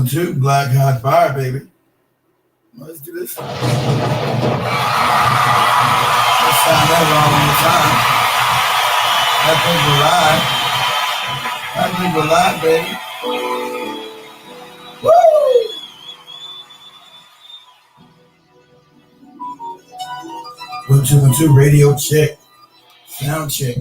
212, Black Hot Fire, baby. Let's do this. Let's sound that wrong on the time. I think we're live, baby. Woo! 1212, radio check. Sound check.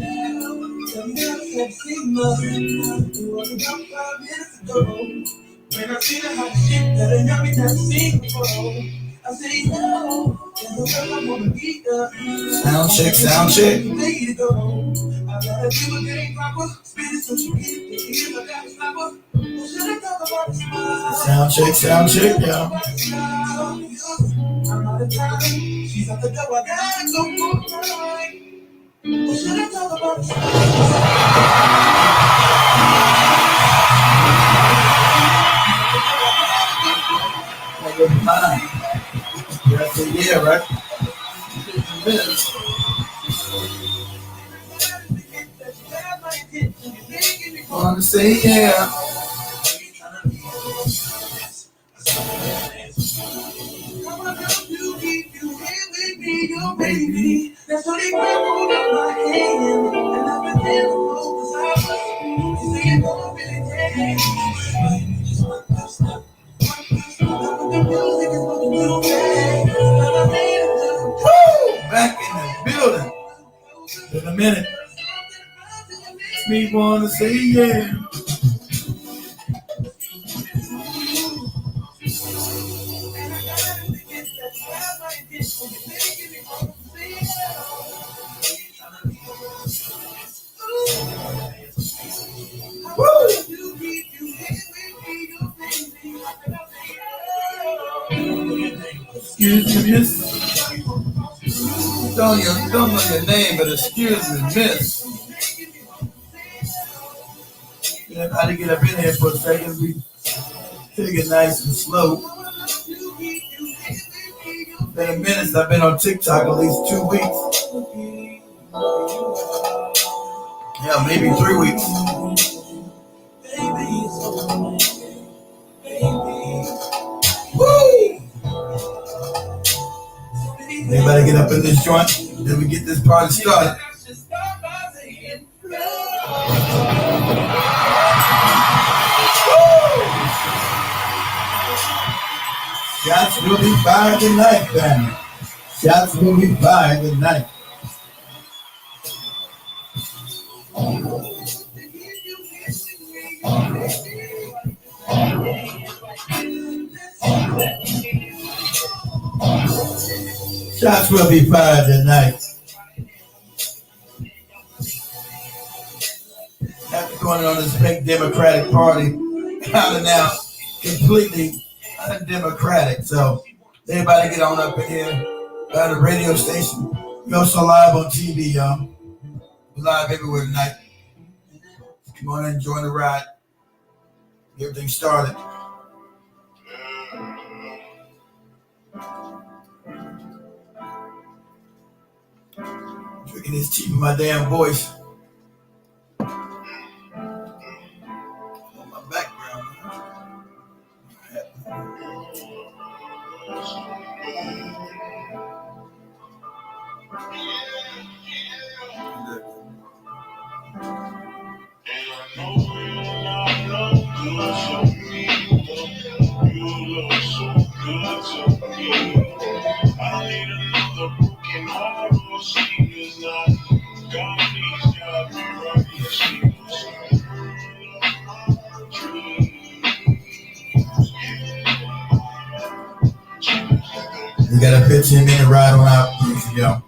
When I see the hot shit that I never seen before, I say no, and the girl I'm gonna beat up. Sound check, sound check. I gotta do a game proper, spit it so she get it, I gotta stop her. Should I talk about the smile? Sound check, y'all. I'm out of time, she's at the door, I gotta go for a ride. Should I talk about the That's a yeah, right? Wanna say yeah. Baby, that's what they hold up my hand, and I've been there for hours. You say it don't really take. Back in the building. In a minute. Me wanna say yeah. Excuse me, miss. Don't know your name, but excuse me, miss. Yeah, how to get up in here for a second. We take it nice and slow. Been a minute. I've been on TikTok at least 2 weeks. Yeah, maybe 3 weeks. Woo! Everybody get up in this joint, then we get this party started. Shots will be fired tonight, family. Shots will be fired tonight. Shots will be fired tonight. After going on this big Democratic Party, kind of now completely undemocratic. So everybody get on up in here by the radio station. We also live on TV, y'all. We're live everywhere tonight. Come on and join the ride. Get everything started. Drinking this cheap in my damn voice. On my background. We got a 15-minute ride on out. Here we go.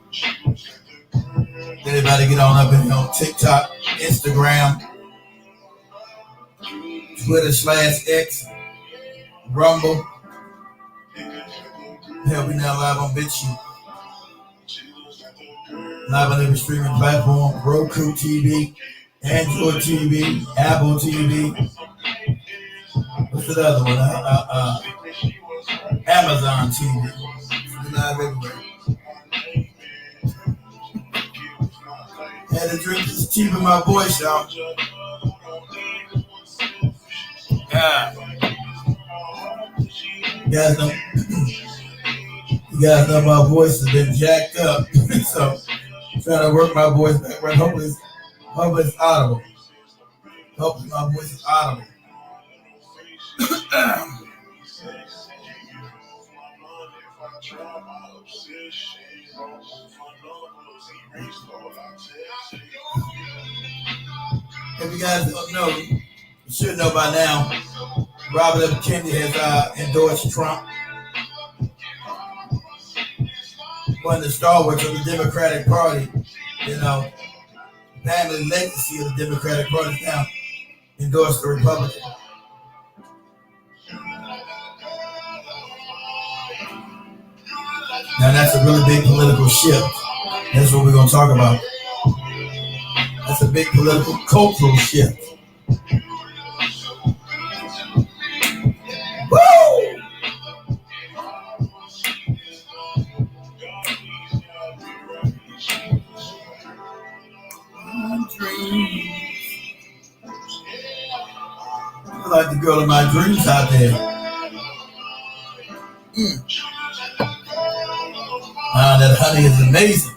Everybody get on up in here on TikTok, Instagram, Twitter/X, Rumble. Hell, we now live on BitChute. Live on every streaming platform, Roku TV, Android TV, Apple TV. What's the other one? Amazon TV. We're live everywhere. Had to drink this cheap in my voice, y'all. Yeah. guys know, you guys know my voice has been jacked up, so I'm trying to work my voice back. Right, hopefully it's audible. Hopefully my voice is audible. If you guys don't know, you should know by now, Robert F. Kennedy has endorsed Trump, one of the stalwarts of the Democratic Party. You know, family legacy of the Democratic Party now endorsed the Republican. Now that's a really big political shift. That's what we're going to talk about. That's a big political, cultural shift. Woo! I like the girl of my dreams out there. That honey is amazing.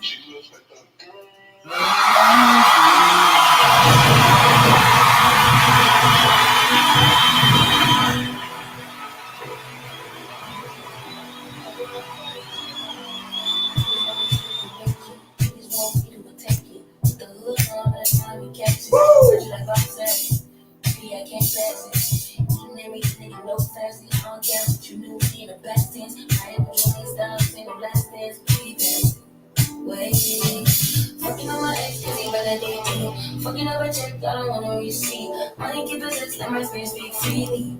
Fucking up a check, I don't wanna receive. Money keep it sex, let my spirit speak freely.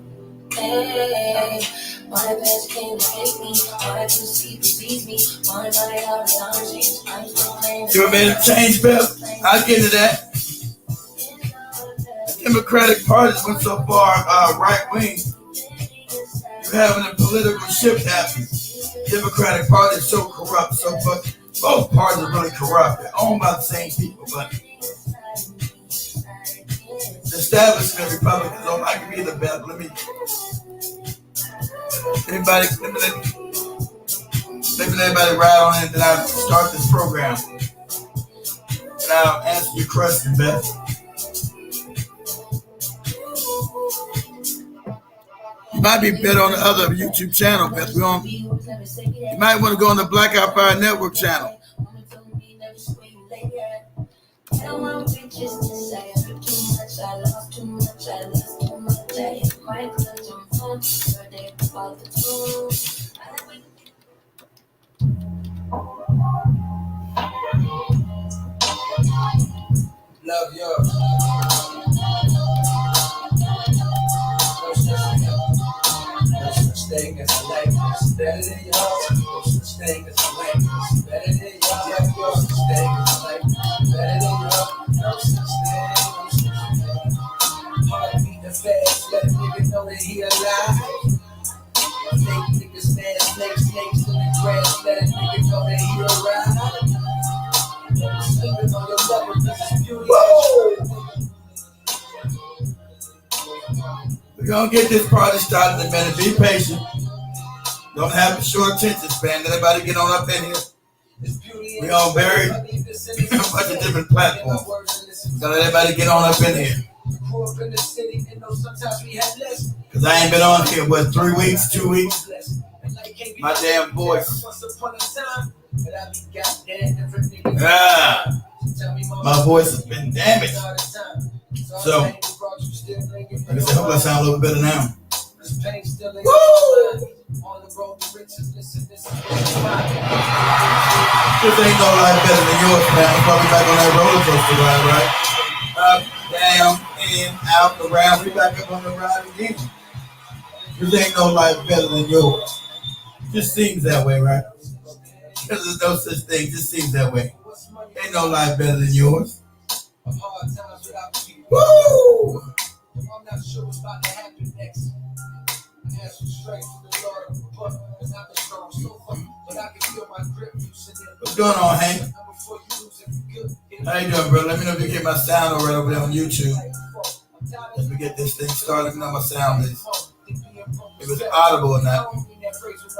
Hey, my best came to take me. My pussy precedes me. My body out of change. I'm still playing. You want me to change, Bill? I'll get to that. The Democratic Party went so far right wing. You're having a political shift happen. Democratic Party is so corrupt, so fucking. Both parties are really corrupt. They're owned by the same people, but the establishment Republicans don't like to be the best. Let me everybody ride on it, then I'll start this program. And I'll answer your question, Beth. You might be better on the other YouTube channel, Beth. You might want to go on the Blackout Fire Network channel. Love yours. No such thing as a likeness. Better than yours. No such thing as a likeness. Better than yours. Yeah, no such thing as a likeness. Better than yours. No such thing. Heart beating fast. Let a nigga know that he alive. Fake niggas stand snakes in the grass. Let a nigga know that he alive. Sleeping on your lover, this is beauty. We're gonna get this party started in a minute. Be patient. Don't have a short attention span. Let everybody get on up in here. We're gonna bury a bunch of different platforms. So let everybody get on up in here. Cause I ain't been on here, what, 3 weeks, 2 weeks? My damn voice. My voice has been damaged. So, like I said, hopefully I sound a little better now. Woo! This ain't no life better than yours, man. I'm probably back on that roller coaster ride, right? Up, down, in, out, around. We back up on the ride again. This ain't no life better than yours. Just seems that way, right? Because there's no such thing. Just seems that way. Ain't no life better than yours. Woo! I'm not sure what's about to happen next. I asked for strength from the Lord, but not the strong sofa, but I can feel my grip. What's going on, Hank? How you doing, bro? Let me know if you get my sound all right over there on YouTube. As we get this thing started, let me know my sound is. If it's audible or not.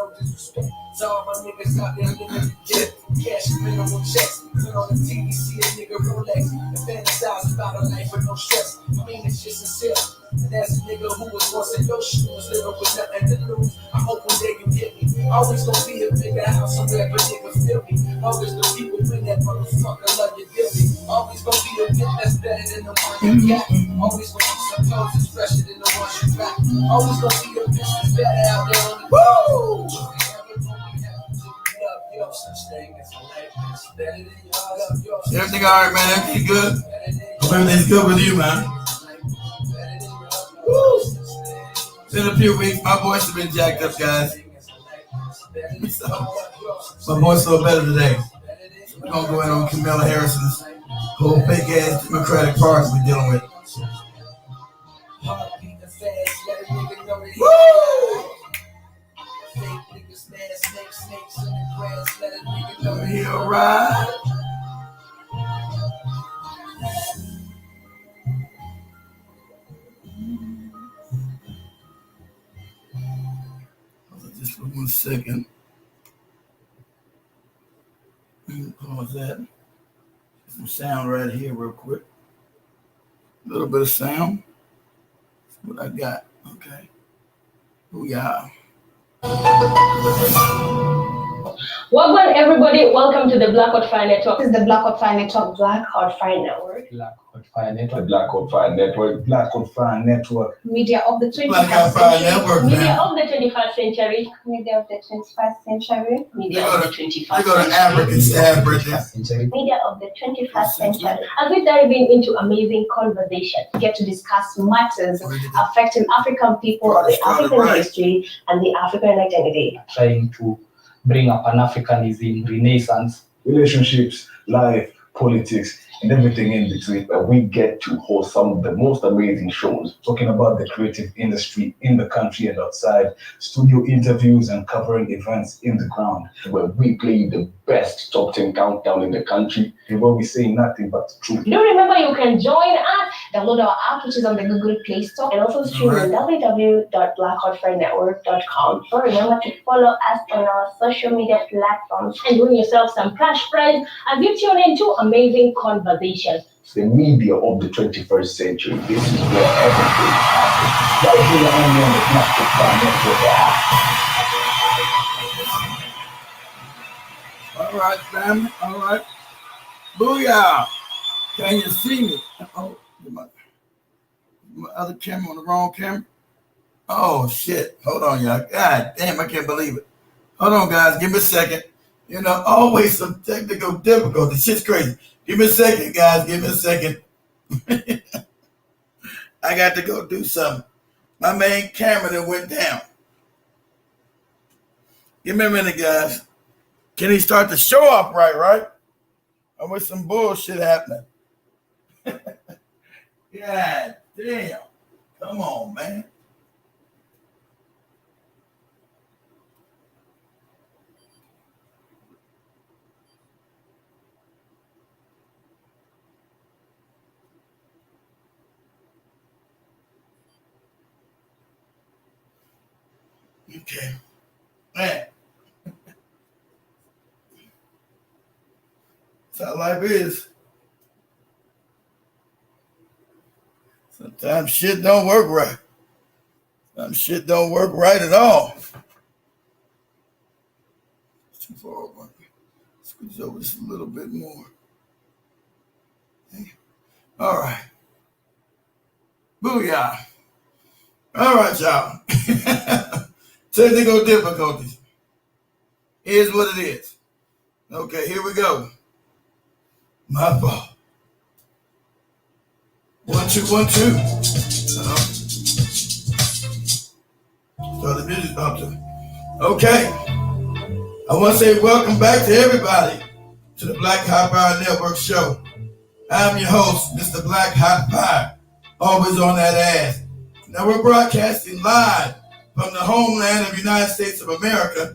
no disrespect. So all my niggas out there living the jet, cash minimal checks. Put on the TV, see a nigga Rolex, and fantasize about a life with no stress. I mean, it's just sincere. And as a nigga who was once in your shoes, living with nothing to lose, I hope one day you get me. Always gonna be a bigger house somewhere, but niggas feel me. Always the people win that motherfucker love you dearly. Always gonna be a bit that's better than the one you got. Always gonna be some clothes that's fresher than the ones you got. Always gonna be a bitch that's better out there on the woo! Everything all right, man? Everything good? Hope everything's good with you, man. Woo! It's been a few weeks. My voice has been jacked up, guys. So, my voice a little better today. So we're going to go in on Kamala Harris's whole fake ass Democratic Party we're dealing with. Woo! He alright. Just for 1 second. Pause that. Some sound right here, real quick. A little bit of sound. That's what I got. Okay. Booyah. Welcome everybody, welcome to the Black Hot Fire Network. This is the Black Hot Fire Network. Black Hot Fire Network. Black Hot Fire Network. Black Hot Fire Network. Black Hot Fire Network. Media of the 21st Black Hot Fire Network, Media man. of the 21st century. Media of the 21st century. Media of the 21st I go to African staff right there. Media of the 21st century. As we dive into amazing conversations, Get to discuss matters affecting African people, the African history, and the African identity. Trying to bring up Pan-Africanism, Renaissance, relationships, life, politics, and everything in between. But we get to host some of the most amazing shows, talking about the creative industry in the country and outside, studio interviews and covering events in the ground, where we play the best top 10 countdown in the country, and where we say nothing but the truth. Do remember you can join us, download our app, which is on the Google Play Store, and also stream on www.blackhotfirenetwork.com. So remember to follow us on our social media platforms and win yourself some cash prize as you tune into amazing conversations. The media of the 21st century. This is where everything happens. Right here only on the Black Hot Fire Network. All right, family. All right. Booyah. Can you see me? Oh, my other camera on the wrong camera. Oh, shit. Hold on, y'all. God damn, I can't believe it. Hold on, guys. Give me a second. You know, always some technical difficulty. Shit's crazy. Give me a second, guys. Give me a second. I got to go do something. My main camera that went down. Give me a minute, guys. Can he start the show off right? Or with some bullshit happening? God damn. Come on, man. Okay. Man. That's how life is. Sometimes shit don't work right. Some shit don't work right at all. Too far over. Squeeze over just a little bit more. Okay. All right. Booyah. All right, y'all. Technical difficulties. Here's what it is. Okay, here we go. My fault. 1, 2, 1, 2. Start the music bumper. Okay. I want to say welcome back to everybody to the Black Hot Fire Network show. I'm your host, Mr. Black Hot Fire, always on that ass. Now we're broadcasting live from the homeland of the United States of America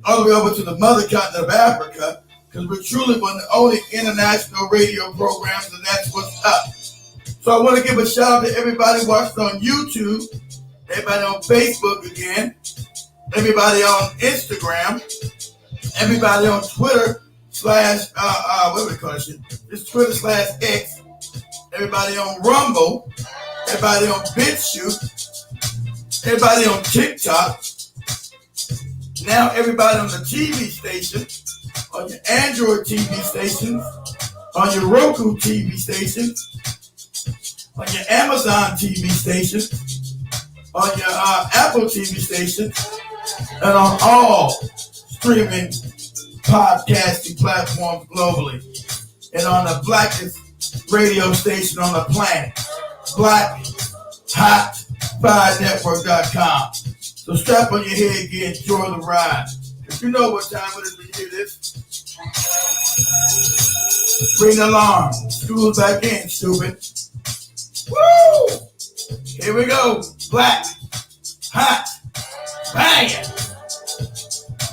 all the way over to the mother continent of Africa, because we're truly one of the only international radio programs, and that's what's up. So I want to give a shout out to everybody watching on YouTube, everybody on Facebook again, everybody on Instagram, everybody on Twitter / what do we call it? It's Twitter /X, everybody on Rumble, everybody on BitChute, everybody on TikTok, now everybody on the TV station, on your Android TV stations, on your Roku TV stations, on your Amazon TV stations, on your Apple TV stations, and on all streaming podcasting platforms globally, and on the blackest radio station on the planet, BlackHotFireNetwork.com. So strap on your head, get enjoy the ride. If you know what time it is when you hear this, ring the alarm. School's back in, stupid. Woo! Here we go. Black, hot, banging.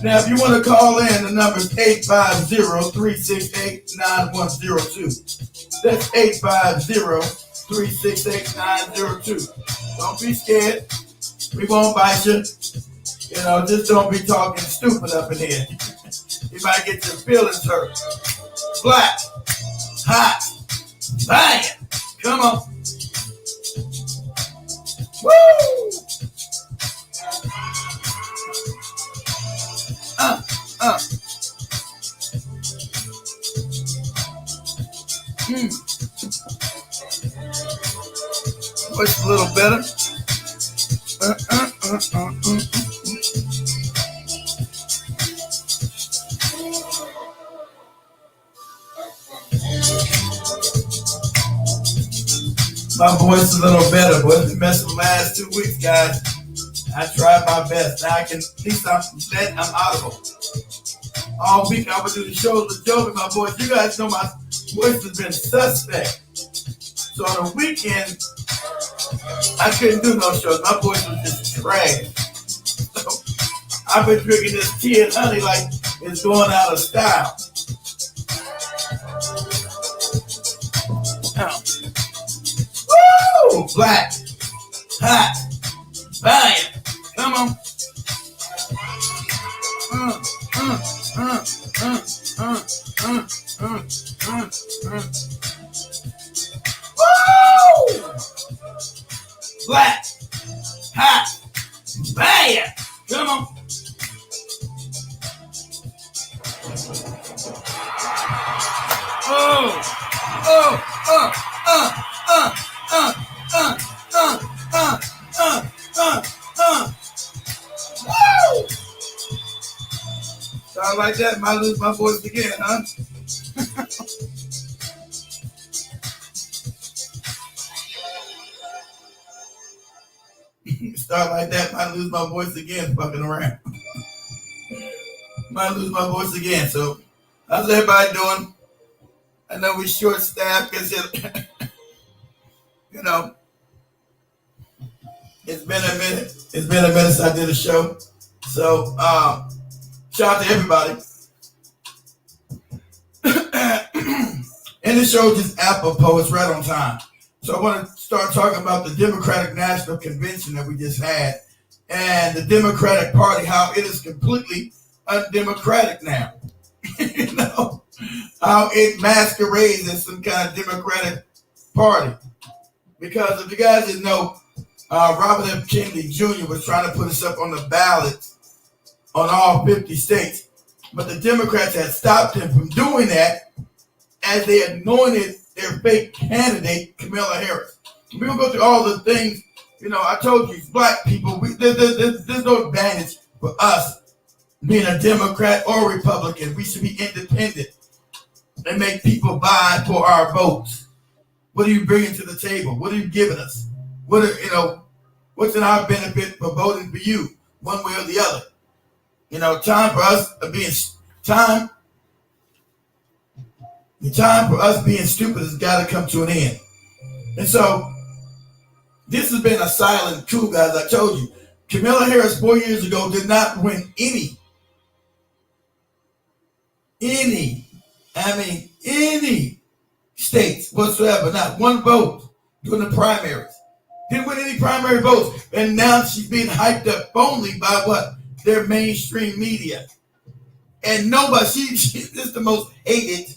Now, if you want to call in, the number is 850-368-9102. That's 850-368-9102. Don't be scared. We won't bite you. You know, just don't be talking stupid up in here. You might get your feelings hurt. Black, hot, banging. Come on. Woo! What's a little better? My voice is a little better, but it's messed the last 2 weeks, guys. I tried my best. Now I can, at least I'm audible. All week I would do the shows with Joe and my voice. You guys know my voice has been suspect. So on the weekend, I couldn't do no shows. My voice was just trash. So I've been drinking this tea and honey like it's going out of style. Woo! Black, hot, banging. Come on. Woo! Black, hot, banging. Come on. Woo! Sound like that, might lose my voice again, huh? Start like that, might lose my voice again, fucking around. Might lose my voice again. So, how's everybody doing? I know we're short staffed because, you know, it's been a minute. It's been a minute since I did a show. So, shout out to everybody. And the show just apropos, it's right on time. So I want to start talking about the Democratic National Convention that we just had and the Democratic Party, how it is completely undemocratic now. You know, how it masquerades as some kind of Democratic Party. Because if you guys didn't know, Robert F. Kennedy Jr. was trying to put us up on the ballot on all 50 states. But the Democrats had stopped him from doing that as they anointed their fake candidate, Kamala Harris. We're going to go through all the things. You know, I told you, black people, there's no advantage for us being a Democrat or Republican. We should be independent and make people vie for our votes. What are you bringing to the table? What are you giving us? What's in our benefit for voting for you, one way or the other? You know, the time for us being stupid has got to come to an end. And so, this has been a silent coup, guys. I told you, Kamala Harris 4 years ago did not win any states whatsoever, not one vote during the primaries. Didn't win any primary votes. And now she's being hyped up only by what? their mainstream media. And nobody, she is the most hated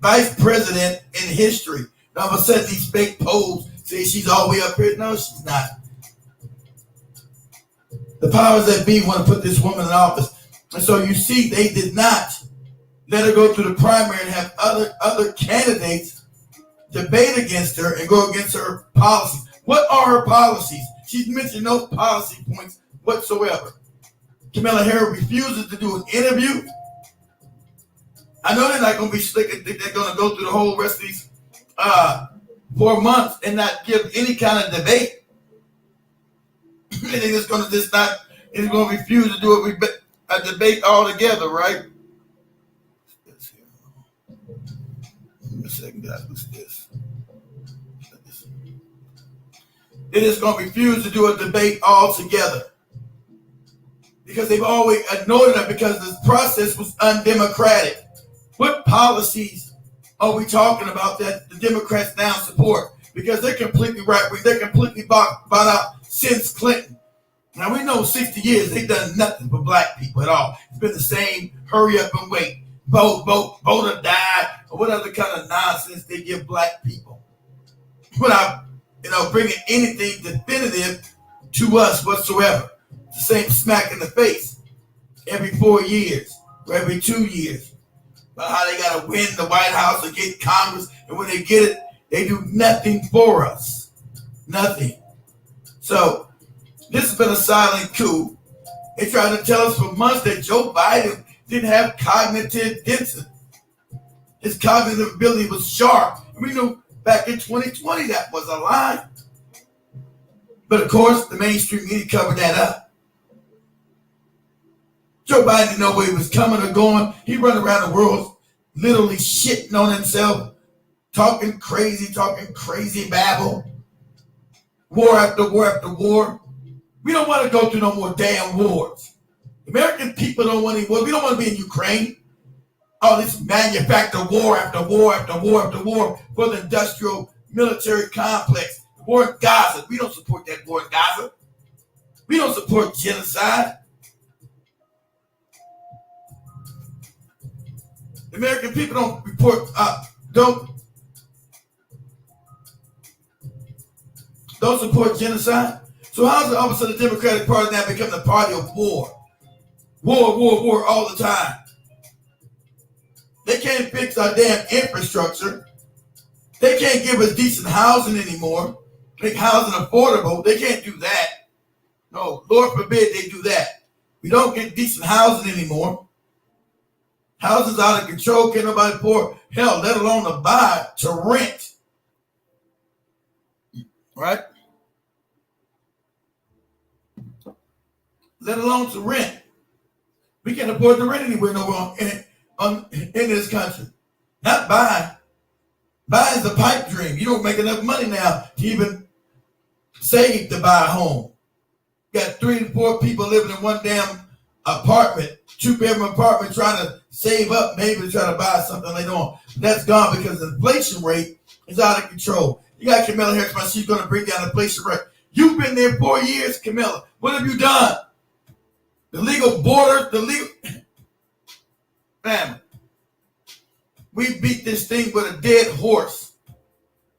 vice president in history. Now, I'm going to set these fake polls, say she's all the way up here. No, she's not. The powers that be want to put this woman in office. And so you see, they did not let her go through the primary and have other candidates debate against her and go against her policies. What are her policies? She's mentioned no policy points whatsoever. Kamala Harris refuses to do an interview. I know they're not going to be slick. They're going to go through the whole rest of these 4 months and not give any kind of debate. They're just going to refuse to do a debate altogether, right? A second, guys, what's this? They're just going to refuse to do a debate altogether because they've always ignored it because this process was undemocratic. What policies are we talking about that the Democrats now support? Because they're completely right-wing. They're completely bought out since Clinton. Now, we know 60 years they've done nothing for black people at all. It's been the same hurry up and wait, vote or die, or what other kind of nonsense they give black people without, bringing anything definitive to us whatsoever. The same smack in the face every 4 years or every 2 years. About how they got to win the White House or get Congress, and when they get it, they do nothing for us. Nothing. So, this has been a silent coup. They tried to tell us for months that Joe Biden didn't have cognitive density. His cognitive ability was sharp. We knew back in 2020 that was a lie. But of course, the mainstream media covered that up. Joe Biden didn't know where he was coming or going. He run around the world literally shitting on himself, talking crazy babble. War after war after war. We don't want to go through no more damn wars. American people don't want any war. We don't want to be in Ukraine. All this manufactured war after war after war after war for the industrial military complex. The war in Gaza. We don't support that war in Gaza. We don't support genocide. The American people don't support genocide. So how's it all of a sudden the Democratic Party now become the party of war? War all the time. They can't fix our damn infrastructure. They can't give us decent housing anymore. Make housing affordable. They can't do that. No, Lord forbid they do that. We don't get decent housing anymore. Houses out of control. Can't nobody afford, hell, let alone to buy, to rent. Right? Let alone to rent. We can't afford to rent anywhere no more in this country. Not buy. Buy is a pipe dream. You don't make enough money now to even save to buy a home. You got 3 to 4 people living in one damn apartment, 2-bedroom apartment, trying to save up maybe to try to buy something later on. That's gone because the inflation rate is out of control. You got Kamala Harris, she's going to bring down the inflation rate. You've been there 4 years, Kamala. What have you done? The legal border, family. We beat this thing with a dead horse.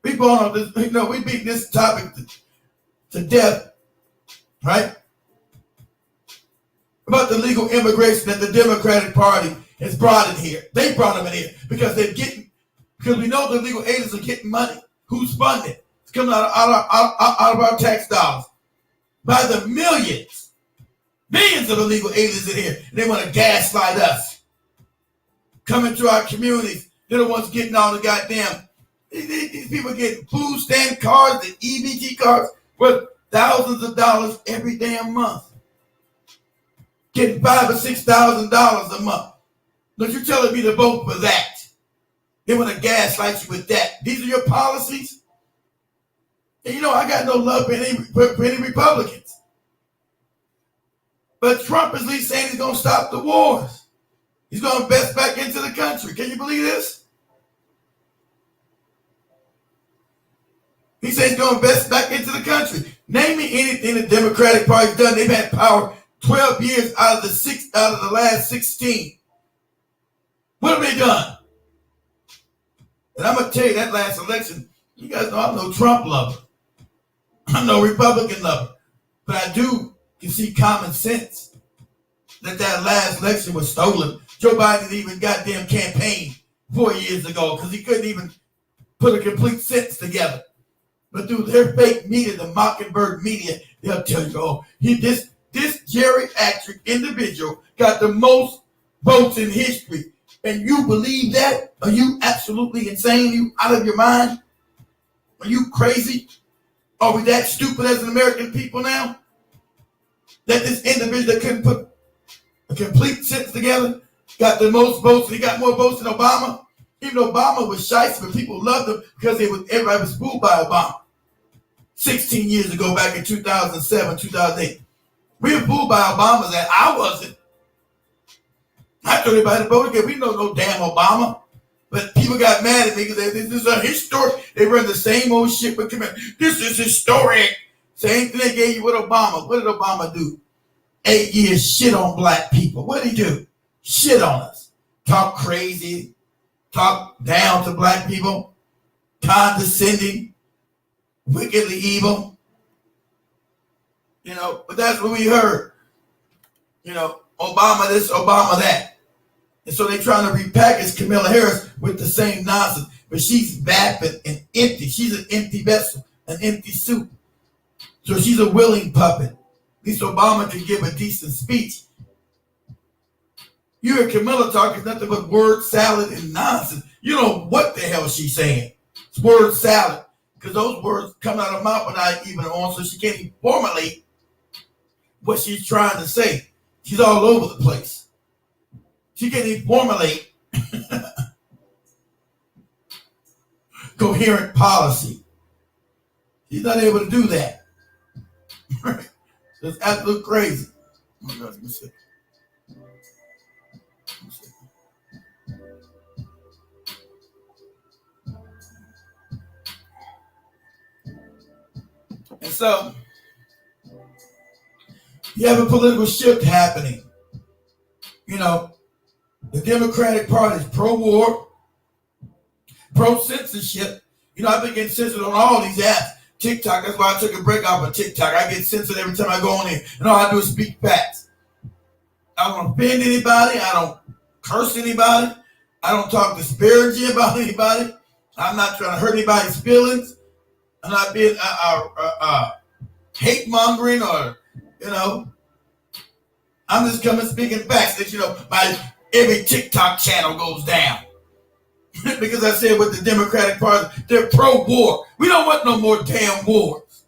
We beat this topic to death, right? About the legal immigration that the Democratic Party has brought in here. They brought them in here because we know the legal aliens are getting money. Who's funding? It's coming out of our tax dollars by the millions. Millions of illegal aliens in here. And they want to gaslight us. Coming to our communities. They're the ones getting all the goddamn. These people getting food stamp cards and EBT cards worth thousands of dollars every damn month. Getting $5,000 or $6,000 a month. Don't you telling me to vote for that? They want to gaslight you with that. These are your policies? And I got no love for any Republicans. But Trump is at least saying he's going to stop the wars. He's going to invest back into the country. Can you believe this? He says he's going to invest back into the country. Name me anything the Democratic Party's done. They've had power 12 years out of the last 16. What have they done? And I'm going to tell you that last election, you guys know I'm no Trump lover. I'm no Republican lover. But I can see common sense that last election was stolen. Joe Biden didn't even goddamn campaign 4 years ago because he couldn't even put a complete sentence together. But through their fake media, the Mockingbird media, they'll tell you, oh, this geriatric individual got the most votes in history. And you believe that? Are you absolutely insane? Are you out of your mind? Are you crazy? Are we that stupid as an American people now? That this individual that couldn't put a complete sentence together got the most votes. He got more votes than Obama. Even Obama was shiesty, but people loved him because everybody was fooled by Obama. 16 years ago, back in 2007, 2008. We were fooled by Obama, and I wasn't. I told everybody to vote again. We know no damn Obama. But people got mad at me because this is a historic. They run the same old shit with command. This is historic. Same thing they gave you with Obama. What did Obama do? 8 years shit on black people. What did he do? Shit on us. Talk crazy. Talk down to black people. Condescending. Wickedly evil. But that's what we heard. Obama this, Obama that. And so they're trying to repackage Kamala Harris with the same nonsense. But she's vapid and empty. She's an empty vessel, an empty suit. So she's a willing puppet. At least Obama can give a decent speech. You hear Kamala talk, it's nothing but word salad and nonsense. You know what the hell she's saying. It's word salad. Because those words come out of her mouth without even on, so she can't even formulate what she's trying to say. She's all over the place. She can't even formulate coherent policy. She's not able to do that. It's absolutely crazy. Oh my God, let me see. And so, you have a political shift happening. The Democratic Party is pro-war, pro-censorship. I've been getting censored on all these apps. TikTok, that's why I took a break off of TikTok. I get censored every time I go on there. And all I do is speak facts. I don't offend anybody. I don't curse anybody. I don't talk disparaging about anybody. I'm not trying to hurt anybody's feelings. I'm not being hate-mongering or, I'm just coming speaking facts that, my every TikTok channel goes down. Because I said with the Democratic Party, they're pro-war. We don't want no more damn wars.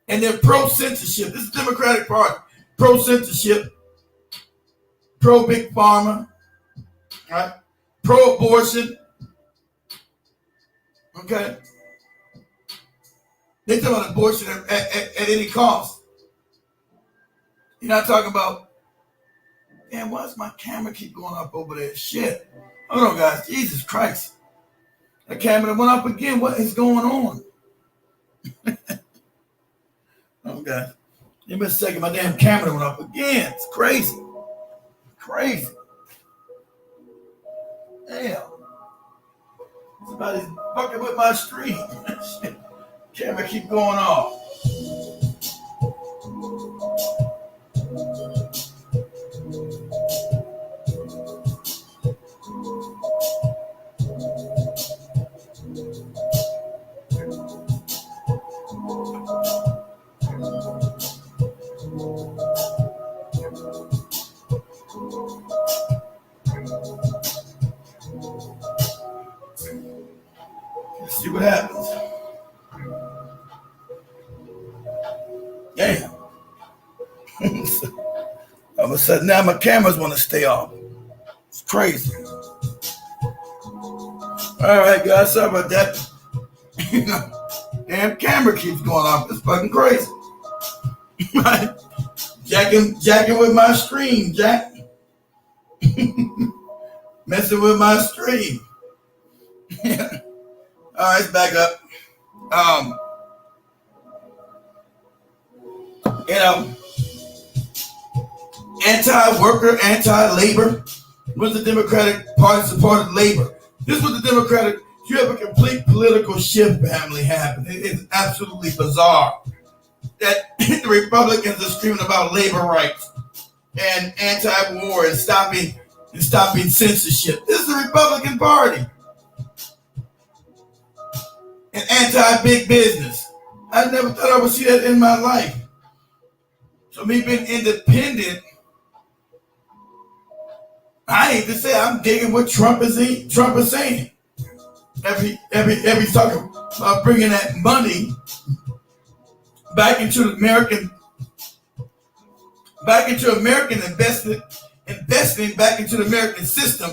And they're pro-censorship. This is the Democratic Party. Pro-censorship. Pro-big pharma. Right? Pro-abortion. Okay? They talk about abortion at any cost. You're not talking about, damn, why does my camera keep going up over there? Shit. Hold on, guys. Jesus Christ. The camera went up again. What is going on? Oh, God. Give me a second. My damn camera went up again. It's crazy. Crazy. Damn. Somebody's fucking with my stream. Shit. Camera keep going off. Let's see what happens. Damn. All of a sudden now my cameras want to stay off. It's crazy. All right, guys, sorry about that. Damn camera keeps going off. It's fucking crazy. Right? Jacking with my stream, Jack. Messing with my stream. All right, it's back up. anti-worker, anti-labor. When the Democratic Party supported labor. This was the Democratic. You have a complete political shift, family, happen. It's absolutely bizarre that the Republicans are screaming about labor rights and anti-war and stopping censorship. This is the Republican Party. And anti-big business. I never thought I would see that in my life. So me being independent, I ain't to say I'm digging what Trump is saying. Every talking about bringing that money back into American investing back into the American system,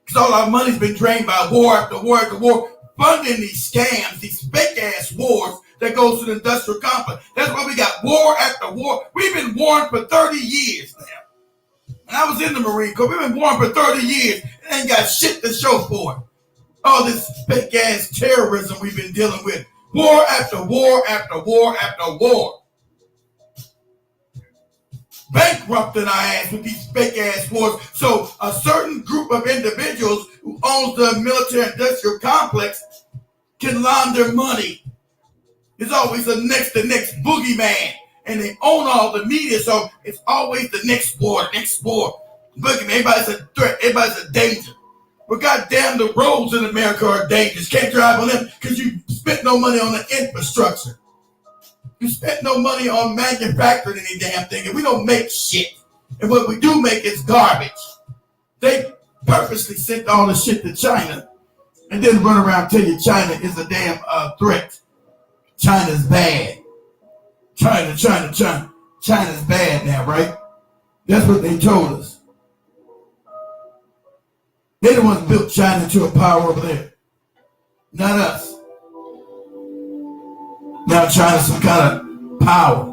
because all our money's been drained by war after war after war, funding these scams, these fake ass wars that goes to the industrial complex. That's why we got war after war. We've been warring for 30 years now. And I was in the Marine Corps. We've been warring for 30 years and ain't got shit to show for it. All this fake ass terrorism we've been dealing with. War after war after war after war. Bankrupting our ass with these fake ass wars. So a certain group of individuals who owns the military industrial complex can launder money. There's always the next boogeyman. And they own all the media, so it's always the next war. Boogeyman, everybody's a threat, everybody's a danger. But goddamn, the roads in America are dangerous. Can't drive on them because you spent no money on the infrastructure. You spent no money on manufacturing any damn thing, and we don't make shit. And what we do make is garbage. They purposely sent all the shit to China and then run around and tell you China is a damn threat. China's bad. China's bad now, right? That's what they told us. They the ones built China into a power over there. Not us. Now China's some kind of power.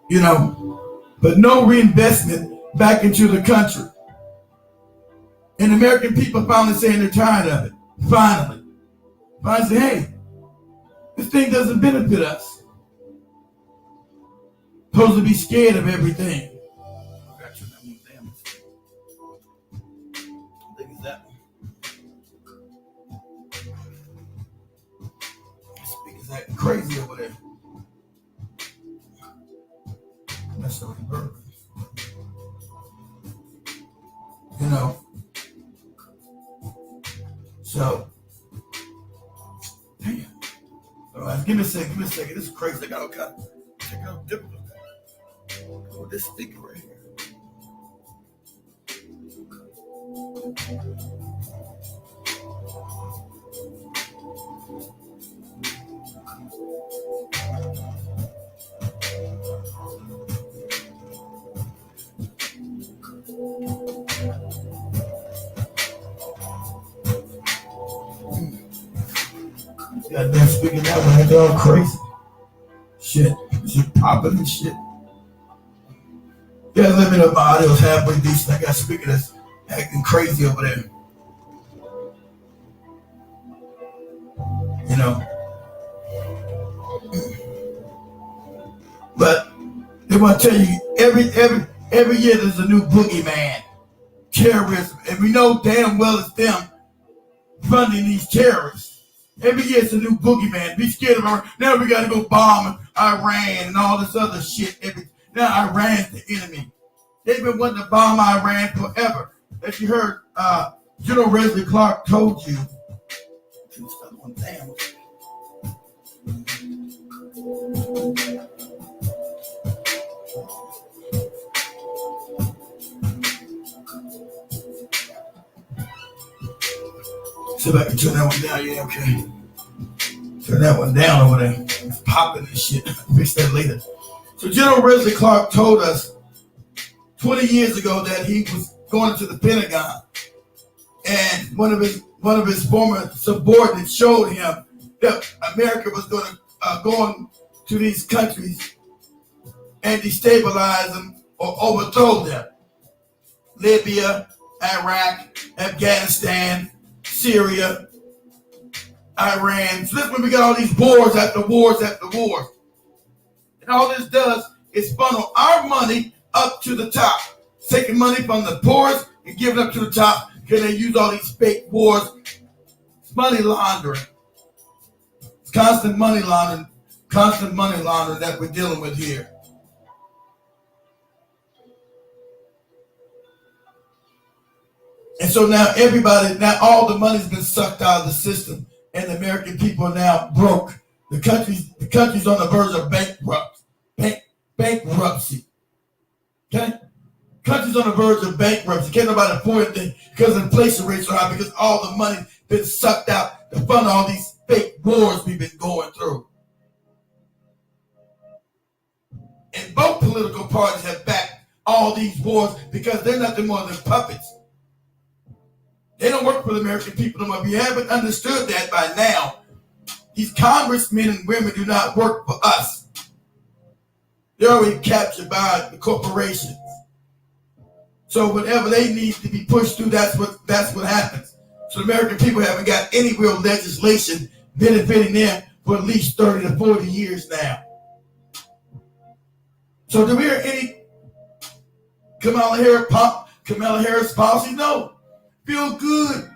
You know, but no reinvestment back into the country. And the American people finally saying they're tired of it. Finally say, hey, this thing doesn't benefit us. Supposed to be scared of everything. I think it's that one. The speaker's acting crazy over there. That's the reverb. You know. So, damn. All right, give me a second. This is crazy. I got all kind of technical difficulties with this speaker right here. Goddamn speaking that one, they're all crazy. Shit popping and shit. Yeah, let me know if my audio's halfway decent. I got a speaker that's acting crazy over there. You know. But they want to tell you every year there's a new boogeyman. Terrorism. And we know damn well it's them funding these terrorists. Every year it's a new boogeyman. Be scared of Iran. Now we got to go bomb Iran and all this other shit. Now Iran's the enemy. They've been wanting to bomb Iran forever. As you heard, General Wesley Clark told you. Damn. See if I can turn that one down. Yeah, okay. Turn that one down over there. It's popping and shit. Fix that later. So General Wesley Clark told us 20 years ago that he was going to the Pentagon, and one of his former subordinates showed him that America was going to go to these countries and destabilize them or overthrow them. Libya, Iraq, Afghanistan, Syria, Iran. So that's when we got all these wars after wars after wars. And all this does is funnel our money up to the top, taking money from the poorest and giving up to the top because they use all these fake wars. It's money laundering. It's constant money laundering that we're dealing with here. And so now all the money's been sucked out of the system, and the American people are now broke. The country's on the verge of bankruptcy. Okay? Country's on the verge of bankruptcy. Can't nobody afford anything because inflation rates are high, because all the money's been sucked out to fund all these fake wars we've been going through. And both political parties have backed all these wars because they're nothing more than puppets. They don't work for the American people no more. If you haven't understood that by now, these congressmen and women do not work for us. They're already captured by the corporations. So whatever they need to be pushed through, that's what happens. So the American people haven't got any real legislation benefiting them for at least 30 to 40 years now. So do we hear any Kamala Harris policy? No. Feel good.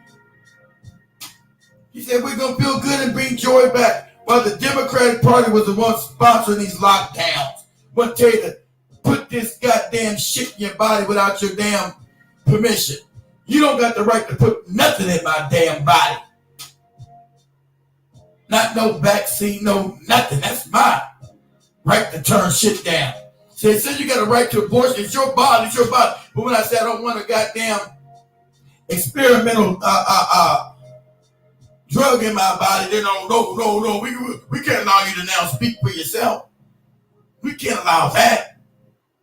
He said we're going to feel good and bring joy back. While the Democratic Party was the one sponsoring these lockdowns. Want to tell you to put this goddamn shit in your body without your damn permission. You don't got the right to put nothing in my damn body. Not no vaccine, no nothing. That's my right to turn shit down. So they said you got a right to abortion. It's your body, it's your body. But when I say I don't want a goddamn experimental drug in my body, then no. We can't allow you to now speak for yourself. We can't allow that.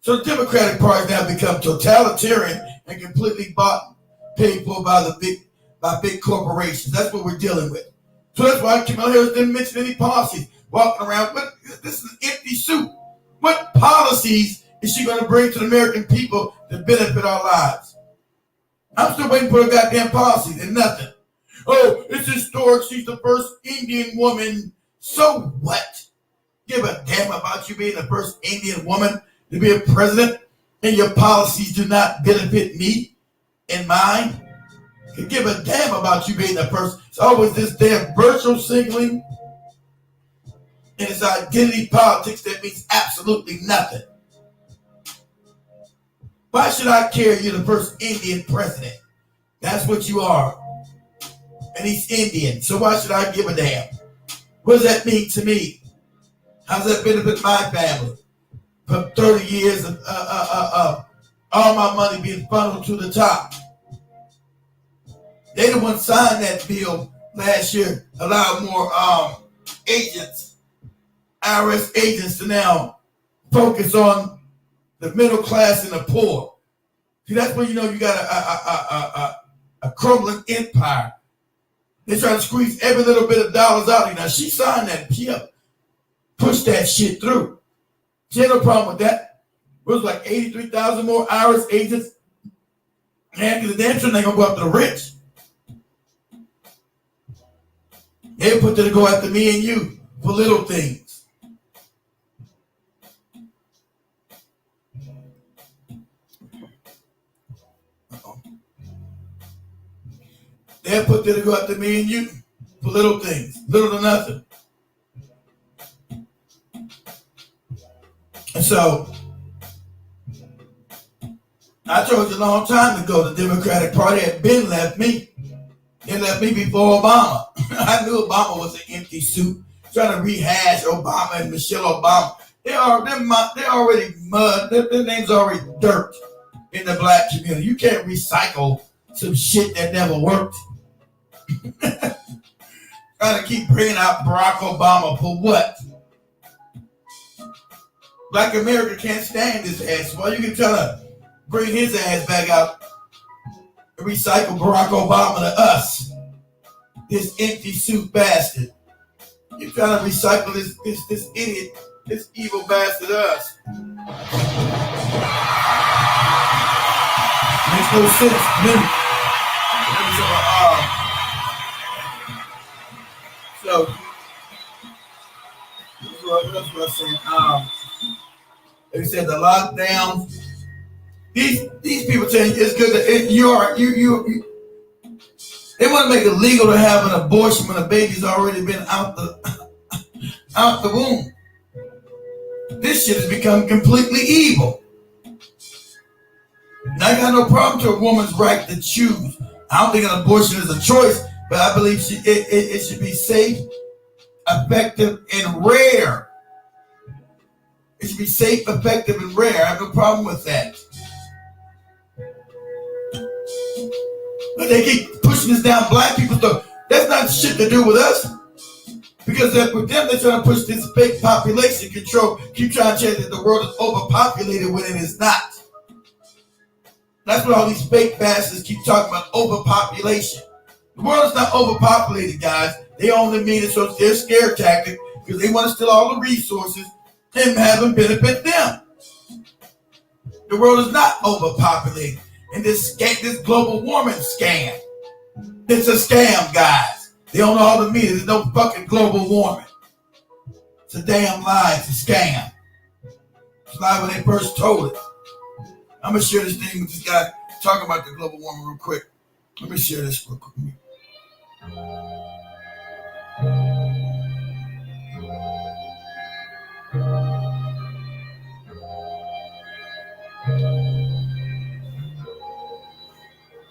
So the Democratic Party now become totalitarian and completely paid for by big corporations. That's what we're dealing with. So that's why Kamala Harris didn't mention any policies. Walking around, this is an empty suit. What policies is she going to bring to the American people to benefit our lives? I'm still waiting for a goddamn policy and nothing. Oh, it's historic. She's the first Indian woman. So what? Give a damn about you being the first Indian woman to be a president, and your policies do not benefit me and mine? Could give a damn about you being the first. It's always this damn virtual signaling, and it's identity politics that means absolutely nothing. Why should I care you're the first Indian president? That's what you are. And he's Indian, so why should I give a damn? What does that mean to me? How does that benefit my family? For 30 years of all my money being funneled to the top. They the ones signed that bill last year, allowed more agents, IRS agents, to now focus on the middle class and the poor. See, that's when you know you got a crumbling empire. They try to squeeze every little bit of dollars out of you. Now, she signed that. She pushed that shit through. She had no problem with that. It was like 83,000 more IRS agents. And because the damn sure they going to go after the rich. They put there to go after me and you for little things. They put there to go after me and you for little things, little to nothing. And so, I told you a long time ago, the Democratic Party had been left me. They left me before Obama. I knew Obama was an empty suit, trying to rehash Obama and Michelle Obama. They're already mud. Their name's already dirt in the black community. You can't recycle some shit that never worked. Trying to keep bringing out Barack Obama for what? Black America can't stand his ass. Why you can try to bring his ass back out and recycle Barack Obama to us? This empty suit bastard. You're trying to recycle this idiot, this evil bastard to us. Makes no sense to me. So, that's what I'm saying. They said the lockdown. These people saying it's good that you. They want to make it legal to have an abortion when a baby's already been out the womb. This shit has become completely evil. And I got no problem to a woman's right to choose. I don't think an abortion is a choice, but I believe it should be safe, effective, and rare. It should be safe, effective, and rare. I have no problem with that. But they keep pushing this down black people's throat. That's not shit to do with us. Because with them, they're trying to push this fake population control. Keep trying to say that the world is overpopulated when it is not. That's what all these fake bastards keep talking about, overpopulation. The world is not overpopulated, guys. They only mean it so it's their scare tactic because they want to steal all the resources and have them benefit them. The world is not overpopulated. And this global warming scam, it's a scam, guys. They own all the media. There's no fucking global warming. It's a damn lie. It's a scam. It's a lie when they first told it. I'm going to share this thing with this guy talking about the global warming real quick. Let me share this real quick.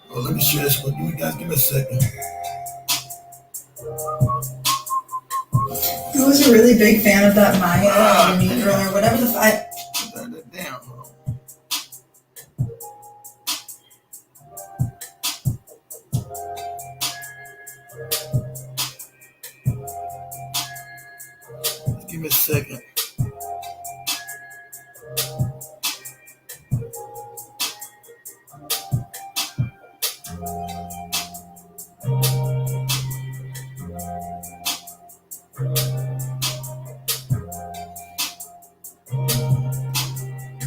Oh, let me share this with you guys. Give me a second. I was a really big fan of that Maya girl or whatever the fuck. Turn that down. Give me a second.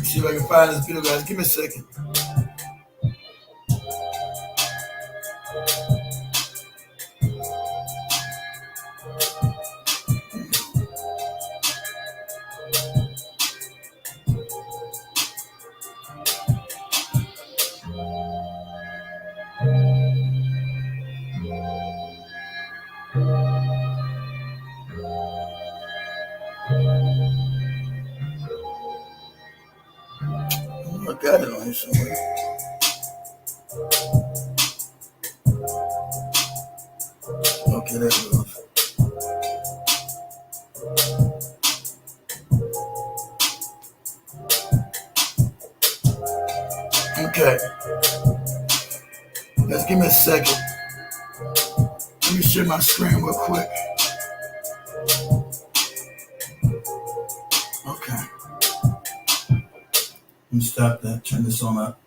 See if I can find this video, guys. Give me a second. I got it on here somewhere. Okay, there it goes. Okay. Let's give me a second. Let me share my screen real quick. Okay. Let me stop that. Turn this on up.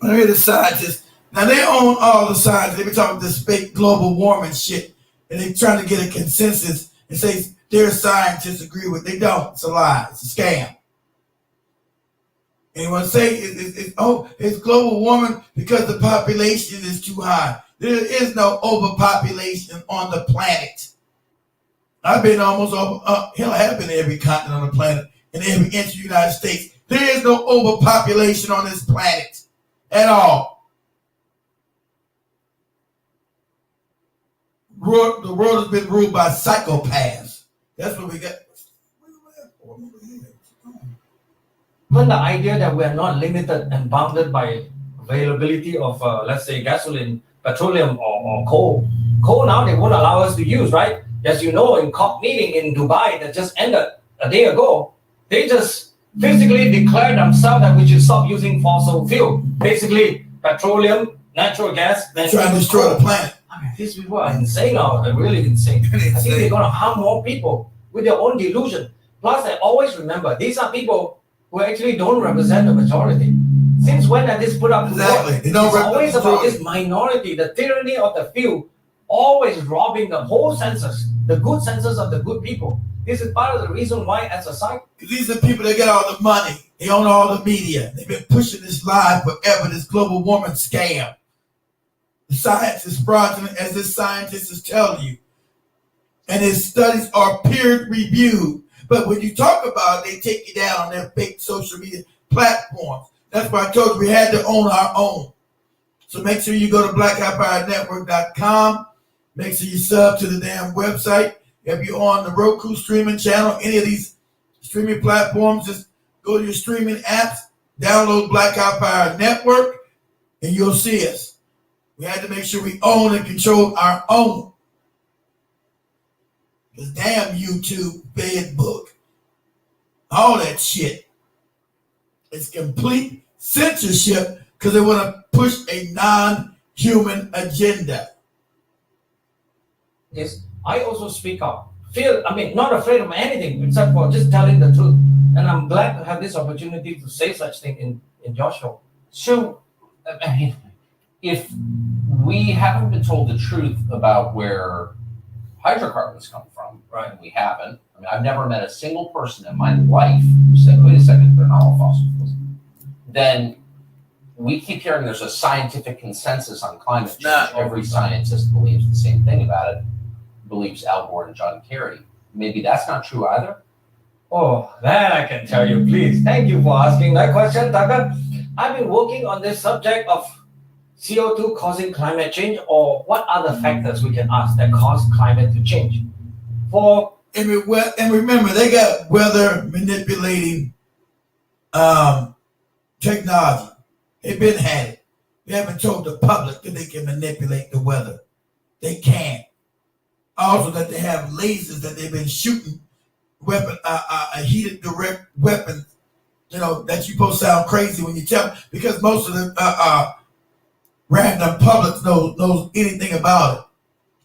Look at the scientists. Now they own all the science. They be talking this fake global warming shit, and they trying to get a consensus and say their scientists agree with. They don't. It's a lie. It's a scam. Anyone say it's global warming because the population is too high? There is no overpopulation on the planet. I've been almost over. Hell, I have been in every continent on the planet and every inch of the United States. There is no overpopulation on this planet at all. The world has been ruled by psychopaths. That's what we got. Even the idea that we are not limited and bounded by availability of, let's say, gasoline, petroleum, or coal. Coal now they won't allow us to use, right? As you know, in COP meeting in Dubai that just ended a day ago, they just physically declared themselves that we should stop using fossil fuel. Basically, petroleum, natural gas. They're trying to destroy the planet. I mean, these people are insane now. They're really insane. I think they're going to harm more people with their own delusion. Plus, I always remember, these are people who actually don't represent the majority. Since when has this put up to Exactly. It's always about this minority, the tyranny of the few, always robbing the whole census, the good census of the good people. This is part of the reason why, as a side. These are people that get all the money. They own all the media. They've been pushing this lie forever, this global warming scam. The science is fraudulent, as this scientist is telling you. And his studies are peer-reviewed But when you talk about it, they take you down on their fake social media platforms. That's why I told you we had to own our own. So make sure you go to blackoutfirenetwork.com. Make sure you sub to the damn website. If you're on the Roku streaming channel, any of these streaming platforms, just go to your streaming apps, download Blackout Fire Network, and you'll see us. We had to make sure we own and control our own. Because damn YouTube, Facebook, all that shit. It's complete censorship because they want to push a non-human agenda. Yes, I also speak up. Not afraid of anything except for just telling the truth. And I'm glad to have this opportunity to say such thing in your show. So, I mean, if we haven't been told the truth about where hydrocarbons come from, right? And we haven't. I mean, I've never met a single person in my life who said, wait a second, they're not all fossil fuels. Then we keep hearing there's a scientific consensus on climate change. Every scientist believes the same thing about it, believes Al Gore and John Kerry. Maybe that's not true either. Oh, that I can tell you, please. Thank you for asking that question, Tucker. I've been working on this subject of CO2 causing climate change, or what other factors we can ask that cause climate to change. And remember, they got weather manipulating technology. They've been had it. They haven't told the public that they can manipulate the weather. They can. Also, that they have lasers that they've been shooting, heated direct weapons. You know, that you both sound crazy when you tell, because most of the random public knows anything about it.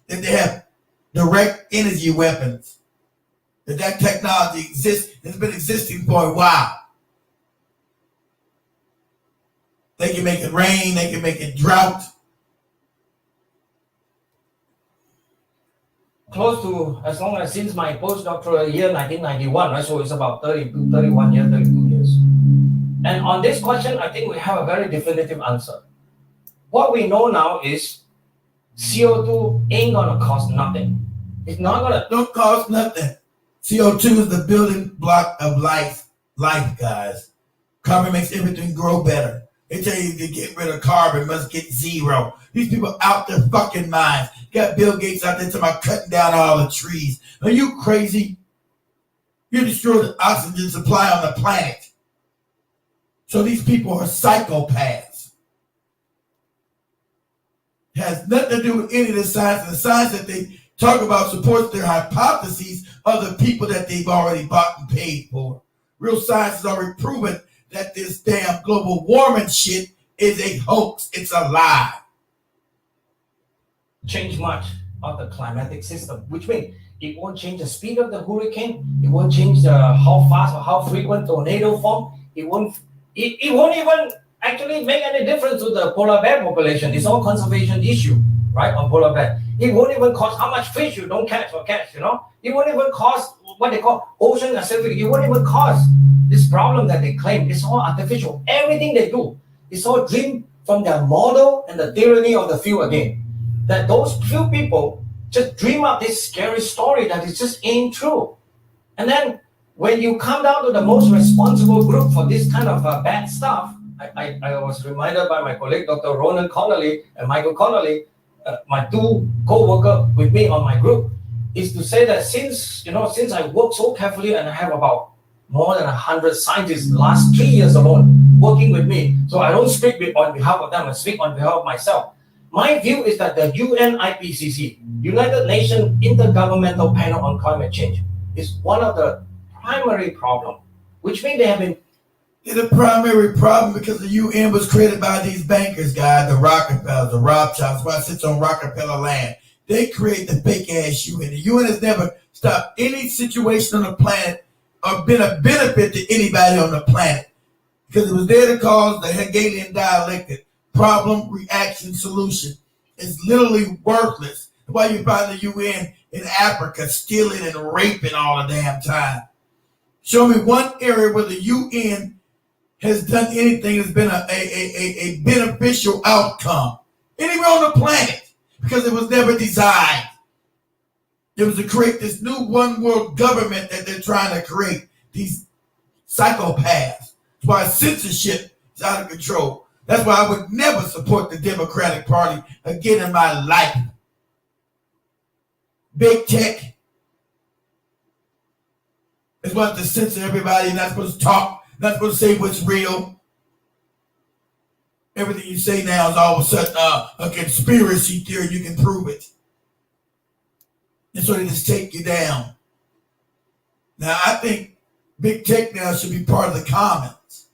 That they have direct energy weapons. That technology exists, it's been existing for a while. They can make it rain, they can make it drought. Close to as long as since my postdoctoral year 1991, right? So it's about 32 years. And on this question, I think we have a very definitive answer. What we know now is CO2 ain't gonna cost nothing. It's not gonna don't cost nothing. CO2 is the building block of life, guys. Carbon makes everything grow better. They tell you to get rid of carbon, must get zero. These people out their fucking minds. Got Bill Gates out there talking about cutting down all the trees. Are you crazy? You destroy the oxygen supply on the planet. So these people are psychopaths. It has nothing to do with any of the science. And the science that they talk about supports their hypotheses of the people that they've already bought and paid for. Real science has already proven that this damn global warming shit is a hoax. It's a lie. Change much of the climatic system, which means it won't change the speed of the hurricane. It won't change the how fast or how frequent tornado form. It won't even actually make any difference to the polar bear population. It's all conservation issue, right? On polar bear, it won't even cause how much fish you don't catch. You know, it won't even cause what they call ocean acidic. It won't even cause this problem that they claim. It's all artificial. Everything they do is all dreamed from their model and the tyranny of the few again. That those few people just dream up this scary story that it just ain't true. And then when you come down to the most responsible group for this kind of bad stuff, I was reminded by my colleague, Dr. Ronan Connolly and Michael Connolly, my two co-workers with me on my group, is to say that since I work so carefully and I have about more than 100 scientists in the last 3 years alone working with me, so I don't speak on behalf of them, I speak on behalf of myself. My view is that the UNIPCC, United Nations Intergovernmental Panel on Climate Change, is one of the primary problems, which means they have been. It's a primary problem because the UN was created by these bankers, guys, the Rockefellers, the Rothschilds, why it sits on Rockefeller land. They create the fake ass UN. The UN has never stopped any situation on the planet or been a benefit to anybody on the planet because it was there to cause the Hegelian dialectic. Problem, reaction, solution. It's literally worthless. That's why you find the UN in Africa stealing and raping all the damn time. Show me one area where the UN has done anything that's been a beneficial outcome. Anywhere on the planet. Because it was never designed. It was to create this new one world government that they're trying to create. These psychopaths. That's why censorship is out of control. That's why I would never support the Democratic Party again in my life. Big tech is what to censor everybody. You're not supposed to talk, not supposed to say what's real. Everything you say now is all of a sudden a conspiracy theory. You can prove it. And so they just take you down. Now, I think big tech now should be part of the commons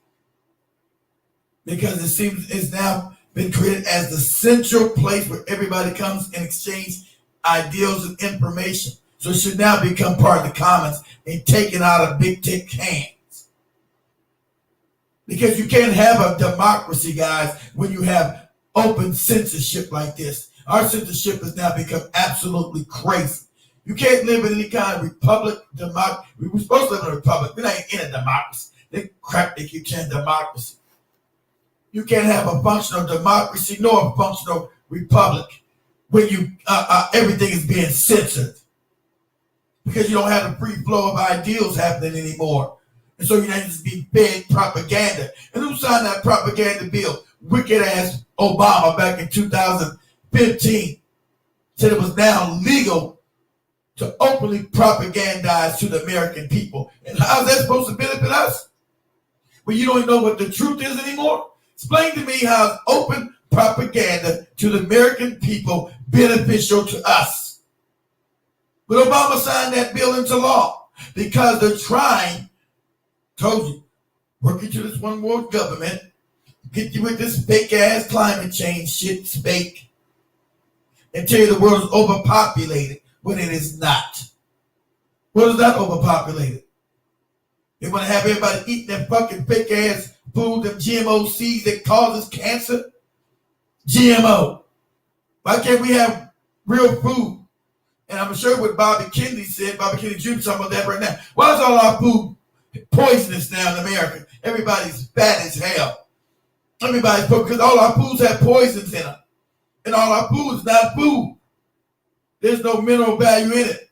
because it seems it's now been created as the central place where everybody comes and exchange ideals and information. So it should now become part of the commons and taken out of big tech hands. Because you can't have a democracy, guys, when you have open censorship like this. Our censorship has now become absolutely crazy. You can't live in any kind of republic, democracy. We were supposed to live in a republic. We're not in a democracy. They keep saying democracy. You can't have a functional democracy nor a functional republic when you everything is being censored. Because you don't have the free flow of ideals happening anymore. And so you're not just being fed propaganda. And who signed that propaganda bill? Wicked ass Obama back in 2015 said it was now legal to openly propagandize to the American people. And how's that supposed to benefit us? Well, you don't even know what the truth is anymore? Explain to me how open propaganda to the American people beneficial to us. But Obama signed that bill into law because they're trying, told you, working to this one world government, get you with this fake ass climate change shit, it's fake, and tell you the world is overpopulated when it is not. What is not overpopulated? They want to have everybody eat that fucking fake ass food, them GMO seeds that causes cancer. GMO. Why can't we have real food? And I'm sure what Bobby Kennedy said, Bobby Kennedy Jr. talking about that right now. Why is all our food poisonous now in America? Everybody's fat as hell. Everybody's because all our foods have poisons in them. And all our food is not food. There's no mineral value in it.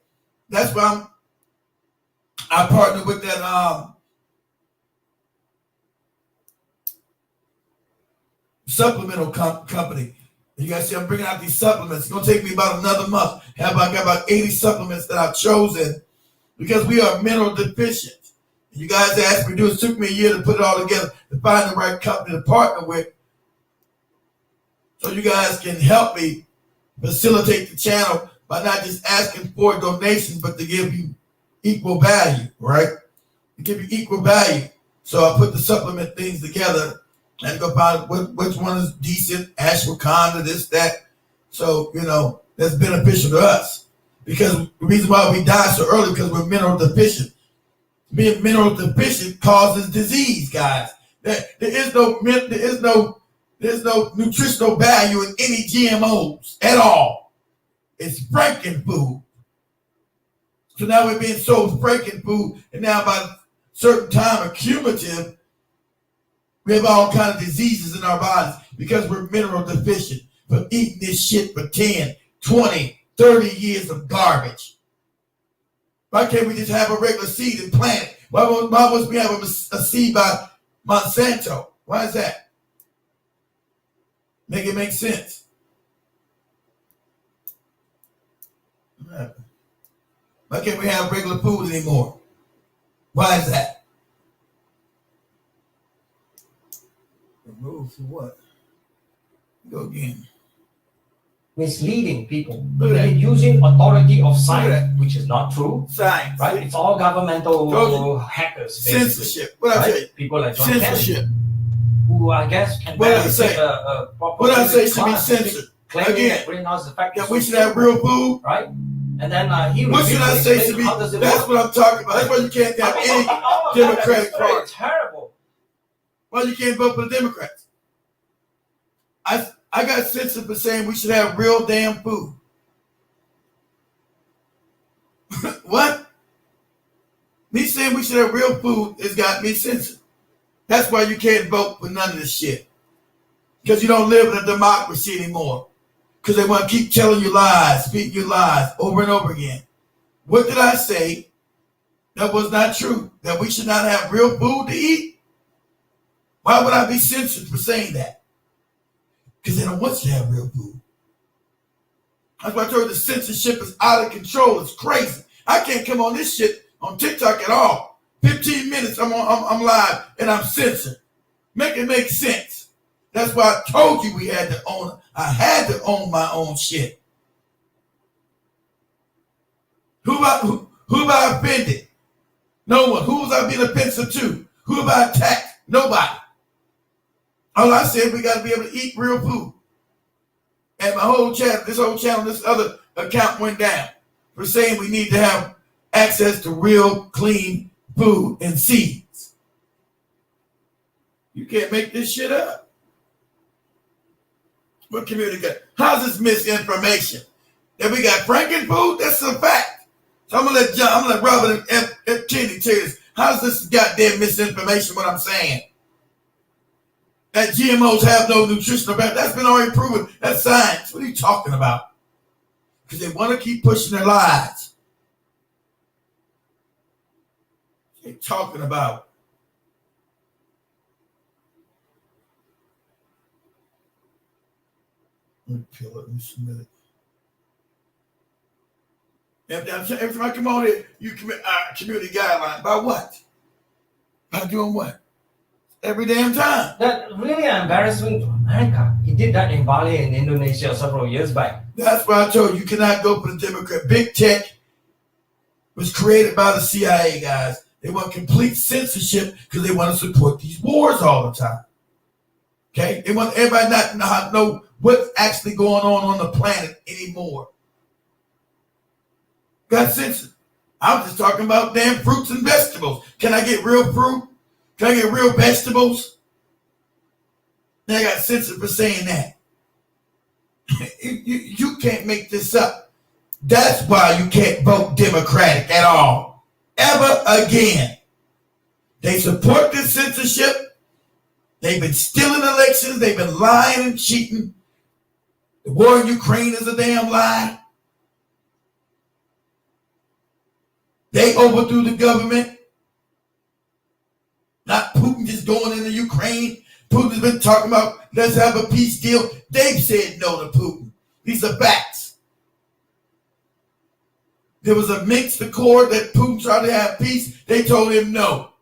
That's why I partnered with that supplemental company. You guys see I'm bringing out these supplements. It's going to take me about another month. I got about 80 supplements that I've chosen because we are mineral deficient. And you guys asked me to do it. It took me a year to put it all together to find the right company to partner with. So you guys can help me facilitate the channel by not just asking for donations, but to give you equal value, right? To give you equal value. So I put the supplement things together and go find which one is decent, ashwagandha, this, that. So, that's beneficial to us. Because the reason why we die so early because we're mineral deficient. Being mineral deficient causes disease, guys. There's no nutritional value in any GMOs at all. It's Franken food. So now we're being sold Franken food, and now by a certain time, accumulative, we have all kinds of diseases in our bodies because we're mineral deficient from eating this shit for 10, 20, 30 years of garbage. Why can't we just have a regular seed and plant it? Why must we have a seed by Monsanto? Why is that? Make it make sense. Why can't we have regular food anymore? Why is that? Remove for what? Go again. Misleading people. They're using authority of science, which is not true. Science. Right? It's all governmental hackers. Basically. Censorship. What I say? People like John Censorship. Kennedy, who I guess can What I say? What I say should be censored. Again, that we should have real food. Right? And then what should I say should be? That's what I'm talking about. That's why you can't have any Democratic Party. Terrible. Why you can't vote for the Democrats? I got censored for saying we should have real damn food. What? Me saying we should have real food has got me censored. That's why you can't vote for none of this shit. Because you don't live in a democracy anymore. Because they want to keep telling you lies, speaking you lies over and over again. What did I say that was not true? That we should not have real food to eat? Why would I be censored for saying that? Because they don't want you to have real food. That's why I told you the censorship is out of control. It's crazy. I can't come on this shit on TikTok at all. 15 minutes I'm live and I'm censored. Make it make sense. That's why I told you we had to own it. I had to own my own shit. Who have I offended? No one. Who was I being offensive to? Who have I attacked? Nobody. All I said, we got to be able to eat real food. And my whole channel, this other account went down for saying we need to have access to real, clean food and seeds. You can't make this shit up. What community got? How's this misinformation? That we got frankenfood? That's a fact. So I'm gonna let Robert and F. Kennedy tell you this. How's this goddamn misinformation what I'm saying? That GMOs have no nutritional value. That's been already proven. That's science. What are you talking about? Because they want to keep pushing their lies. They're talking about. Let me peel it and submit it. Every time I come on here, you commit community guidelines. By what? By doing what? Every damn time. That really embarrassing to America. He did that in Bali in Indonesia several years back. That's why I told you, you cannot go for the Democrat. Big tech was created by the CIA guys. They want complete censorship because they want to support these wars all the time. Okay? They want everybody not to know what's actually going on the planet anymore. Got censored. I'm just talking about damn fruits and vegetables. Can I get real fruit? Can I get real vegetables? Then I got censored for saying that. You can't make this up. That's why you can't vote Democratic at all. Ever again. They support this censorship. They've been stealing elections. They've been lying and cheating. The war in Ukraine is a damn lie. They overthrew the government. Not Putin just going into Ukraine. Putin's been talking about let's have a peace deal. They've said no to Putin. These are facts. There was a Minsk Accord that Putin tried to have peace. They told him no.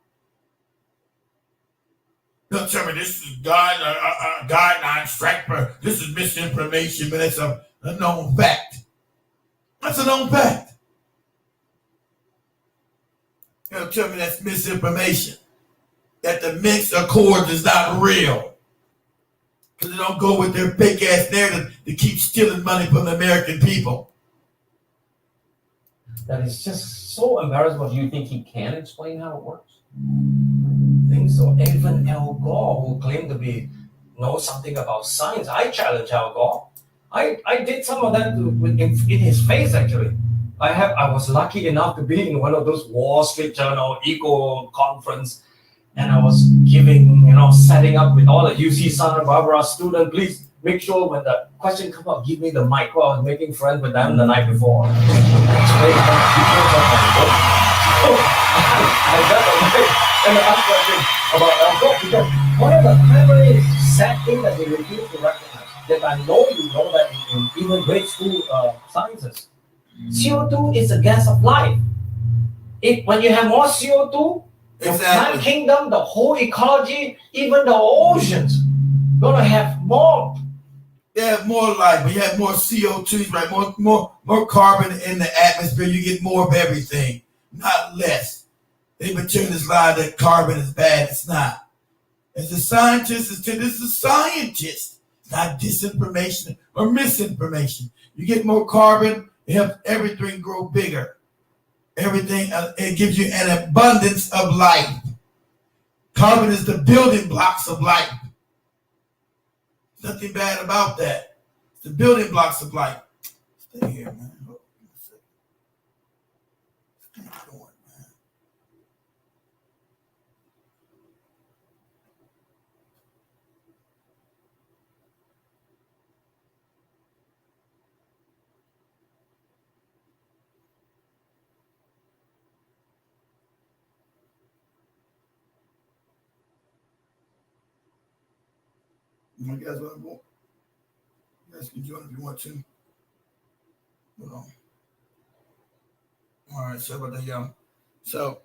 Don't tell me this is guideline strike for this is misinformation, but it's a known fact. That's a known fact. Don't tell me that's misinformation. That the Minsk Accord is not real. Because they don't go with their fake ass narrative to keep stealing money from the American people. That is just so embarrassing. Do you think he can explain how it works? I think so. Even Al Gore, who claimed to know something about science, I challenge Al Gore. I did some of that in his face actually. I was lucky enough to be in one of those Wall Street Journal Eco conference, and I was giving, setting up with all the UC Santa Barbara students. Please make sure when the question comes up, give me the mic. Well, I was making friends with them the night before. I got the mic and I asked questions about Al Gore because one of the primary sad things that they refuse to recognize, that I know you know that in even grade school sciences, CO2 is a gas of life. When you have more CO2, the plant kingdom, the whole ecology, even the oceans, gonna have more. They have more life. When you have more CO2, right? More carbon in the atmosphere, you get more of everything, not less. They've been telling this lie that carbon is bad. It's not. As a scientist, this is a scientist, not disinformation or misinformation. You get more carbon, it helps everything grow bigger. Everything, it gives you an abundance of life. Carbon is the building blocks of life. There's nothing bad about that. It's the building blocks of life. Stay here, man. Stay going, man. You guys want to go? You guys can join if you want to. Hold on. All right, so about that, y'all. So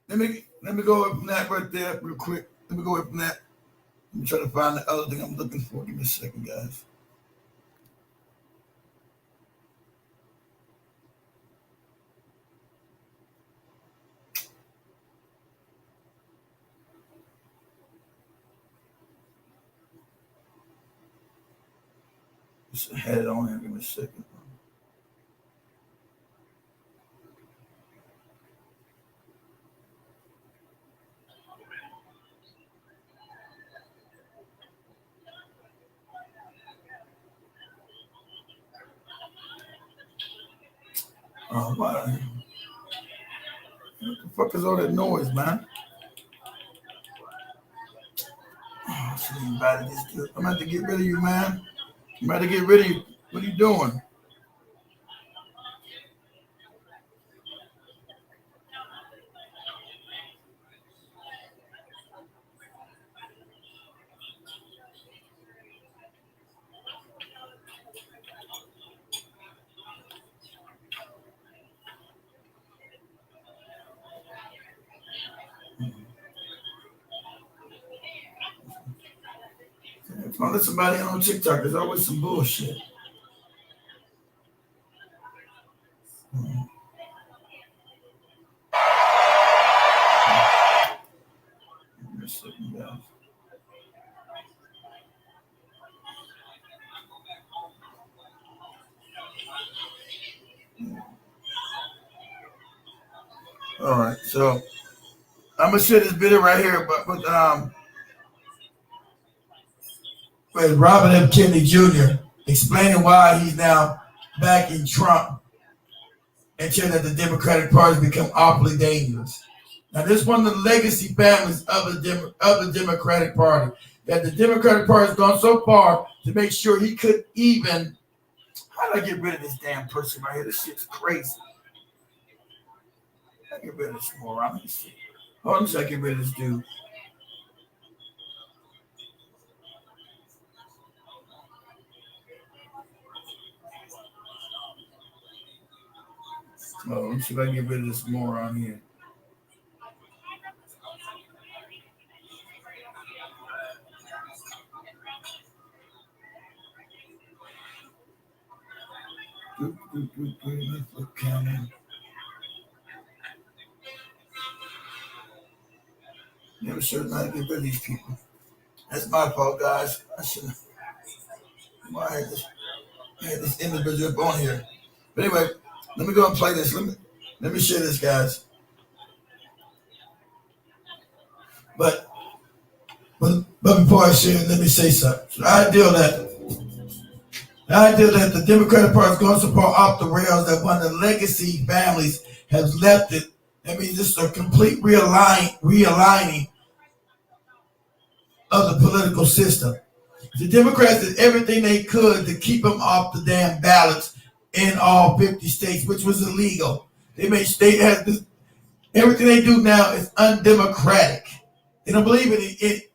let me go up from that right there real quick. Let me go up from that. Let me try to find the other thing I'm looking for. Give me a second, guys. Just had it on here. Give me a second. What the fuck is all that noise, man? Oh, shit, I'm about to get rid of you, man. I'm about to get rid of you. What are you doing? If I let somebody on TikTok, there's always some bullshit. All right, so I'm gonna share this video right here, but with Robert F. Kennedy Jr. explaining why he's now backing Trump and saying that the Democratic Party has become awfully dangerous. Now, this is one of the legacy families of the Democratic Party, that the Democratic Party has gone so far to make sure he couldn't even. How do I get rid of this damn person right here? This shit's crazy. How do I get rid of this moron? Let me see. Hold on a second, get rid of this dude. Oh, let me see if I can get rid of this moron here. Never sure how to get rid of these people. That's my fault, guys. I should have. Why I had this individual up on here. But anyway, let me go and play this. Let me share this, guys. But before I share it, let me say something. So the idea that the Democratic Party is going so far off the rails that one of the legacy families has left it. I mean, just a complete realigning of the political system. The Democrats did everything they could to keep them off the damn ballots in all 50 states, which was illegal. Everything they do now is undemocratic. They don't believe in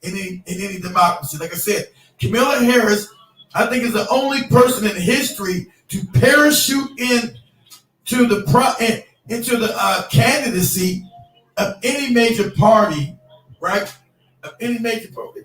any democracy. Like I said, Kamala Harris, I think, is the only person in history to parachute into the candidacy of any major party, right? Of any major party.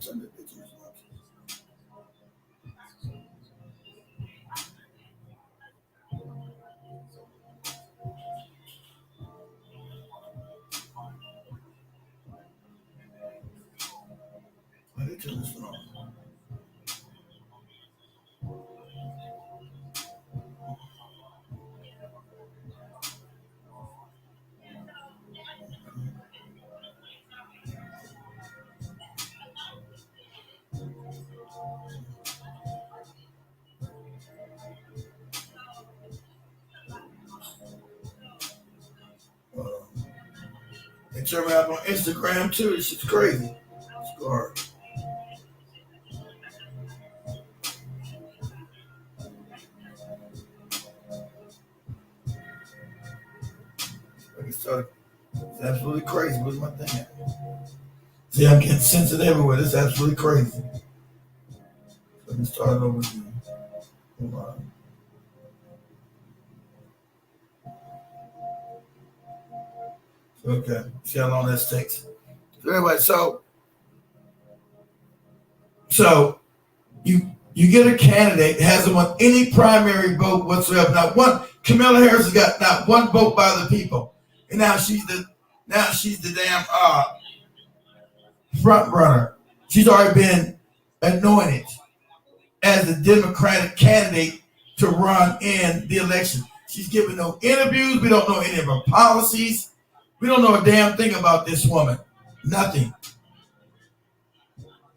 Let me turn this one on. They turn me up on Instagram too. This shit's crazy. It's hard. It's absolutely crazy. What's my thing at? See, I'm getting censored everywhere. This is absolutely crazy. Let me start over again. Hold on. Okay, see how long this takes. So anyway, so you get a candidate that hasn't won any primary vote whatsoever. Not one. Kamala Harris has got not one vote by the people, and now she's the damn front runner. She's already been anointed as the Democratic candidate to run in the election. She's giving no interviews. We don't know any of her policies. We don't know a damn thing about this woman. Nothing.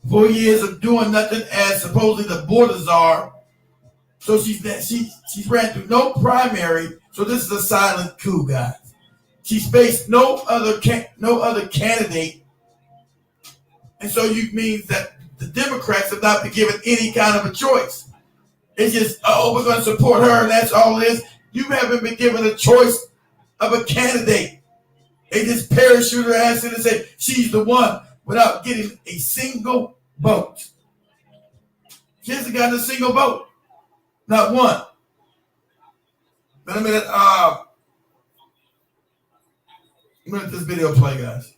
4 years of doing nothing as supposedly the border czar. So she's ran through no primary. So this is a silent coup, guys. She's faced no other candidate, and so you means that the Democrats have not been given any kind of a choice. It's just, oh, we're going to support her, and that's all it is. You haven't been given a choice of a candidate. They just parachute her ass in and say she's the one without getting a single vote. She hasn't gotten a single vote. Not one. But a minute, let this video play, guys.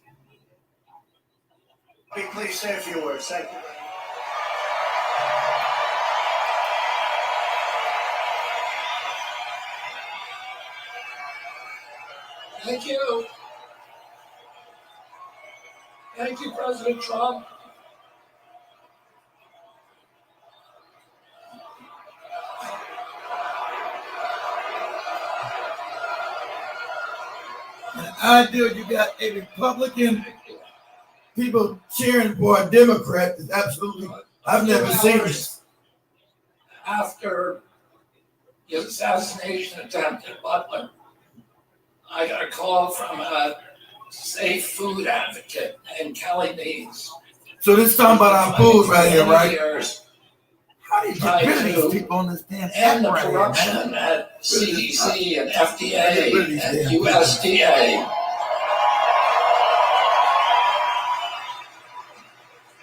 Please say a few words. Thank you. Thank you. Thank you, President Trump. Ideal, you got a Republican people cheering for a Democrat is absolutely, I've never seen this. After the assassination attempt at Butler, I got a call from a safe food advocate named Kelly Means. So this is talking about our food right here, right? Years, How do you get rid of these people on this damn and the right corruption at CDC and FDA and USDA.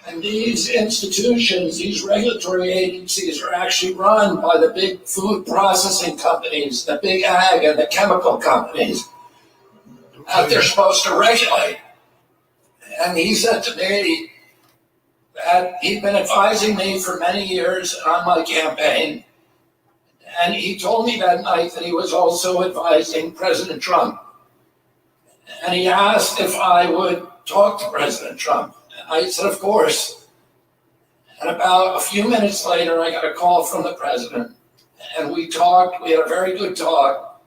And these institutions, these regulatory agencies are actually run by the big food processing companies, the big ag and the chemical companies that they're supposed to regulate. And he said to me that he'd been advising me for many years on my campaign. And he told me that night that he was also advising President Trump. And he asked if I would talk to President Trump. And I said, of course. And about a few minutes later, I got a call from the president. And we talked. We had a very good talk.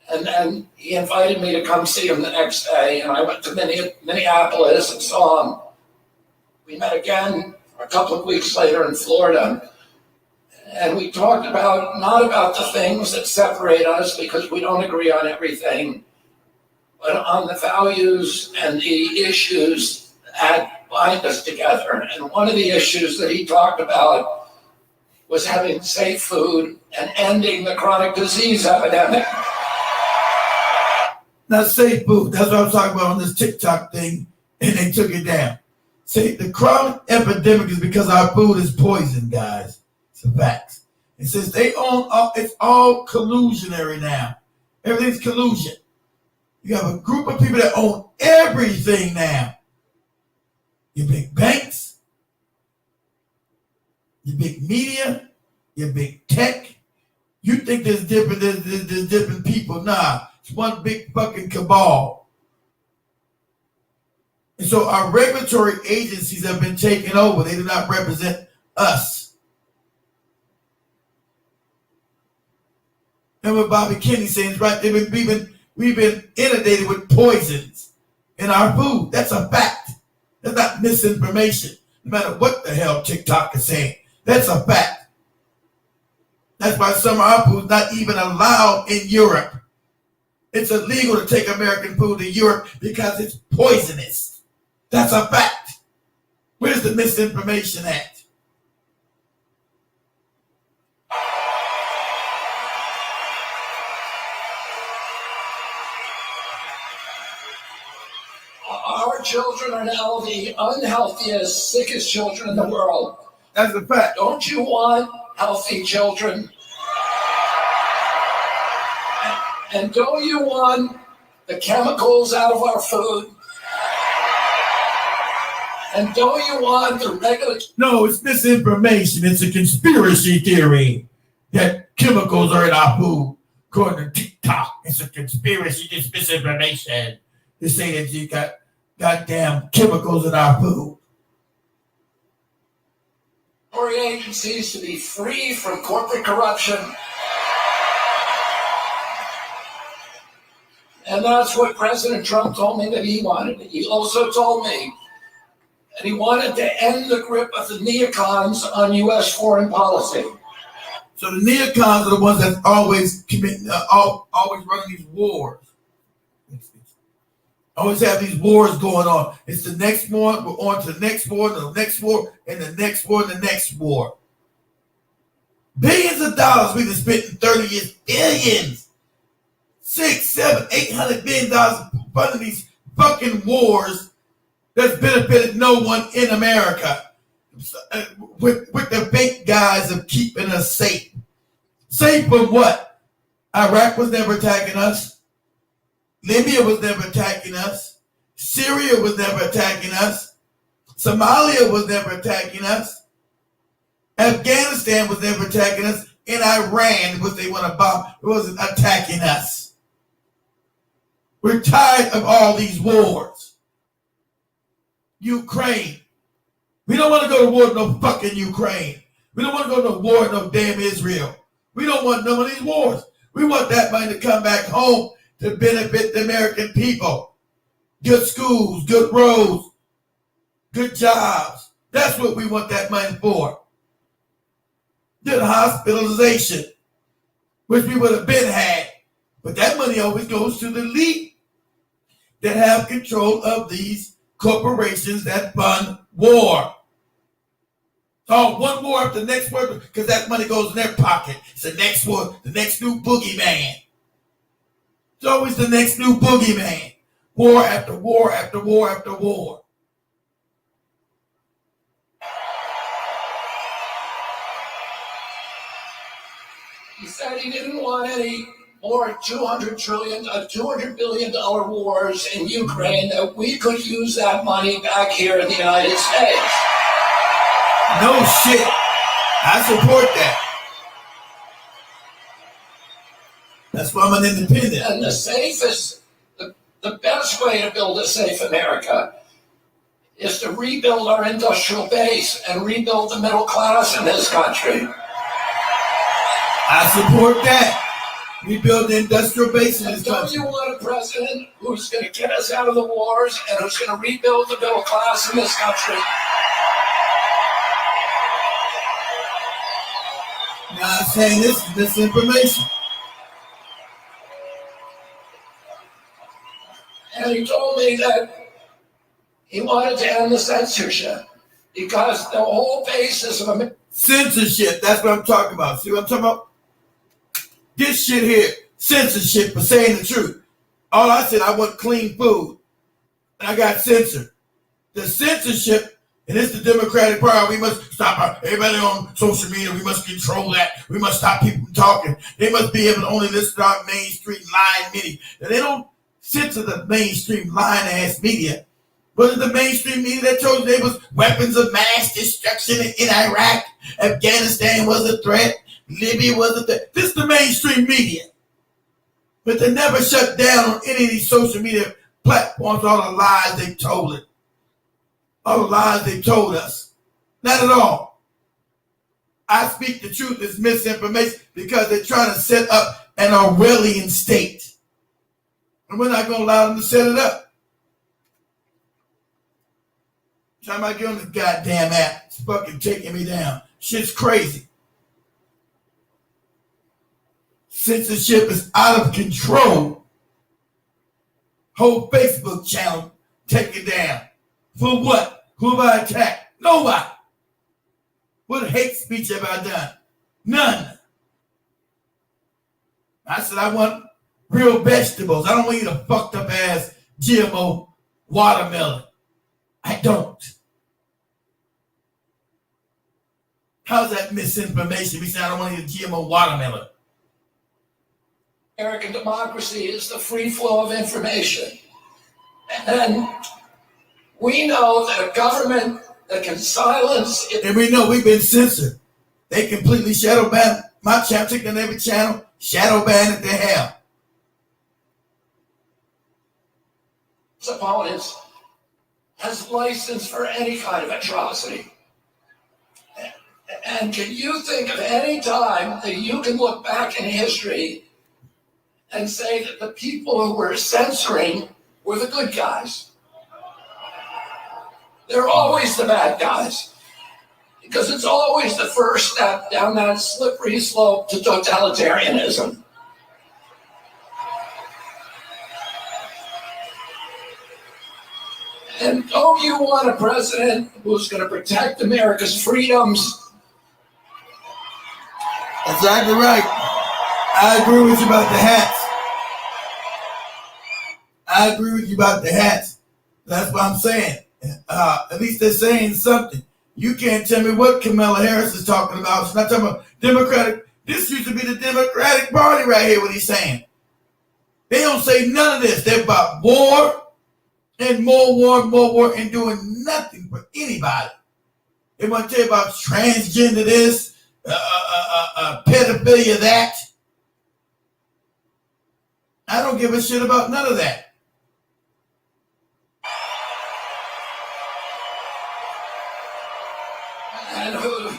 And then he invited me to come see him the next day. And I went to Minneapolis and saw him. We met again a couple of weeks later in Florida. And we talked about, not about the things that separate us because we don't agree on everything, but on the values and the issues that bind us together. And one of the issues that he talked about was having safe food and ending the chronic disease epidemic. Not safe food. That's what I'm talking about on this TikTok thing, and they took it down. See, the chronic epidemic is because our food is poison, guys. It's a fact. And since they own, it's all collusionary now. Everything's collusion. You have a group of people that own everything now. Your big banks, your big media, your big tech. You think there's different people. Nah, it's one big fucking cabal. And so our regulatory agencies have been taken over. They do not represent us. And what Bobby Kennedy saying is right. We've been inundated with poisons in our food. That's a fact. That's not misinformation. No matter what the hell TikTok is saying. That's a fact. That's why some of our food is not even allowed in Europe. It's illegal to take American food to Europe because it's poisonous. That's a fact. Where's the misinformation at? Our children are now the unhealthiest, sickest children in the world. That's a fact. Don't you want healthy children? And don't you want the chemicals out of our food? And don't you want the regular... No, it's misinformation. It's a conspiracy theory that chemicals are in our food. According to TikTok, it's a conspiracy. It's misinformation. They say that you got goddamn chemicals in our food. Agencies to be free from corporate corruption. And that's what President Trump told me that he wanted. He also told me that he wanted to end the grip of the neocons on U.S. foreign policy. So the neocons are the ones that always always running these wars. Always have these wars going on. It's the next war, we're on to the next war, the next war, and the next war, and the next war. Billions of dollars we've been spent in 30 years. Billions. $600, $700, $800 billion funding these fucking wars that's benefited no one in America. With the fake guys of keeping us safe. Safe from what? Iraq was never attacking us. Libya was never attacking us. Syria was never attacking us. Somalia was never attacking us. Afghanistan was never attacking us. And Iran, which they want to bomb, wasn't attacking us. We're tired of all these wars. Ukraine. We don't want to go to war with no fucking Ukraine. We don't want to go to war with no damn Israel. We don't want none of these wars. We want that money to come back home to benefit the American people. Good schools, good roads, good jobs. That's what we want that money for. Good hospitalization, which we would have been had. But that money always goes to the elite that have control of these corporations that fund war. So one war after the next war, because that money goes in their pocket. It's the next war, the next new boogeyman. It's always the next new boogeyman. War after war after war after war. He said he didn't want any more $200 billion wars in Ukraine, that we could use that money back here in the United States. No shit. I support that. That's why I'm an independent. And the safest, the best way to build a safe America is to rebuild our industrial base and rebuild the middle class in this country. I support that. Rebuild the industrial base in this Don't country. you want a president who's going to get us out of the wars and who's going to rebuild the middle class in this country? Now I'm saying this is misinformation. And he told me that he wanted to end the censorship because the whole basis of Censorship, that's what I'm talking about. See what I'm talking about? This shit here, censorship for saying the truth. All I said, I want clean food. And I got censored. The censorship, and it's the Democratic Party, we must stop everybody on social media, we must control that. We must stop people from talking. They must be able to only listen to our mainstream lying media. And they don't censor the mainstream lying ass media. But it's the mainstream media that told you there was weapons of mass destruction in Iraq. Afghanistan was a threat. Libya was a threat. This is the mainstream media. But they never shut down on any of these social media platforms all the lies they told it. All the lies they told us. Not at all. I speak the truth is misinformation because they're trying to set up an Orwellian state. And we're not going to allow them to set it up. Time I get on this goddamn app, it's fucking taking me down. Shit's crazy. Censorship is out of control. Whole Facebook channel taken down. For what? Who have I attacked? Nobody. What hate speech have I done? None. I said I want real vegetables. I don't want to eat a fucked up ass GMO watermelon. I don't. How's that misinformation? We say I don't want to eat a GMO watermelon. American democracy is the free flow of information. And we know that a government that can silence it. And we know we've been censored. They completely shadow ban my channel, taking every channel, shadow ban it to hell. Opponents has license for any kind of atrocity. And can you think of any time that you can look back in history and say that the people who were censoring were the good guys? They're always the bad guys, because it's always the first step down that slippery slope to totalitarianism. And don't you want a president who's going to protect America's freedoms? Exactly right. I agree with you about the hats. I agree with you about the hats. That's what I'm saying. At least they're saying something. You can't tell me what Kamala Harris is talking about. She's not talking about Democratic. This used to be the Democratic Party right here, what he's saying. They don't say none of this. They're about war and more war, and doing nothing for anybody. They want to tell you about transgender this, pedophilia that. I don't give a shit about none of that. And who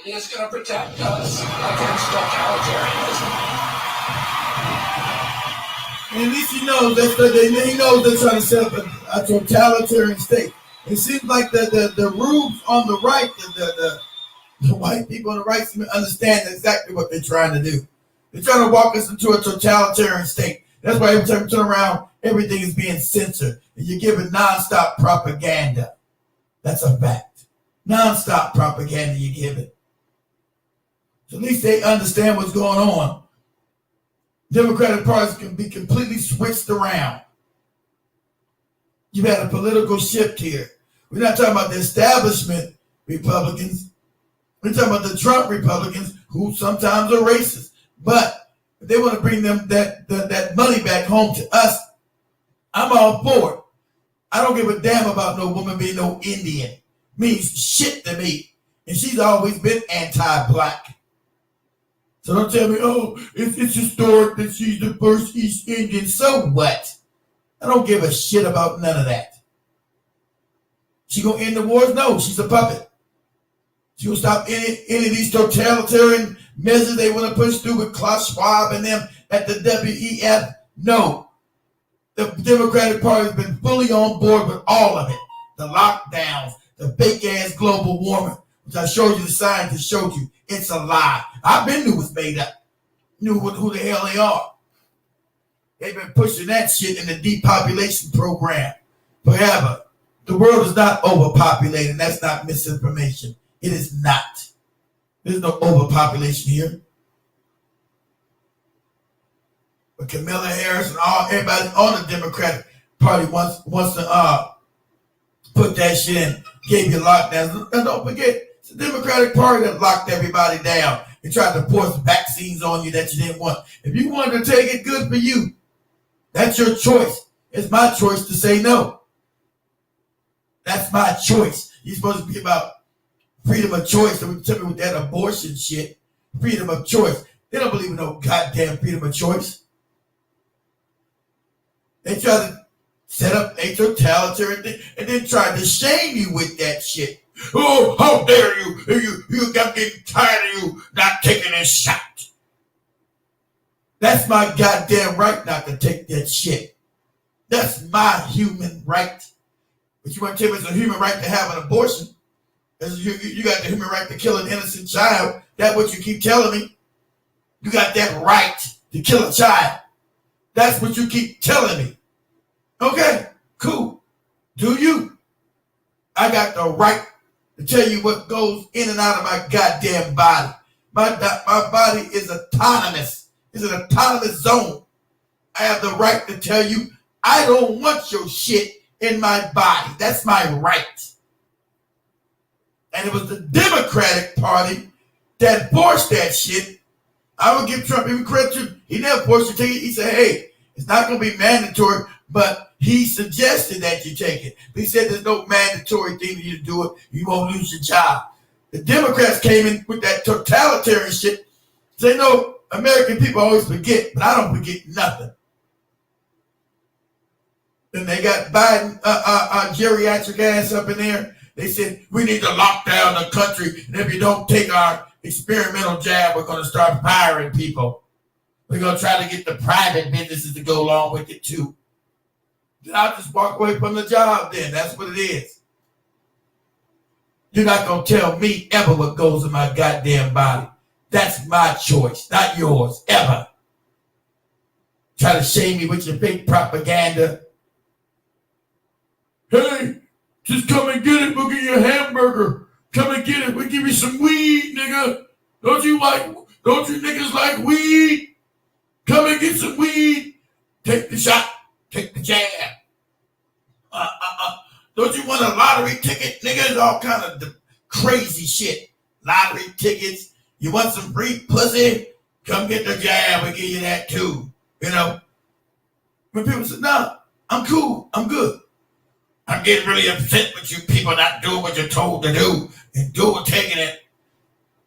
is going to protect us against totalitarianism? And at least he knows he knows they're trying to set up a totalitarian state. It seems like the rubes on the right, the white people on the right seem to understand exactly what they're trying to do. They're trying to walk us into a totalitarian state. That's why every time you turn around, everything is being censored. And you're giving nonstop propaganda. That's a fact. Nonstop propaganda you give it. So at least they understand what's going on. Democratic parties can be completely switched around. You've had a political shift here. We're not talking about the establishment Republicans. We're talking about the Trump Republicans, who sometimes are racist. But if they want to bring them that money back home to us, I'm all for it. I don't give a damn about no woman being no Indian. Means shit to me. And she's always been anti-black. So don't tell me, oh, it's historic that she's the first East Indian. So what? I don't give a shit about none of that. She gonna end the wars? No, she's a puppet. She gonna stop any of these totalitarian measures they want to push through with Klaus Schwab and them at the WEF? No. The Democratic Party has been fully on board with all of it. The lockdowns, the fake-ass global warming, which I showed you, the scientists showed you. It's a lie. I've been knew was made up. Knew who the hell they are. They've been pushing that shit in the depopulation program forever. The world is not overpopulated. That's not misinformation. It is not. There's no overpopulation here. But Kamala Harris and everybody on the Democratic Party wants to put that shit in, gave you lockdowns. And don't forget, it's the Democratic Party that locked everybody down and tried to force vaccines on you that you didn't want. If you wanted to take it, good for you. That's your choice. It's my choice to say no. That's my choice. You're supposed to be about freedom of choice. So tell me with that abortion shit. Freedom of choice. They don't believe in no goddamn freedom of choice. They try to set up a totalitarian thing and then try to shame you with that shit. Oh, how dare you? You got getting tired of you not taking this shot. That's my goddamn right not to take that shit. That's my human right. But you want to tell me it's a human right to have an abortion? You got the human right to kill an innocent child. That's what you keep telling me. You got that right to kill a child. That's what you keep telling me. Okay, cool. Do you? I got the right to tell you what goes in and out of my goddamn body. My body is autonomous. It's an autonomous zone. I have the right to tell you I don't want your shit in my body. That's my right. And it was the Democratic Party that forced that shit. I would give Trump even credit too. He never forced you to take it. He said, hey, it's not going to be mandatory, but he suggested that you take it. But he said there's no mandatory thing for you to do it. You won't lose your job. The Democrats came in with that totalitarian shit. They know American people always forget, but I don't forget nothing. Then they got Biden, geriatric ass up in there. They said, we need to lock down the country. And if you don't take our experimental jab, we're going to start firing people. We're going to try to get the private businesses to go along with it too. Then I'll just walk away from the job then. That's what it is. You're not going to tell me ever what goes in my goddamn body. That's my choice, not yours, ever. Try to shame me with your fake propaganda. Hey, just come and get it. We'll get you a hamburger. Come and get it. We'll give you some weed, nigga. Don't you niggas like weed? Come and get some weed. Take the shot. Take the jab. Don't you want a lottery ticket? Niggas, all kind of crazy shit. Lottery tickets. You want some free pussy? Come get the jab. We'll give you that too. You know? When people say, no, I'm cool. I'm good. I'm getting really upset with you people not doing what you're told to do and taking it.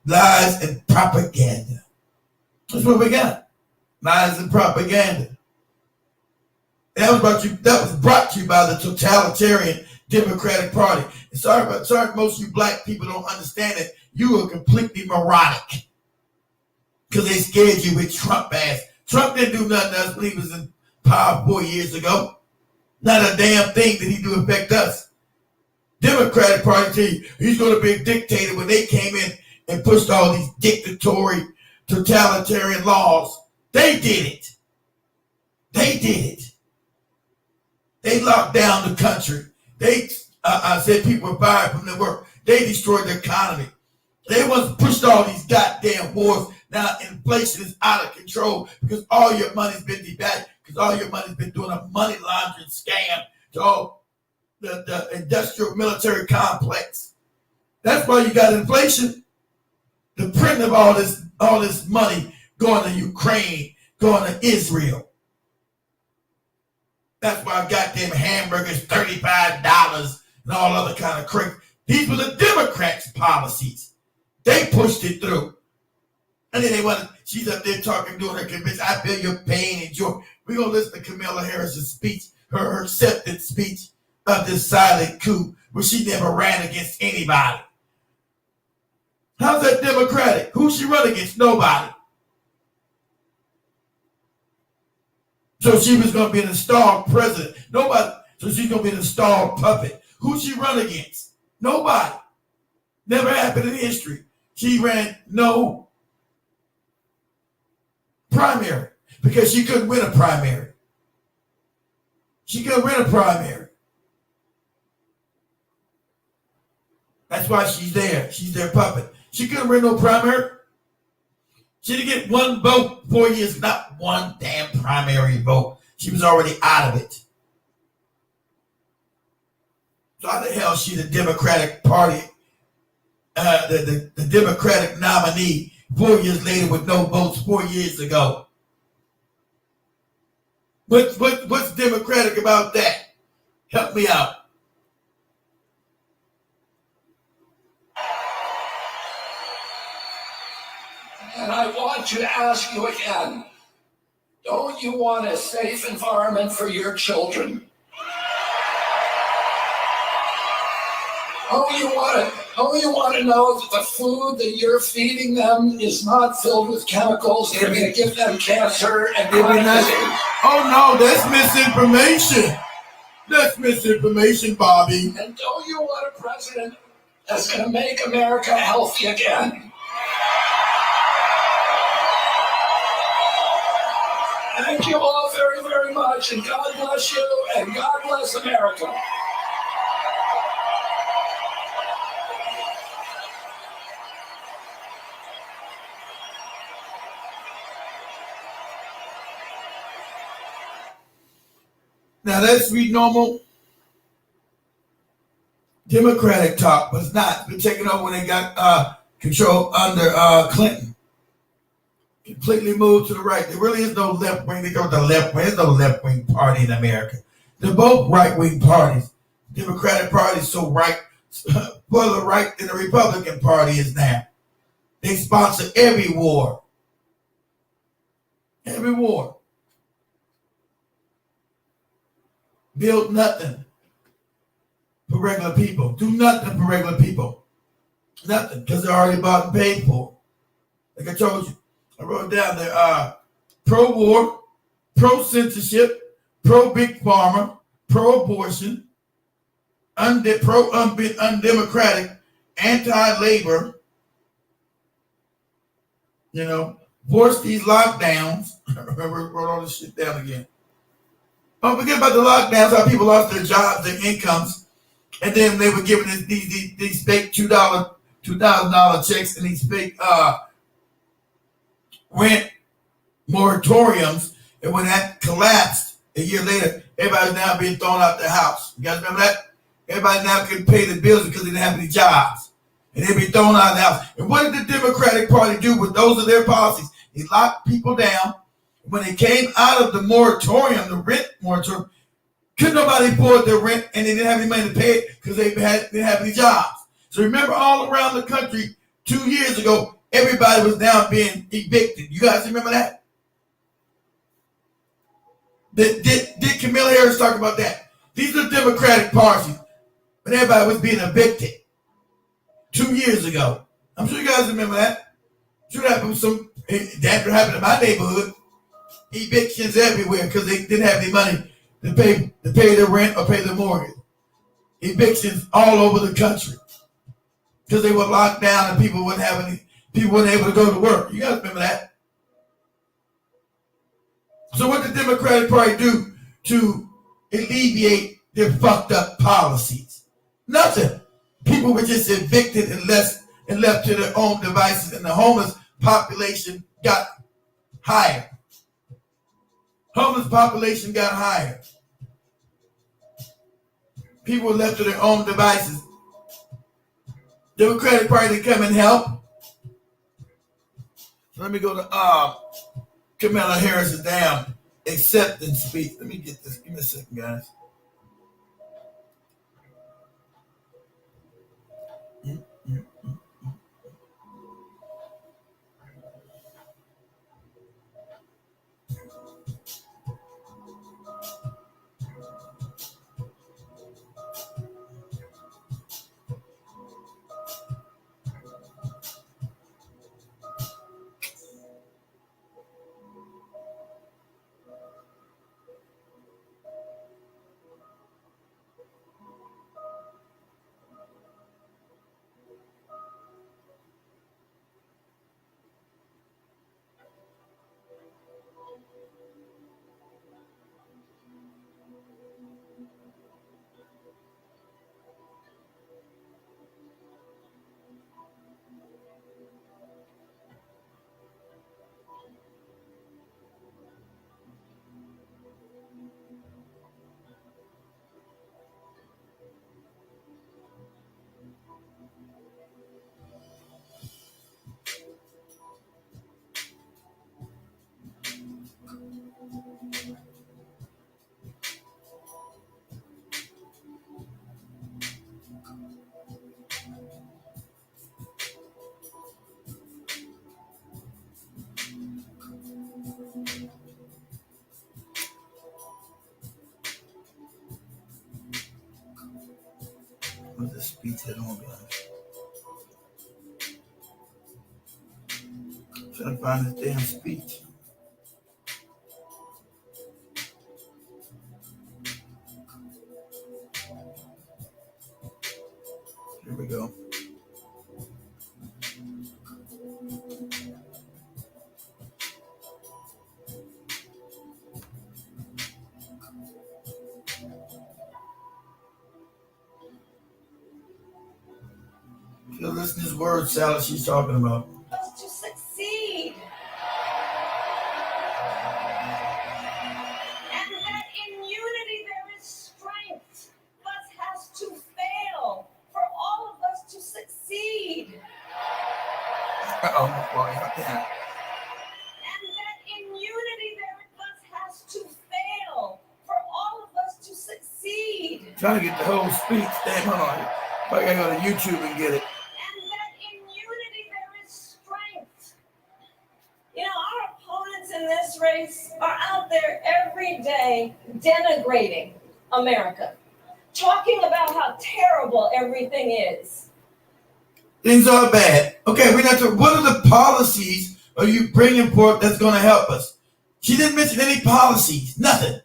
Lies and propaganda. That's what we got. Lies and propaganda. That was brought to you by the totalitarian Democratic Party. And sorry, most of you black people don't understand it. You are completely moronic. Because they scared you with Trump ass. Trump didn't do nothing to us when he was in power 4 years ago. Not a damn thing did he do affect us. Democratic Party tell you he's going to be a dictator when they came in and pushed all these dictatorial, totalitarian laws. They did it. They did it. They locked down the country. They said people were fired from their work. They destroyed the economy. They once pushed all these goddamn wars. Now inflation is out of control because all your money's been devalued, because all your money's been doing a money laundering scam to all the industrial military complex. That's why you got inflation. The print of all this money going to Ukraine, going to Israel. That's why goddamn hamburgers $35 and all other kind of crazy. These were the Democrats' policies. They pushed it through. And then she's up there talking, doing her convention. I feel your pain and joy. We're going to listen to Kamala Harris's speech, her acceptance speech of this silent coup, where she never ran against anybody. How's that democratic? Who she run against? Nobody. So she was going to be an installed president. Nobody. So she's going to be an installed puppet. Who she run against? Nobody. Never happened in history. She ran no primary because she couldn't win a primary. She couldn't win a primary. That's why she's there. She's their puppet. She couldn't win no primary. She didn't get one vote 4 years, not one damn primary vote. She was already out of it. So how the hell is she the Democratic Party, the Democratic nominee 4 years later with no votes 4 years ago? What's democratic about that? Help me out. And I want to ask you again, don't you want a safe environment for your children? Don't you want to know that the food that you're feeding them is not filled with chemicals that are going to give them cancer and disease? Oh no, that's misinformation. That's misinformation, Bobby. And don't you want a president that's going to make America healthy again? Thank you all very, very much, and God bless you, and God bless America. Now that's sweet normal. Democratic talk, but it's not. It's been taken over when they got control under Clinton. Completely moved to the right. There really is no left wing. They go to the left wing. There's no left wing party in America. They're both right wing parties. Democratic Party is so right, further right than the Republican Party is now. They sponsor every war. Every war. Build nothing for regular people. Do nothing for regular people. Nothing, because they're already bought and paid for. Like I told you, I wrote down there, pro-war, pro-censorship, pro-big pharma, pro-abortion, undemocratic, anti-labor, force these lockdowns. I remember I wrote all this shit down again. Don't forget about the lockdowns, how people lost their jobs, their incomes, and then they were giving these fake $2,000 checks and these fake rent moratoriums. And when that collapsed a year later, everybody's now being thrown out their house. You guys remember that? Everybody now couldn't pay the bills because they didn't have any jobs. And they'd be thrown out of the house. And what did the Democratic Party do with those of their policies? They locked people down. When they came out of the moratorium, the rent moratorium, couldn't nobody afford their rent, and they didn't have any money to pay it because they didn't have any jobs. So remember, all around the country 2 years ago, everybody was now being evicted. You guys remember that? Did Kamala Harris talk about that? These are Democratic parties, but everybody was being evicted 2 years ago. I'm sure you guys remember that. Sure that happened in my neighborhood. Evictions everywhere because they didn't have any money to pay their rent or pay their mortgage. Evictions all over the country because they were locked down and people weren't able to go to work. You guys remember that? So what did the Democratic Party do to alleviate their fucked up policies? Nothing. People were just evicted and left to their own devices, and the homeless population got higher. Homeless population got higher. People were left to their own devices. Democratic Party come and help. So let me go to Kamala Harris's damn acceptance speech. Let me get this. Give me a second, guys. What's the speech at home, guys? I'm trying to find this damn speech. Here we go. So listen to this word salad she's talking about. To succeed. And that in unity there is strength. Thus has to fail. And that in unity there thus has to fail for all of us to succeed. Trying to get the whole speech. Damn, hold on. I gotta go to YouTube and get it. And that in unity there is strength. You know, our opponents in this race are out there every day denigrating America, talking about how terrible everything is. Things are bad. Okay, we're not sure. What are the policies are you bringing forth that's going to help us? She didn't mention any policies. Nothing.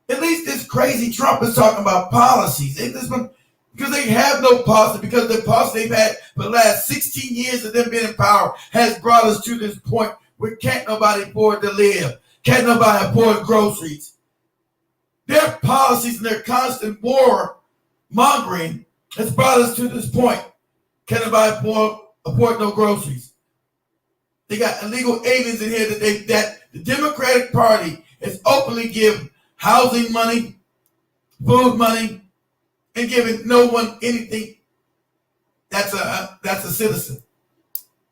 At least this crazy Trump is talking about policies. Because they have no policy, because the policy they've had for the last 16 years of them being in power has brought us to this point where can't nobody afford to live. Can't nobody afford groceries. Their policies and their constant war mongering has brought us to this point. Can't nobody afford no groceries. They got illegal aliens in here that the Democratic Party has openly given housing money, food money, and giving no one anything that's a citizen.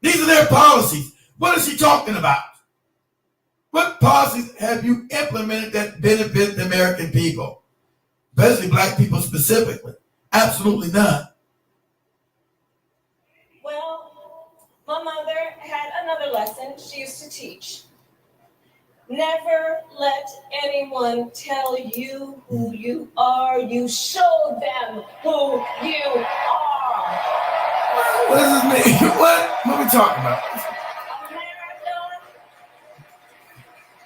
These are their policies. What is she talking about? What policies have you implemented that benefit the American people, especially black people specifically? Absolutely none. Well, my mother had another lesson she used to teach. Never let anyone tell you who you are. You show them who you are. What does this mean? What are we talking about?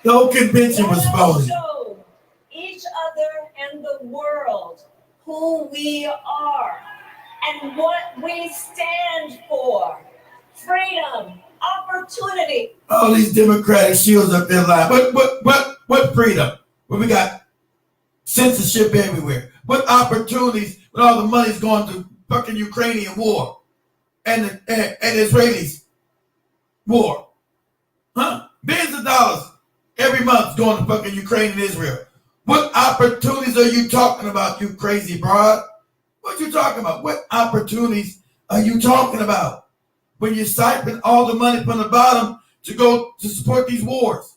The whole convention was phony. Show each other and the world who we are and what we stand for. Freedom, opportunity. All these Democratic shields up there lying. What freedom? Well, we got censorship everywhere. What opportunities when all the money's going to fucking Ukrainian war and Israelis war? Huh? Billions of dollars every month going to fucking Ukraine and Israel. What opportunities are you talking about, you crazy broad? What you talking about? What opportunities are you talking about? When you're siphoning all the money from the bottom to go to support these wars.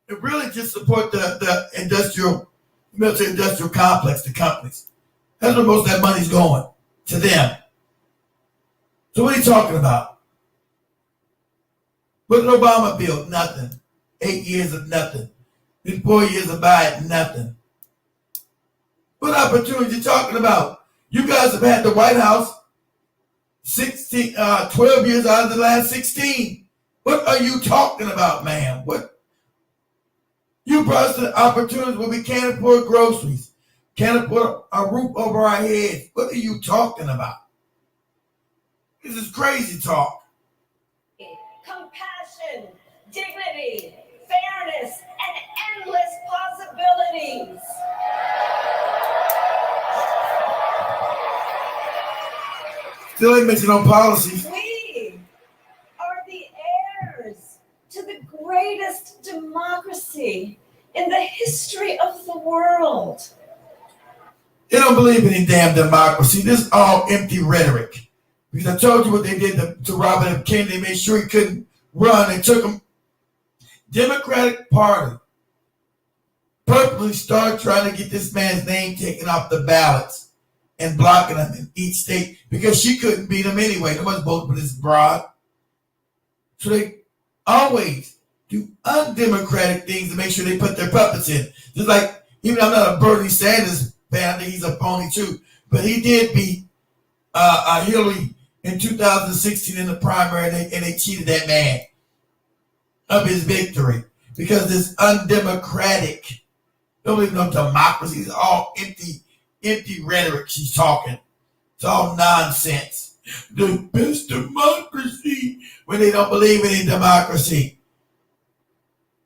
It really just support the military industrial complex, the companies. That's where most of that money's going, to them. So what are you talking about? What did Obama build? Nothing. 8 years of nothing. Then 4 years of Biden, nothing. What opportunities are you talking about? You guys have had the White House 12 years out of the last 16. What are you talking about, man? What? You brought us to the opportunities where we can't afford groceries, can't afford a roof over our heads. What are you talking about? This is crazy talk. Compassion, dignity, fairness, and endless possibilities. Still ain't mentioned no policies. We are the heirs to the greatest democracy in the history of the world. They don't believe in any damn democracy. This is all empty rhetoric. Because I told you what they did to Robert F. Kennedy. They made sure he couldn't run. They took him. Democratic Party purposely started trying to get this man's name taken off the ballots and blocking him in each state because she couldn't beat him anyway. Nobody's voting for this broad. So they always do undemocratic things to make sure they put their puppets in. Just like, even though I'm not a Bernie Sanders fan, I think he's a phony too, but he did beat Hillary in 2016 in the primary, and they cheated that man of his victory because this undemocratic, don't even know democracy, it's all empty rhetoric she's talking. It's all nonsense. The best democracy when they don't believe in any democracy.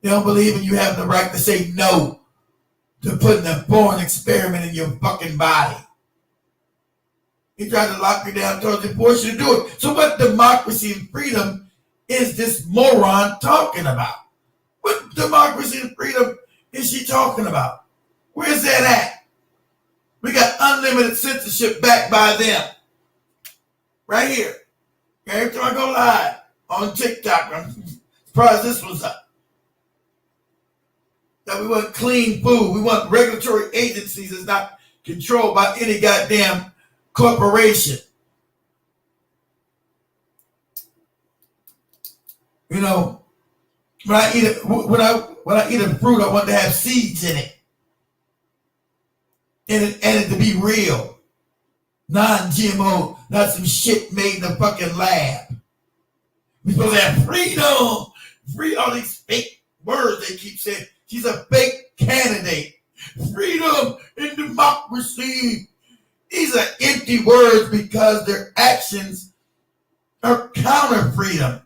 They don't believe in you having the right to say no to putting a foreign experiment in your fucking body. He tried to lock you down, told you force you to do it. So what democracy and freedom is this moron talking about? What democracy and freedom is she talking about? Where's that at? We got unlimited censorship backed by them. Right here. Every time I go live, on TikTok. I'm surprised this was up. That we want clean food. We want regulatory agencies that's not controlled by any goddamn corporation. You know, when I eat a fruit, I want to have seeds in it. And it to be real. Non-GMO, not some shit made in a fucking lab. We're supposed to have freedom. Free all these fake words they keep saying. She's a fake candidate. Freedom and democracy. These are empty words because their actions are counter freedom,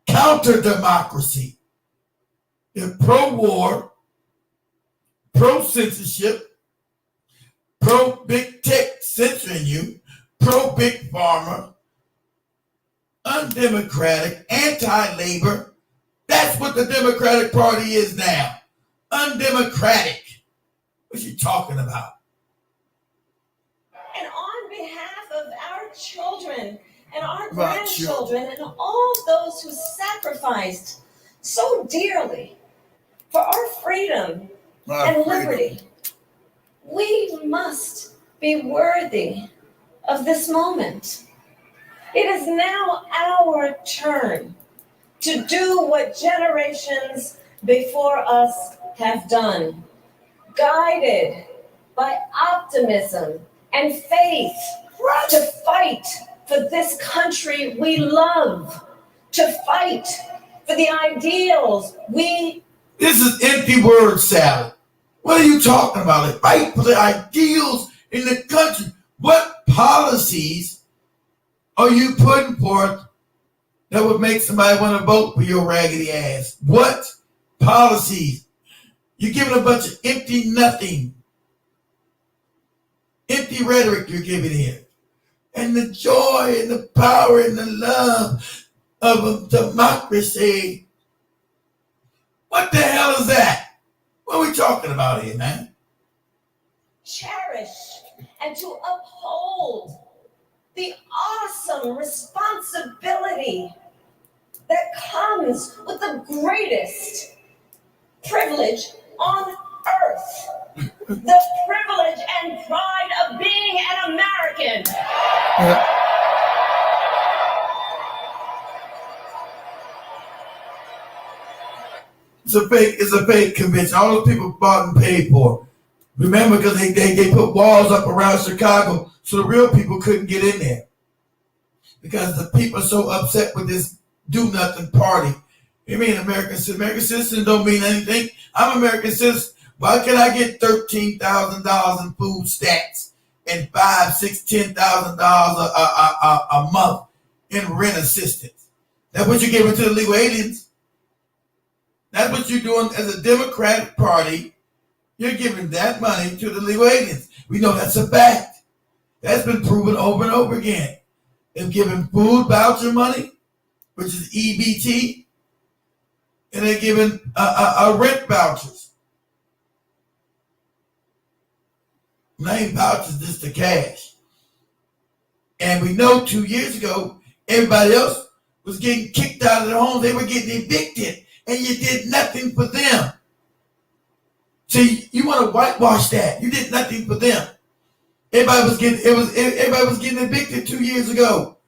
counter democracy. They're pro-war, pro-censorship, pro-big tech censoring you, pro-big pharma, undemocratic, anti-labor. That's what the Democratic Party is now. Undemocratic. What you talking about? And on behalf of our children and our grandchildren and all those who sacrificed so dearly for our freedom and liberty, we must be worthy of this moment. It is now our turn to do what generations before us have done, guided by optimism and faith, to fight for this country we love, to fight for the ideals we... This is empty word salad. What are you talking about? Like, fight for the ideals in the country. What policies are you putting forth that would make somebody want to vote for your raggedy ass? What policies? You're giving a bunch of empty nothing. Empty rhetoric you're giving here. And the joy and the power and the love of a democracy. What the hell is that? What are we talking about here, man? Cherish and to uphold the awesome responsibility that comes with the greatest privilege on earth. The privilege and pride of being an American. Yeah. It's a fake convention. All those people bought and paid for. Remember, because they put walls up around Chicago so the real people couldn't get in there. Because the people are so upset with this do-nothing party. You mean American citizen don't mean anything? I'm American citizen. Why can I get $13,000 in food stamps and $5,000, $6,000, $10,000 a month in rent assistance? That's what you're giving to the illegal aliens. That's what you're doing as a Democratic Party. You're giving that money to the illegal aliens. We know that's a fact. That's been proven over and over again. They've given food voucher money, which is EBT, and they're giving rent vouchers. Name vouchers, just the cash. And we know 2 years ago, everybody else was getting kicked out of their homes. They were getting evicted, and you did nothing for them. See, you want to whitewash that. You did nothing for them. Everybody was getting evicted 2 years ago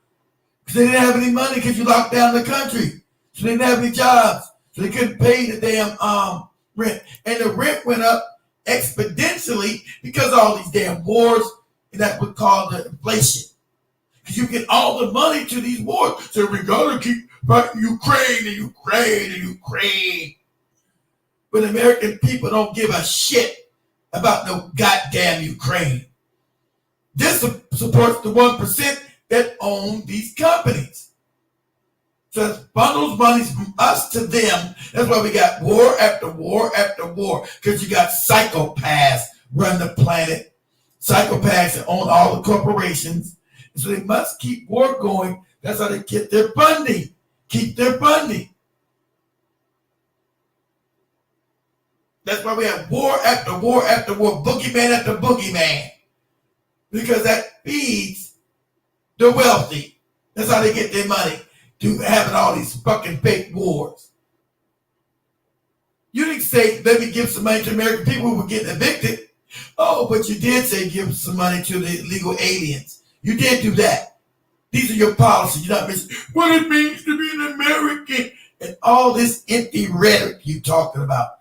because they didn't have any money because you locked down the country. So they didn't have any jobs. So they couldn't pay the damn rent. And the rent went up exponentially because of all these damn wars, and that's what caused the inflation. Because you get all the money to these wars. So we gotta keep fighting Ukraine and Ukraine and Ukraine. But American people don't give a shit about no goddamn Ukraine. This supports the 1% that own these companies. So it bundles money from us to them. That's why we got war after war after war. Because you got psychopaths run the planet. Psychopaths that own all the corporations. And so they must keep war going. That's how they get their funding. Keep their funding. That's why we have war after war after war. Boogeyman after boogeyman. Because that feeds the wealthy. That's how they get their money. to having all these fucking fake wars. You didn't say, let me give some money to American people who were getting evicted. Oh, but you did say give some money to the illegal aliens. You did do that. These are your policies. You're not missing what it means to be an American and all this empty rhetoric you talking about.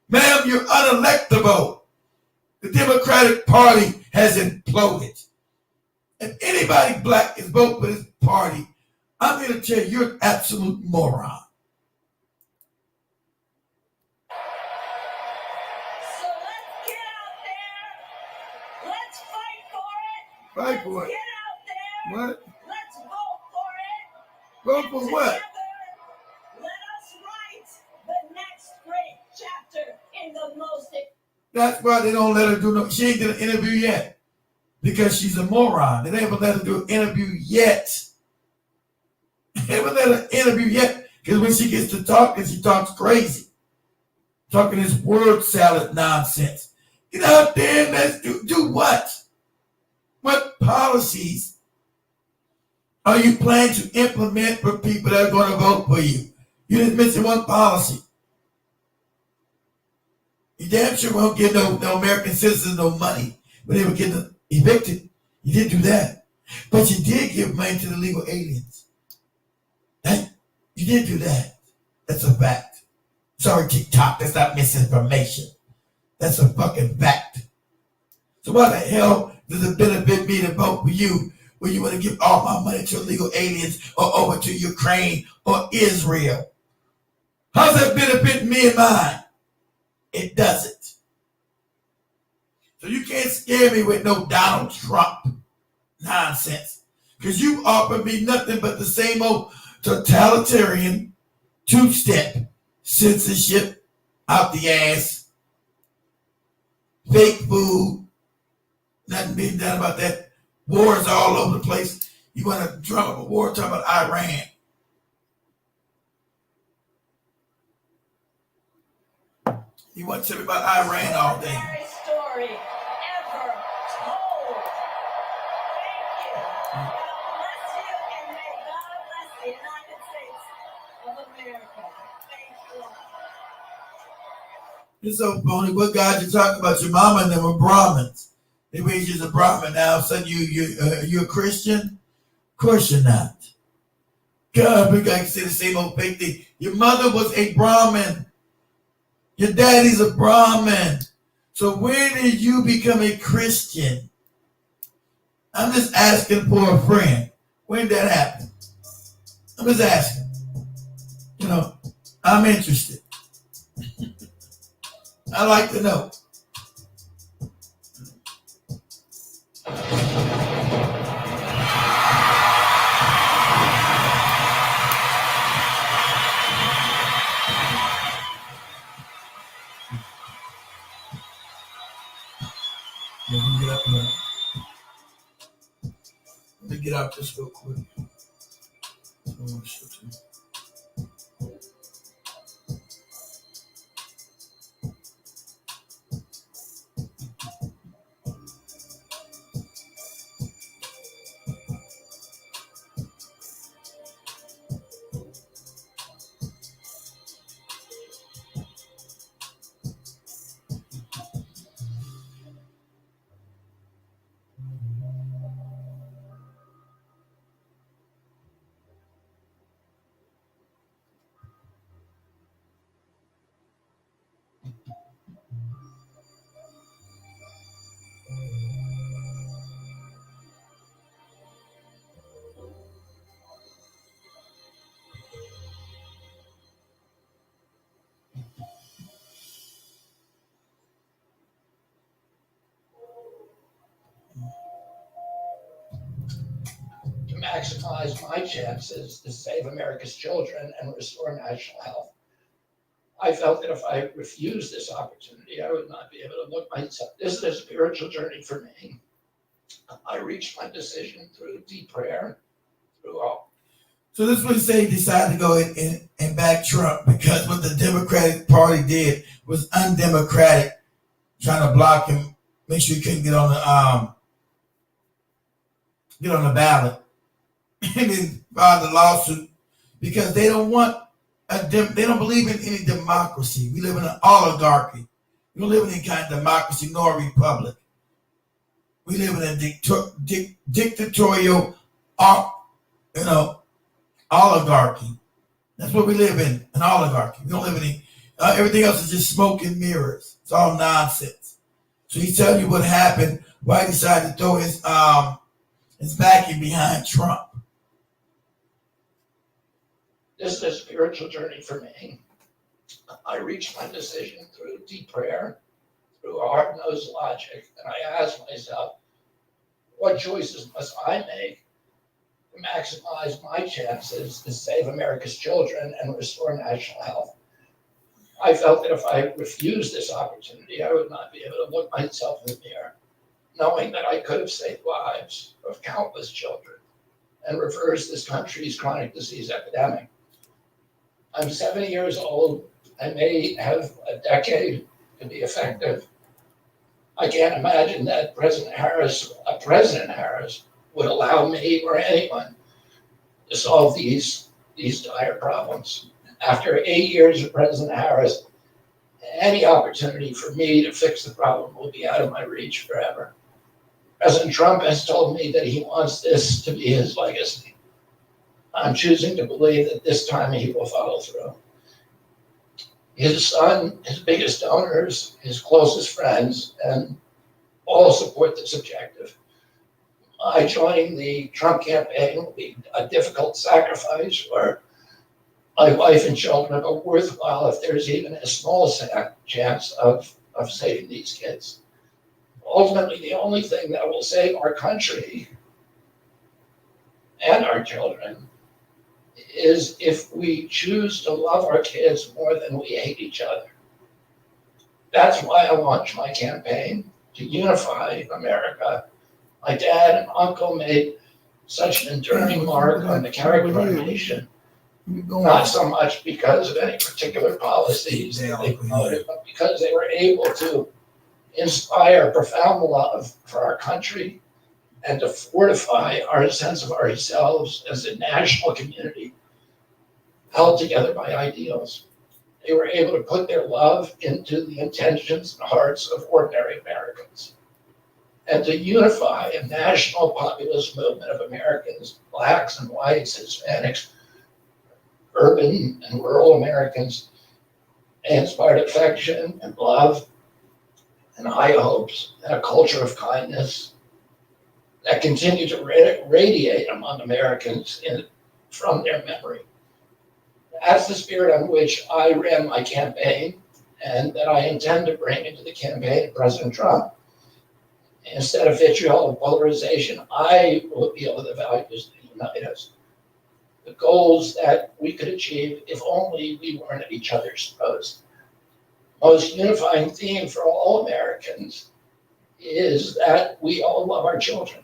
Ma'am, you're unelectable. The Democratic Party has imploded. If anybody black is voting for this party, I'm going to tell you, you're an absolute moron. So let's get out there. Let's fight for it. Fight for Let's it. get out there. What? Let's vote for it. Vote for what? Together, let us write the next great chapter in the most. That's why they don't let her do no. She ain't did an interview yet because she's a moron. They never let her do an interview yet. They never let her interview yet because when she gets to talking, she talks crazy, talking this word salad nonsense. Get out there and let's do what? What policies are you planning to implement for people that are going to vote for you? You didn't mention one policy. You damn sure won't give no American citizens no money when they were getting evicted. You did do that. But you did give money to the illegal aliens. You did do that. That's a fact. Sorry, TikTok, that's not misinformation. That's a fucking fact. So why the hell does it benefit me to vote for you when you want to give all my money to illegal aliens or over to Ukraine or Israel? How's that benefit me and mine? It doesn't. So you can't scare me with no Donald Trump nonsense. Because you offer me nothing but the same old totalitarian two-step censorship out the ass, fake food, nothing being done about that. Wars all over the place. You want to drum up a war talking about Iran. You want to tell me about Iran all day. Every story ever told. Thank you. God bless you, and may God bless the United States of America. Thank you. It's so phony. What God you talking about? Your mama and them were Brahmins. They raised you as a Brahmin. Now all of a sudden you a Christian? Of course you're not. God, we got to say the same old fake thing. Your mother was a Brahmin. Your daddy's a Brahmin. So when did you become a Christian? I'm just asking for a friend. When did that happen? I'm just asking. You know, I'm interested. I like to know. Let me get out this real quick. To maximize my chances to save America's children and restore national health. I felt that if I refused this opportunity, I would not be able to look myself. This is a spiritual journey for me. I reached my decision through deep prayer, through all. So this was say he decided to go and back Trump because what the Democratic Party did was undemocratic, trying to block him, make sure he couldn't get on the ballot. And then filed the lawsuit because they don't want they don't believe in any democracy. We live in an oligarchy. We don't live in any kind of democracy nor a republic. We live in a dictatorial, oligarchy. That's what we live in, an oligarchy. We don't live in any. Everything else is just smoke and mirrors. It's all nonsense. So he's telling you what happened, why he decided to throw his backing behind Trump. This is a spiritual journey for me. I reached my decision through deep prayer, through hard-nosed logic, and I asked myself, what choices must I make to maximize my chances to save America's children and restore national health? I felt that if I refused this opportunity, I would not be able to look myself in the mirror, knowing that I could have saved lives of countless children and reversed this country's chronic disease epidemic. I'm 70 years old. I may have a decade to be effective. I can't imagine that President Harris would allow me or anyone to solve these dire problems. After 8 years of President Harris, any opportunity for me to fix the problem will be out of my reach forever. President Trump has told me that he wants this to be his legacy. I'm choosing to believe that this time he will follow through. His son, his biggest donors, his closest friends, and all support this objective. My joining the Trump campaign will be a difficult sacrifice for my wife and children, but worthwhile if there's even a small chance of saving these kids. Ultimately, the only thing that will save our country and our children is if we choose to love our kids more than we hate each other. That's why I launched my campaign to unify America. My dad and uncle made such an enduring mark on the character of our nation, not so much because of any particular policies that they promoted, but because they were able to inspire profound love for our country and to fortify our sense of ourselves as a national community held together by ideals. They were able to put their love into the intentions and hearts of ordinary Americans and to unify a national populist movement of Americans, Blacks and whites, Hispanics, urban and rural Americans. They inspired affection and love and high hopes and a culture of kindness that continue to radiate among Americans from their memory. That's the spirit on which I ran my campaign and that I intend to bring into the campaign of President Trump. Instead of vitriol and polarization, I will appeal to the values that unite us, the goals that we could achieve if only we weren't at each other's throats. Most unifying theme for all Americans is that we all love our children.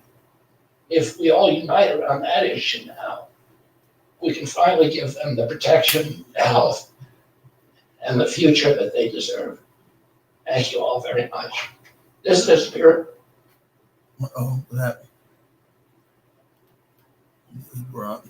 If we all unite around that issue now, we can finally give them the protection, the health, and the future that they deserve. Thank you all very much. This is the spirit. That is brought.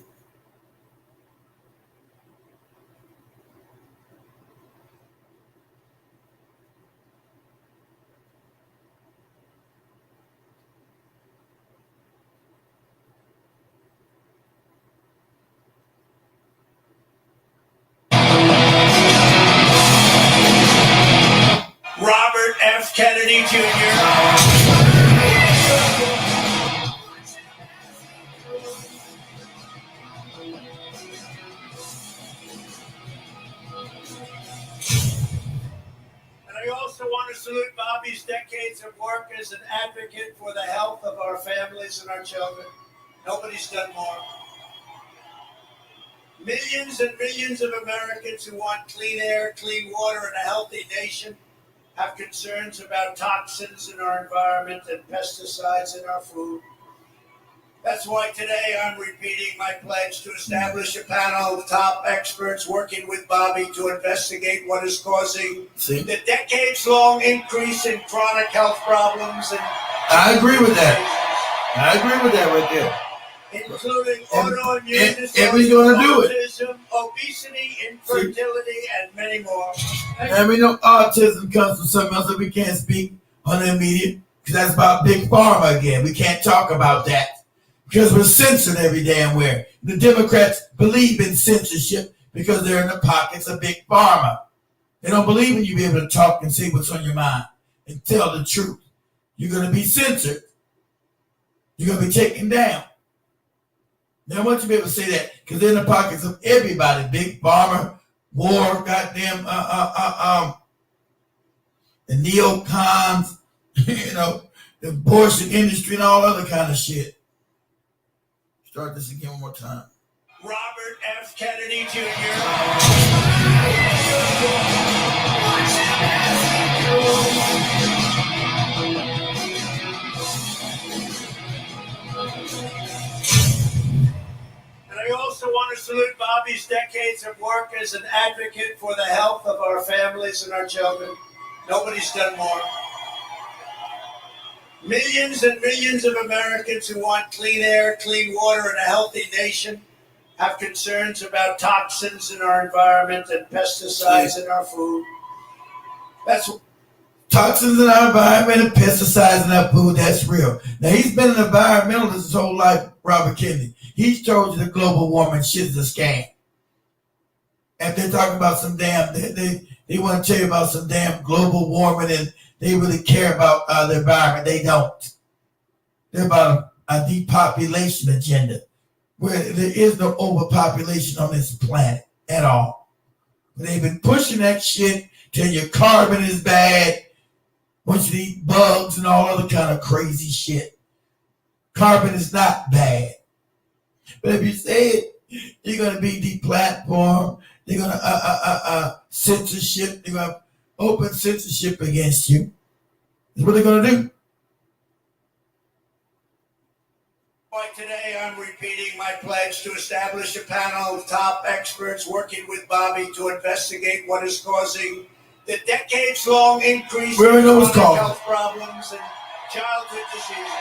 Robert F. Kennedy Jr. And I also want to salute Bobby's decades of work as an advocate for the health of our families and our children. Nobody's done more. Millions and millions of Americans who want clean air, clean water, and a healthy nation have concerns about toxins in our environment and pesticides in our food. That's why today I'm repeating my pledge to establish a panel of top experts working with Bobby to investigate what is causing the decades-long increase in chronic health problems. And I agree with that. I agree with that right there. Including autoimmune and we're gonna do it. autism, obesity, infertility, and many more. And we know autism comes from something else that we can't speak on the media because that's about big pharma again. We can't talk about that because we're censored every damn where. The Democrats believe in censorship because they're in the pockets of big pharma. They don't believe in you being able to talk and say what's on your mind and tell the truth. You're going to be censored. You're going to be taken down. They don't want you to be able to say that because they're in the pockets of everybody. Big pharma, war, goddamn, the neocons, the abortion industry and all other kind of shit. Start this again one more time. Robert F. Kennedy Jr. And I also want to salute Bobby's decades of work as an advocate for the health of our families and our children. Nobody's done more. Millions and millions of Americans who want clean air, clean water, and a healthy nation have concerns about toxins in our environment and pesticides in our food. That's toxins in our environment and pesticides in our food. That's real. Now he's been an environmentalist his whole life, Robert Kennedy. He's told you the global warming shit is a scam. And they're talking about some damn, they want to tell you about some damn global warming and they really care about the environment. They don't. They're about a depopulation agenda where there is no overpopulation on this planet at all. But they've been pushing that shit till your carbon is bad, want you to eat bugs and all other kind of crazy shit. Carbon is not bad. But if you say it, you're going to be deplatformed. They're going to censorship. They're going to open censorship against you. That's what they're going to do. Why today I'm repeating my pledge to establish a panel of top experts working with Bobby to investigate what is causing the decades-long increase in chronic health problems and childhood diseases.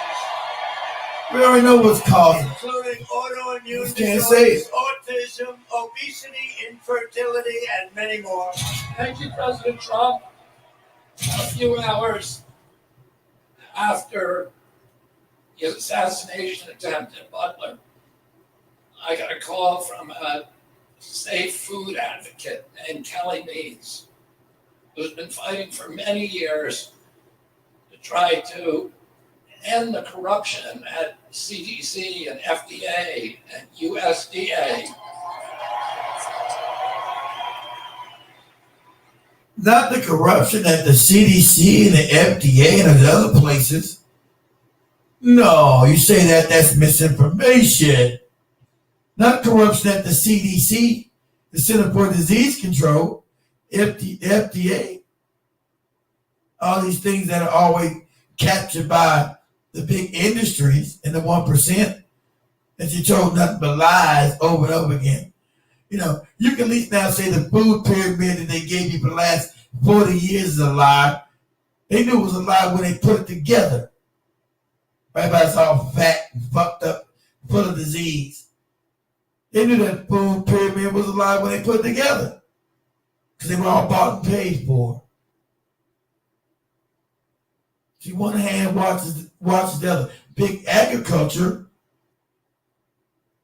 We already know what's causing, including autoimmune disorders, autism, obesity, infertility, and many more. Thank you, President Trump. A few hours after his assassination attempt at Butler, I got a call from a safe food advocate named Kelly Means, who's been fighting for many years to try to end the corruption at CDC and FDA and USDA. Not the corruption at the CDC and the FDA and the other places. No, you say that's misinformation. Not corruption at the CDC, the Center for Disease Control, FDA. All these things that are always captured by the big industries and the 1% that you told nothing but lies over and over again. You can at least now say the food pyramid that they gave you for the last 40 years is a lie. They knew it was a lie when they put it together. Everybody's all fat and fucked up, full of disease. They knew that food pyramid was a lie when they put it together because they were all bought and paid for. See, one hand watches the other. Big agriculture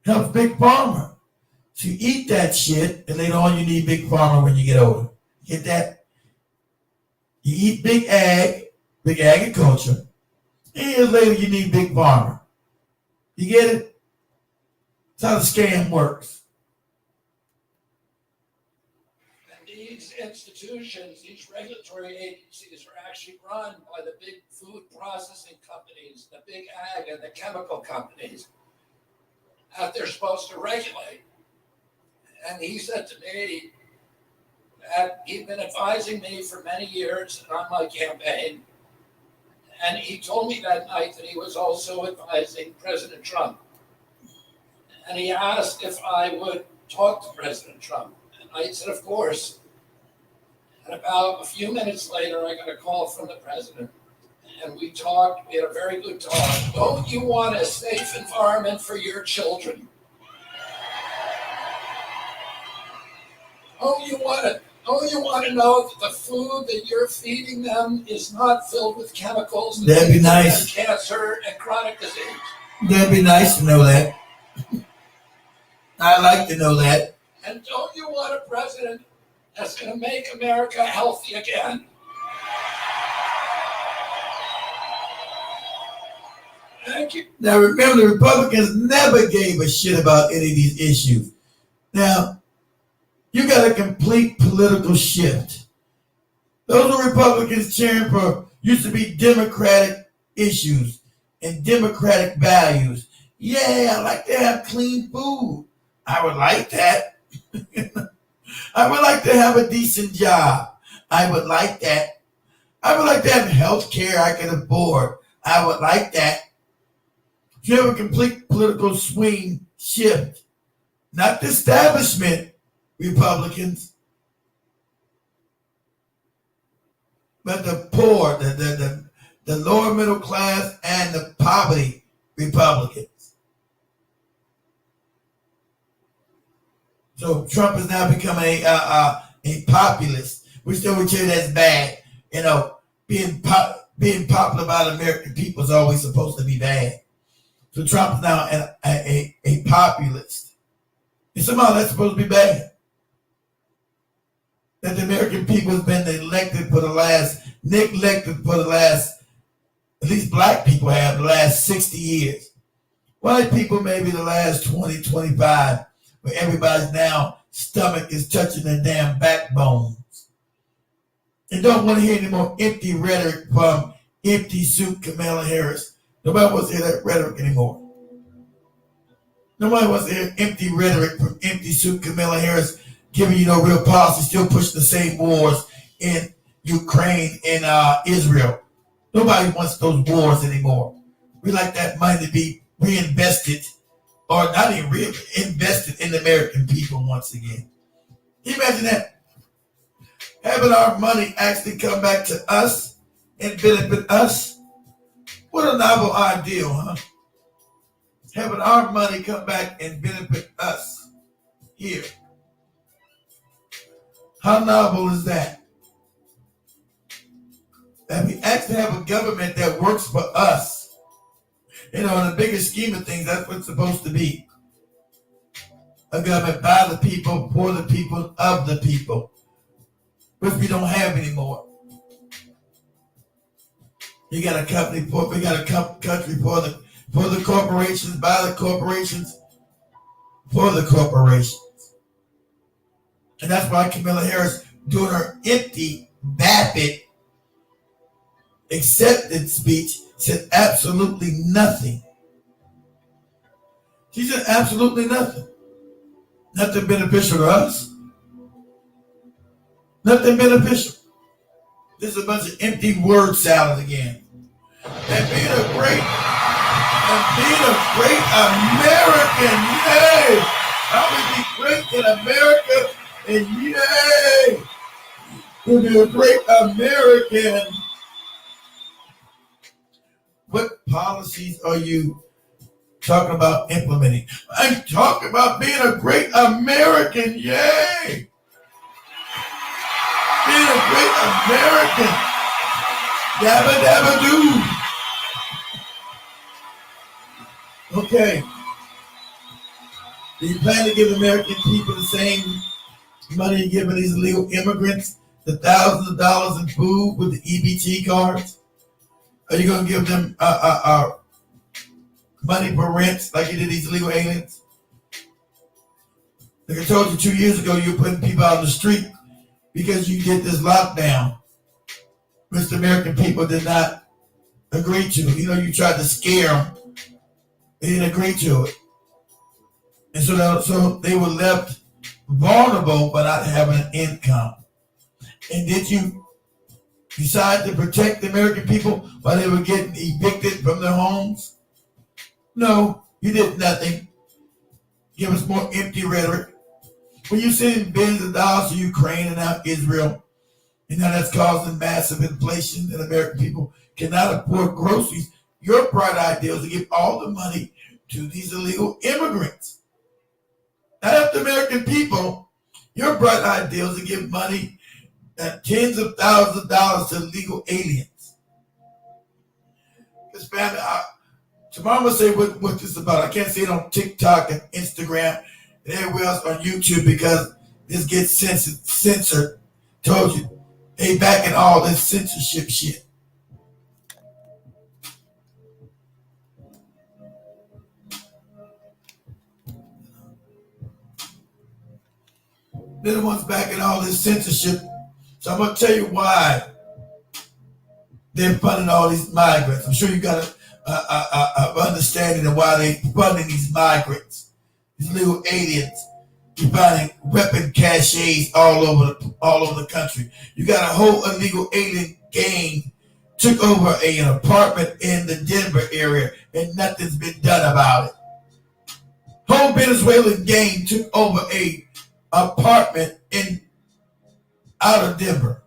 helps big pharma. So you eat that shit, and later on you need big pharma when you get older. Get that? You eat big agriculture, and years later you need big pharma. You get it? That's how the scam works. And these institutions, these regulatory agencies are actually run by the big food processing companies, the big ag and the chemical companies that they're supposed to regulate. And he said to me that he'd been advising me for many years on my campaign. And he told me that night that he was also advising President Trump. And he asked if I would talk to President Trump. And I said, of course. And about a few minutes later, I got a call from the president. And we talked, we had a very good talk. Don't you want a safe environment for your children? Don't you want to know that the food that you're feeding them is not filled with chemicals that That'd be give them nice. cancer and chronic disease? That'd be nice to know that. I like to know that. And don't you want a president that's going to make America healthy again? Thank you. Now remember, the Republicans never gave a shit about any of these issues. Now, you got a complete political shift. Those are Republicans cheering for used to be Democratic issues and Democratic values. Yeah, I like to have clean food. I would like that. I would like to have a decent job. I would like that. I would like to have health care I can afford. I would like that. You have a complete political swing shift. Not the establishment Republicans, but the poor, the lower middle class, and the poverty Republicans. So Trump has now become a populist, which they would say that's bad. You know, being popular by the American people is always supposed to be bad. So Trump is now a populist. And somehow that's supposed to be bad. That the American people has been neglected for the last, at least black people have, the last 60 years. White people maybe the last 20, 25, where everybody's now stomach is touching their damn backbones. And don't want to hear any more empty rhetoric from empty suit Kamala Harris. Nobody wants to hear that rhetoric anymore. Nobody wants to hear empty rhetoric from empty suit Kamala Harris giving you no real policy, still pushing the same wars in Ukraine and Israel. Nobody wants those wars anymore. We like that money to be reinvested, or not even invested in the American people once again. Can you imagine that? Having our money actually come back to us and benefit us? What a novel ideal, huh? Having our money come back and benefit us here. How novel is that? That we actually have a government that works for us. You know, in the bigger scheme of things, that's what it's supposed to be. A government by the people, for the people, of the people. Which we don't have anymore. You got a country for the corporations, by the corporations, for the corporations. And that's why Kamala Harris, doing her empty, vapid acceptance speech, said absolutely nothing. She said absolutely nothing. Nothing beneficial to us. Nothing beneficial. This is a bunch of empty word salad again. And being a great American, yay! How we be great in America, and yay! To be a great American. What policies are you talking about implementing? I'm talking about being a great American, yay! Being a great American. Dabba dabba doo. Okay. Do you plan to give American people the same money you're giving these illegal immigrants? The thousands of dollars in food with the EBT cards? Are you going to give them money for rent like you did these illegal aliens? Like I told you 2 years ago, you were putting people out on the street because you did this lockdown, which the American people did not agree to. You know, you tried to scare them. They didn't agree to it. And so they were left vulnerable by not having an income. And did you decide to protect the American people while they were getting evicted from their homes? No, you did nothing. Give us more empty rhetoric. When you're sending billions of dollars to Ukraine and now Israel, and now that's causing massive inflation and American people cannot afford groceries, your bright idea is to give all the money to these illegal immigrants. Not up the American people. Your bright idea is to give money, tens of thousands of dollars to illegal aliens. Because family, tomorrow I'm going to say what this is about. I can't say it on TikTok and Instagram and everywhere else on YouTube because this gets censored. Told you, they backing all this censorship shit. They're the ones backing all this censorship. So I'm going to tell you why they're funding all these migrants. I'm sure you got a understanding of why they're funding these migrants, these little aliens. You're finding weapon caches all over the country. You got a whole illegal alien gang took over an apartment in the Denver area, and nothing's been done about it. Whole Venezuelan gang took over a apartment out of Denver.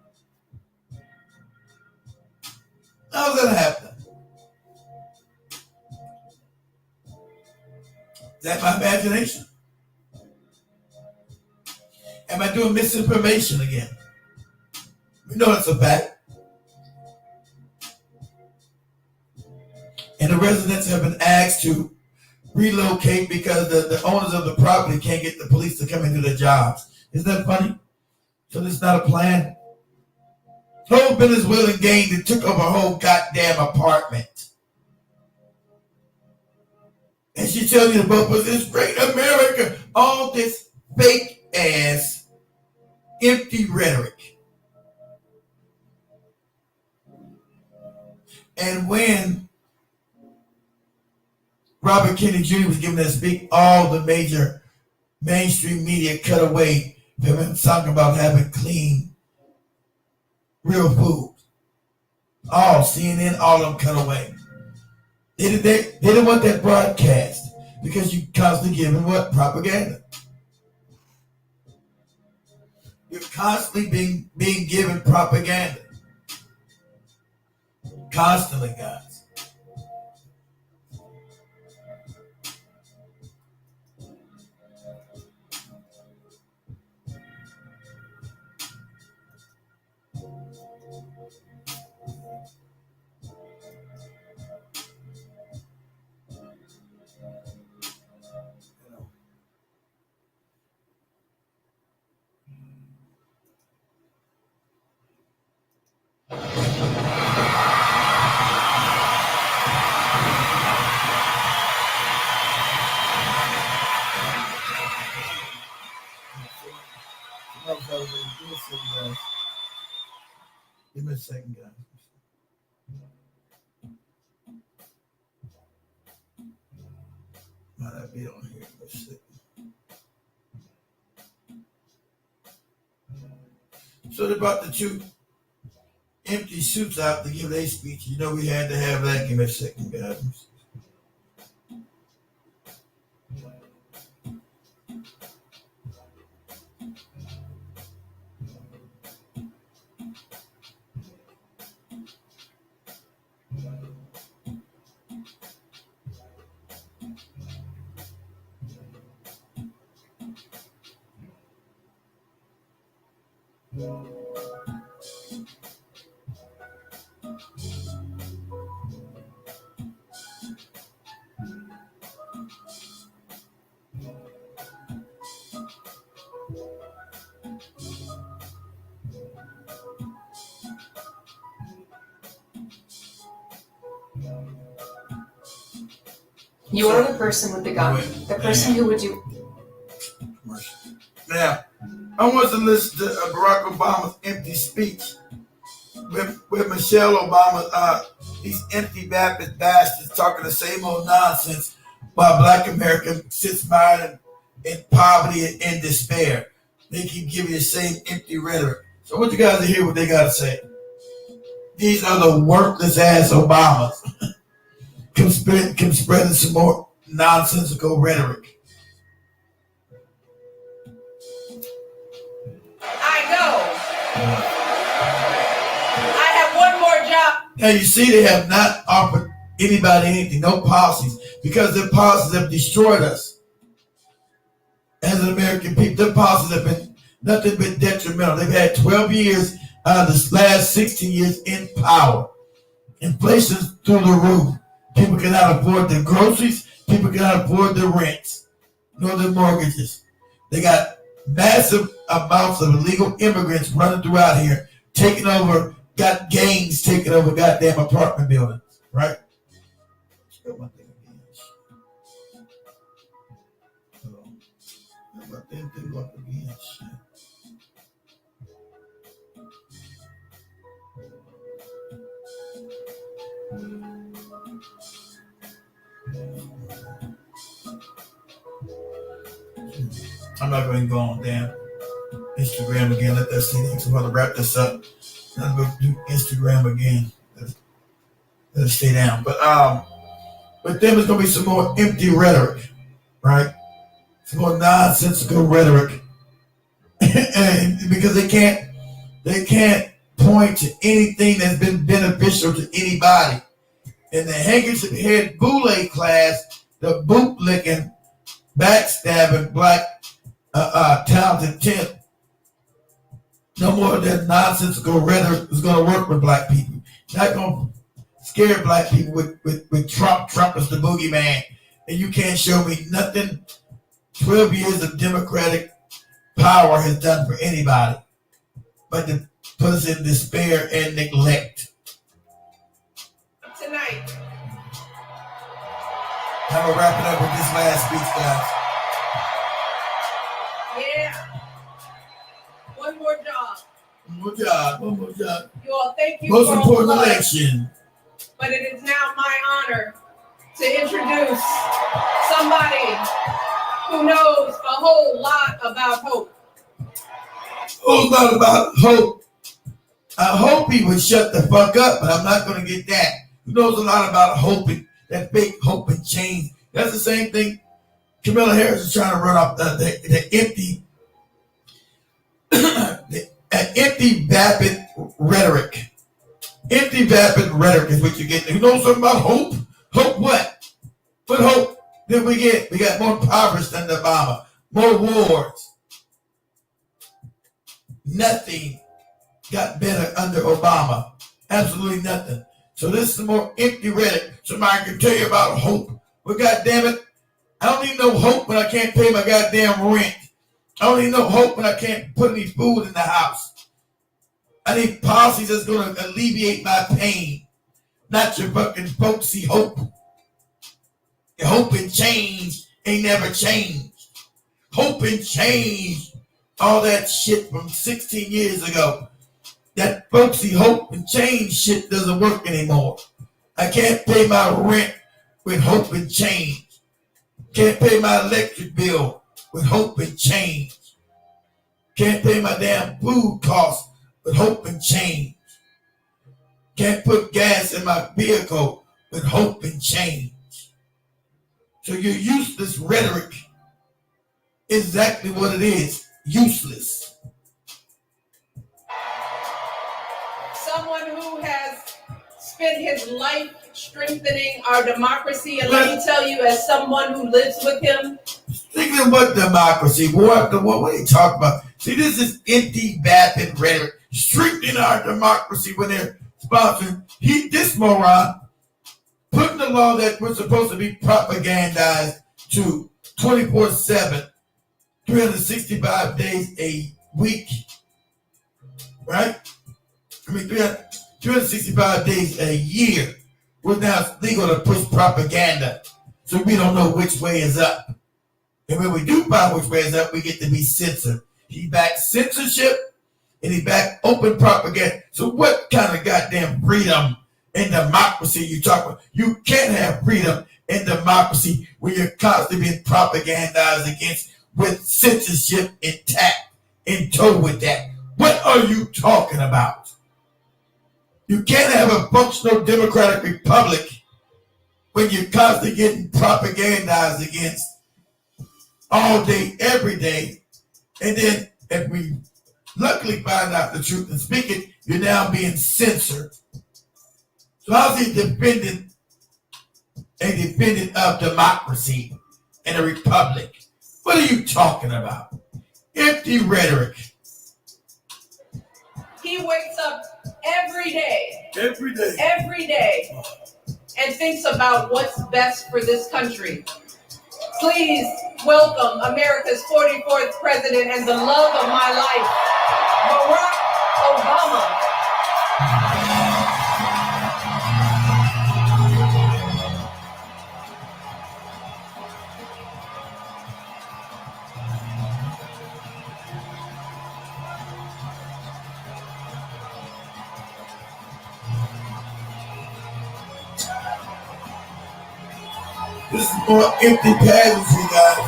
How's that happen? Is that my imagination? Am I doing misinformation again? We know it's a fact. And the residents have been asked to relocate because the owners of the property can't get the police to come and do their jobs. Isn't that funny? So this is not a plan. Whole Venezuelan gang that took over a whole goddamn apartment. And she tells you about this great America, all this fake ass, empty rhetoric. And when Robert Kennedy Jr. was giving that speech, all the major mainstream media cut away from him talking about having clean, real food. All CNN, all of them cut away. They didn't want that broadcast because you constantly giving what? Propaganda. You're constantly being given propaganda. Constantly, guys. Give me a second, guys. Might not be on here. Let's see. So they brought the two empty suits out to give their speech. You know we had to have that. Give me a second, guys. You're the person with the gun. The person who would do. Now, I want to listen to Barack Obama's empty speech with Michelle Obama, these empty Baptist bastards talking the same old nonsense while Black America sits mired in poverty and despair. They keep giving you the same empty rhetoric. So I want you guys to hear what they got to say. These are the worthless ass Obamas. Come spreading some more nonsensical rhetoric. I know. I have one more job. Now you see they have not offered anybody anything, no policies, because their policies have destroyed us as an American people. Their policies have been nothing but detrimental. They've had 12 years out of the last 16 years in power. Inflation's through the roof. People cannot afford the groceries. People cannot afford the rents, nor the mortgages. They got massive amounts of illegal immigrants running throughout here, taking over, got gangs taking over goddamn apartment buildings, right? I'm not going to go on damn Instagram again. Let that stay there. I'm going to wrap this up. I'm going to do Instagram again. Let it stay down. But then there's going to be some more empty rhetoric, right? Some more nonsensical rhetoric, and because they can't point to anything that's been beneficial to anybody. In the handkerchief head boule class, the bootlicking, backstabbing black talented tip. No more of that nonsensical rhetoric is going to work with black people. Not going to scare black people with Trump. Trump is the boogeyman, and you can't show me nothing 12 years of Democratic power has done for anybody but to put us in despair and neglect. Tonight, I'm going to wrap it up with this last speech, guys. yeah. One more job. One more job. You all, thank you Most for all important the love. election. But it is now my honor to introduce somebody who knows a whole lot about hope. Whole lot about hope. I hope he would shut the fuck up, but I'm not going to get that. Who knows a lot about hoping, that fake hope and change. That's the same thing Kamala Harris is trying to run off the empty, empty vapid rhetoric. Empty vapid rhetoric is what you get. You know something about hope? Hope what? What hope did we get? We got more impoverished than Obama, more wars. Nothing got better under Obama. Absolutely nothing. So this is more empty rhetoric. Somebody can tell you about hope. But goddamn it, I don't need no hope when I can't pay my goddamn rent. I don't need no hope when I can't put any food in the house. I need policies that's going to alleviate my pain, not your fucking folksy hope. Your hope and change ain't never changed. Hope and change, all that shit from 16 years ago. That folksy hope and change shit doesn't work anymore. I can't pay my rent with hope and change. Can't pay my electric bill with hope and change. Can't pay my damn food costs with hope and change. Can't put gas in my vehicle with hope and change. So your useless rhetoric is exactly what it is. Useless. Someone who has spent his life strengthening our democracy, and let me tell you, as someone who lives with him. Speaking of what democracy, war after war, what are you talking about? See, this is empty, vapid rhetoric. Strengthening our democracy when they're sponsoring. This moron putting the law that we're supposed to be propagandized to 24/7, 365 days a week, right? I mean, 365 days a year. Well, now it's legal to push propaganda, so we don't know which way is up. And when we do find which way is up, we get to be censored. He backs censorship, and he backs open propaganda. So what kind of goddamn freedom and democracy you talk about? You can't have freedom and democracy when you're constantly being propagandized against with censorship intact in tow with that. What are you talking about? You can't have a functional democratic republic when you're constantly getting propagandized against all day, every day. And then if we luckily find out the truth and speak it, you're now being censored. So how's he defending a defendant of democracy and a republic? What are you talking about? Empty rhetoric. He wakes up every day Every day. and thinks about what's best for this country. Please welcome America's 44th president and the love of my life, Barack Obama. This is more empty pageantry, guys.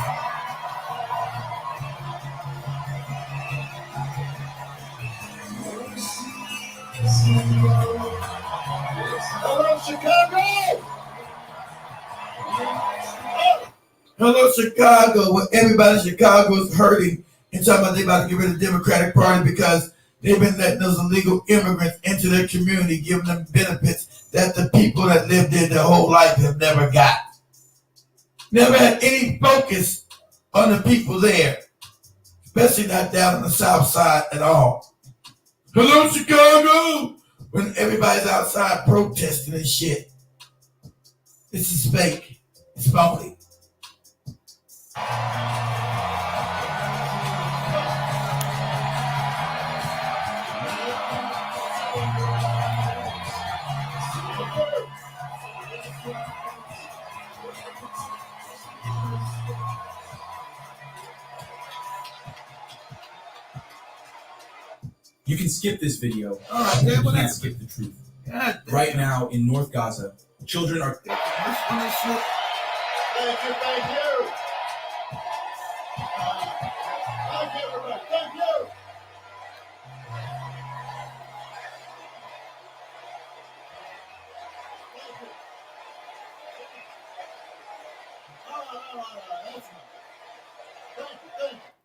Hello, Chicago! Hello, Chicago. Well, everybody in Chicago is hurting and talking about they about to get rid of the Democratic Party because they've been letting those illegal immigrants into their community, giving them benefits that the people that lived there their whole life have never got. Never had any focus on the people there, especially not down on the south side at all. Hello, Chicago! When everybody's outside protesting and shit. This is fake. It's phony. You can skip this video. You can't skip the truth. Right now in North Gaza, children are. Thank you. Thank you, everybody. Thank you.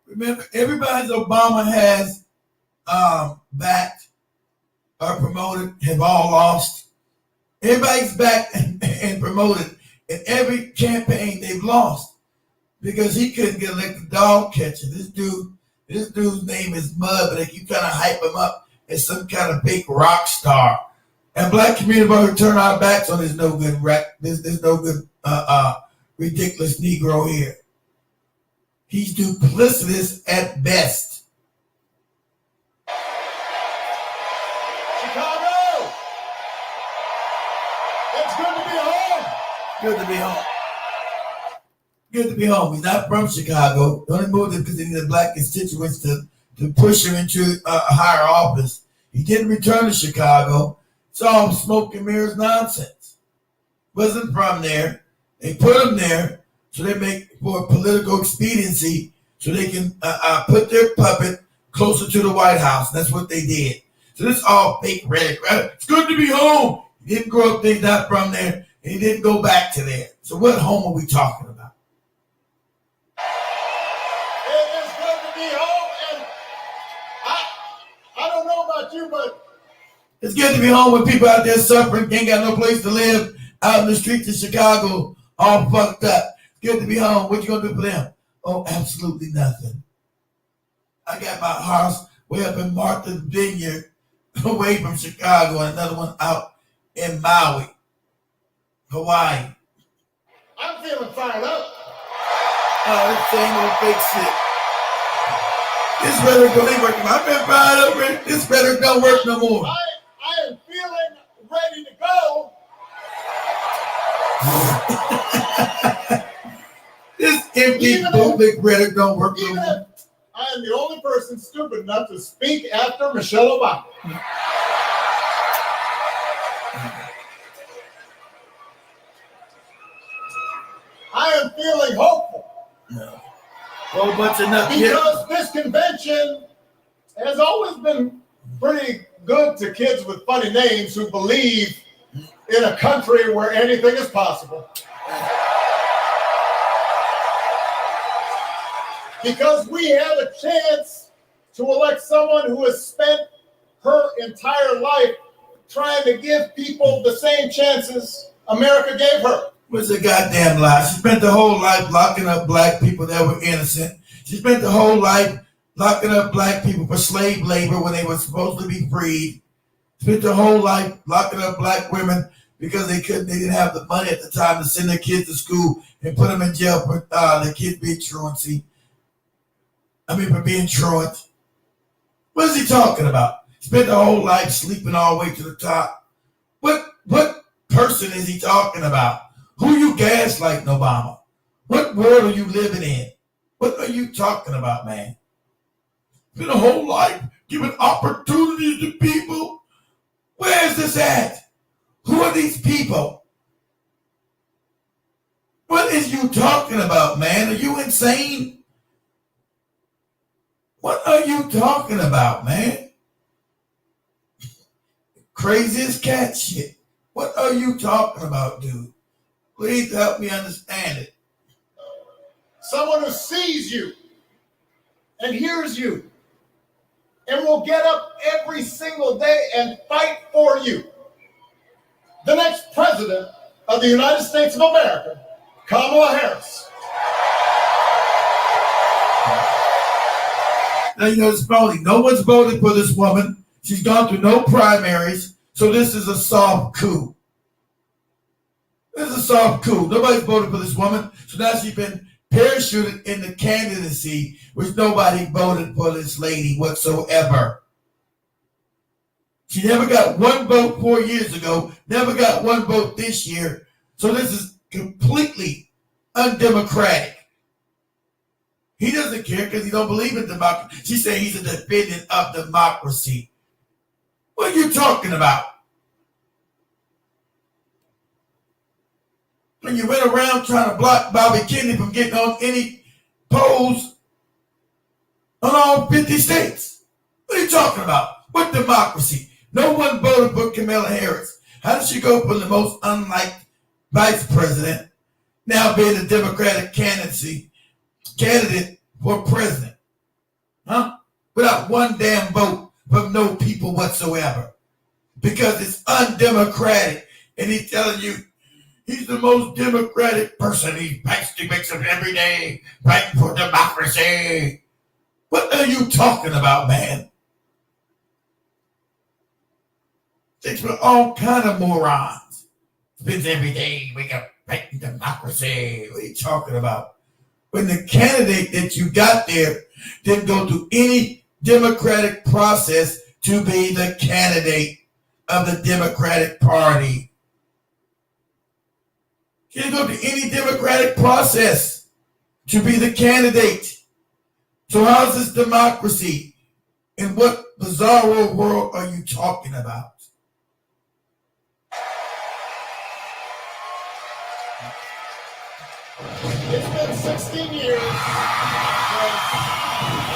Remember, everybody Obama has backed or promoted have all lost. Everybody's backed and promoted in every campaign they've lost because he couldn't get elected dog catcher. This dude's name is Mud, but they keep trying to hype him up as some kind of big rock star. And black community are turn our backs on this no good ridiculous Negro here. He's duplicitous at best. Chicago! It's good to be home. Good to be home. Good to be home. He's not from Chicago. The only moved because he needed black constituents to push him into a higher office. He didn't return to Chicago. It's all smoke and mirrors nonsense. Wasn't from there. They put him there so they make for political expediency so they can put their puppet closer to the White House. That's what they did. So this is all fake rhetoric. It's good to be home. He didn't grow up there, he's not from there, and he didn't go back to there. So what home are we talking about? It is good to be home, and I don't know about you, but it's good to be home when people out there suffering, ain't got no place to live, out in the streets of Chicago, all fucked up. It's good to be home. What you gonna do for them? Oh, absolutely nothing. I got my house way up in Martha's Vineyard, away from Chicago, and another one out in Maui, Hawaii. I'm feeling fired up. Oh, this same old fake shit. This rhetoric ain't working. I've been fired up, man. This rhetoric don't work no more. I am feeling ready to go. This empty public rhetoric don't work no more. I am the only person stupid enough to speak after Michelle Obama. I am feeling hopeful. No. Whole bunch of nothing. Because this convention has always been pretty good to kids with funny names who believe in a country where anything is possible. Because we have a chance to elect someone who has spent her entire life trying to give people the same chances America gave her. Was a goddamn lie. She spent the whole life locking up black people that were innocent. She spent the whole life locking up black people for slave labor when they were supposed to be freed. Spent their whole life locking up black women because they didn't have the money at the time to send their kids to school and put them in jail for the kids being truancy. For being truant. What is he talking about? Spent their whole life sleeping all the way to the top. What person is he talking about? Who you gaslighting, Obama? What world are you living in? What are you talking about, man? Spent a whole life giving opportunities to people. Where is this at? Who are these people? What is you talking about, man? Are you insane? What are you talking about, man? Crazy as cat shit. What are you talking about, dude? Please help me understand it. Someone who sees you and hears you and will get up every single day and fight for you. The next president of the United States of America, Kamala Harris. Now, it's phony. No one's voted for this woman. She's gone through no primaries, so this is a soft coup. This is a soft coup. Nobody's voted for this woman, so now she's been parachuted in the candidacy, which nobody voted for this lady whatsoever. She never got one vote 4 years ago, never got one vote this year, so this is completely undemocratic. He doesn't care because he don't believe in democracy. She said he's a defendant of democracy. What are you talking about? When you went around trying to block Bobby Kennedy from getting on any polls on all 50 states. What are you talking about? What democracy? No one voted for Kamala Harris. How did she go from the most unliked vice president, now being a Democratic candidate for president? Huh? Without one damn vote from no people whatsoever. Because it's undemocratic. And he's telling you he's the most democratic person. He makes up every day fighting for democracy. What are you talking about, man? Thanks for all kind of morons. Spends every day waking up fighting democracy. What are you talking about? When the candidate that you got there didn't go through any democratic process to be the candidate of the Democratic Party. She didn't go through any democratic process to be the candidate. So how's this democracy? And what bizarre world are you talking about? It's been 16 years since I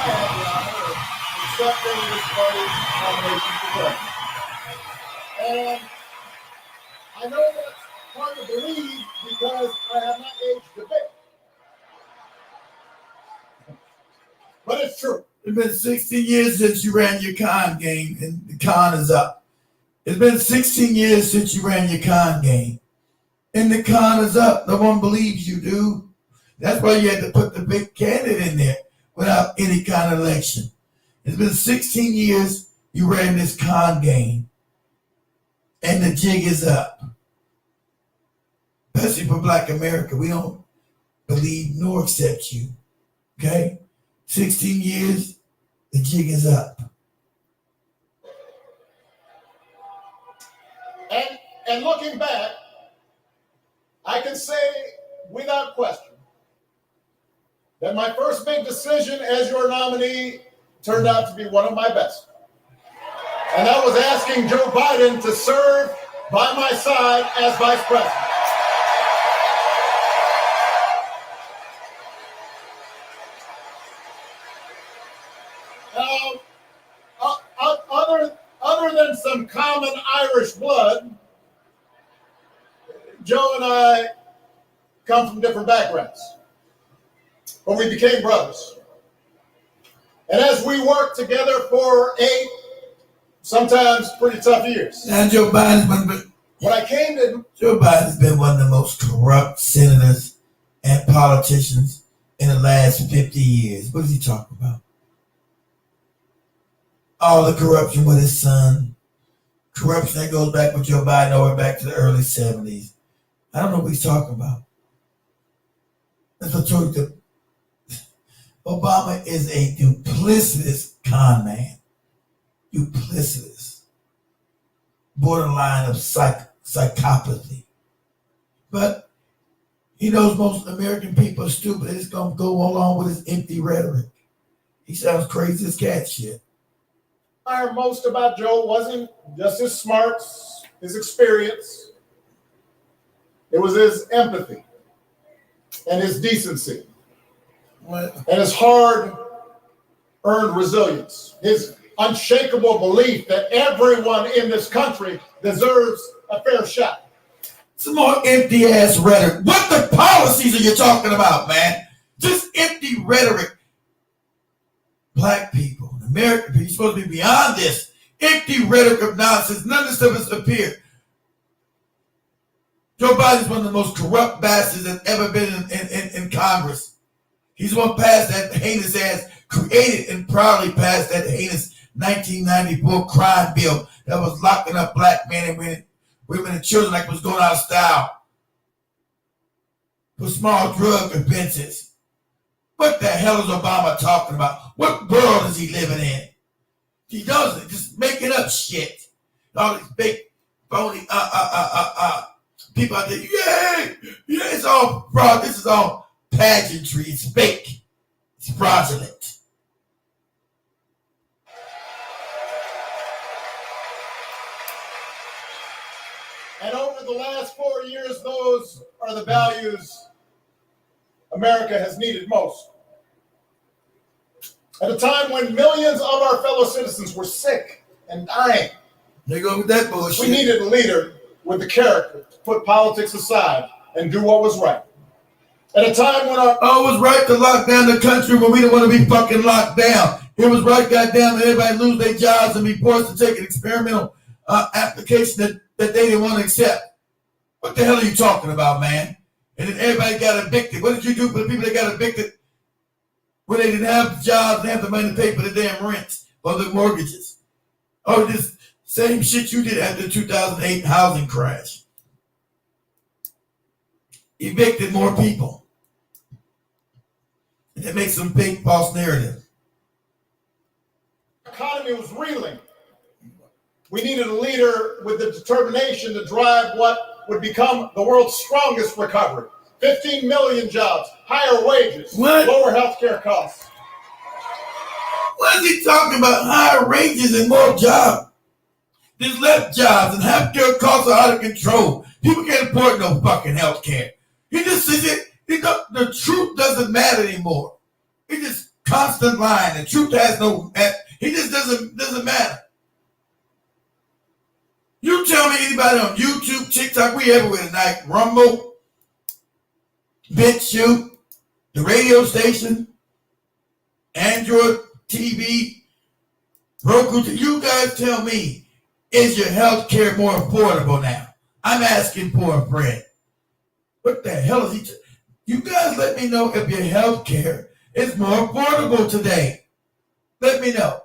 had the honor of accepting this party's nomination for president. And I know that's hard to believe because I have not aged a bit. But it's true. It's been 16 years since you ran your con game, and the con is up. It's been 16 years since you ran your con game, and the con is up. No one believes you, dude. That's why you had to put the big candidate in there without any kind of election. It's been 16 years you ran this con game, and the jig is up. Especially for Black America, we don't believe nor accept you. Okay? 16 years, the jig is up. And looking back, I can say without question that my first big decision as your nominee turned out to be one of my best. And that was asking Joe Biden to serve by my side as vice president. Other than some common Irish blood, Joe and I come from different backgrounds, but we became brothers. And as we worked together for 8, sometimes pretty tough years. And Joe Biden's been one of the most corrupt senators and politicians in the last 50 years. What is he talking about? all the corruption with his son. Corruption that goes back with Joe Biden over back to the early 70s. I don't know what he's talking about. That's what told you. Obama is a duplicitous con man. Duplicitous. Borderline of psychopathy. But he knows most American people are stupid. They're just going to go along with his empty rhetoric. He sounds crazy as cat shit. I admire most about Joe wasn't just his smarts, his experience. It was his empathy and his decency and his hard-earned resilience, his unshakable belief that everyone in this country deserves a fair shot. Some more empty-ass rhetoric. What the policies are you talking about, man? Just empty rhetoric. Black people, American people, you're supposed to be beyond this empty rhetoric of nonsense. None of this stuff has appeared. Joe Biden is one of the most corrupt bastards that's ever been in Congress. He's the one passed that heinous ass, created and proudly passed that heinous 1994 crime bill that was locking up black men and women and children like it was going out of style for small drug offenses. What the hell is Obama talking about? What world is he living in? He doesn't, just making up shit. All these big, phony, people out there, yeah, it's all fraud. This is all pageantry. It's fake. It's fraudulent. And over the last 4 years, those are the values America has needed most. At a time when millions of our fellow citizens were sick and dying, they go with that bullshit. We needed a leader with the character to put politics aside and do what was right. At a time when it was right to lock down the country when we didn't want to be fucking locked down. It was right, goddamn, that everybody lose their jobs and be forced to take an experimental application that they didn't want to accept. What the hell are you talking about, man? And then everybody got evicted. What did you do for the people that got evicted when they didn't have jobs and have the money to pay for the damn rents or the mortgages? Oh, this same shit you did after the 2008 housing crash. Evicted more people. And it makes some fake false narrative. the economy was reeling, we needed a leader with the determination to drive what would become the world's strongest recovery. 15 million jobs, higher wages, lower health care costs. What is he talking about? Higher wages and more jobs. There's less jobs and healthcare costs are out of control. People can't afford no fucking health care. He just says it. The truth doesn't matter anymore. It's just constant lying. The truth has no. He just doesn't matter. You tell me anybody on YouTube, TikTok, we everywhere tonight. Rumble, BitChute, the radio station, Android TV, Roku. You guys tell me, is your health care more affordable now? I'm asking for a friend. What the hell is he? You guys let me know if your health care is more affordable today. Let me know.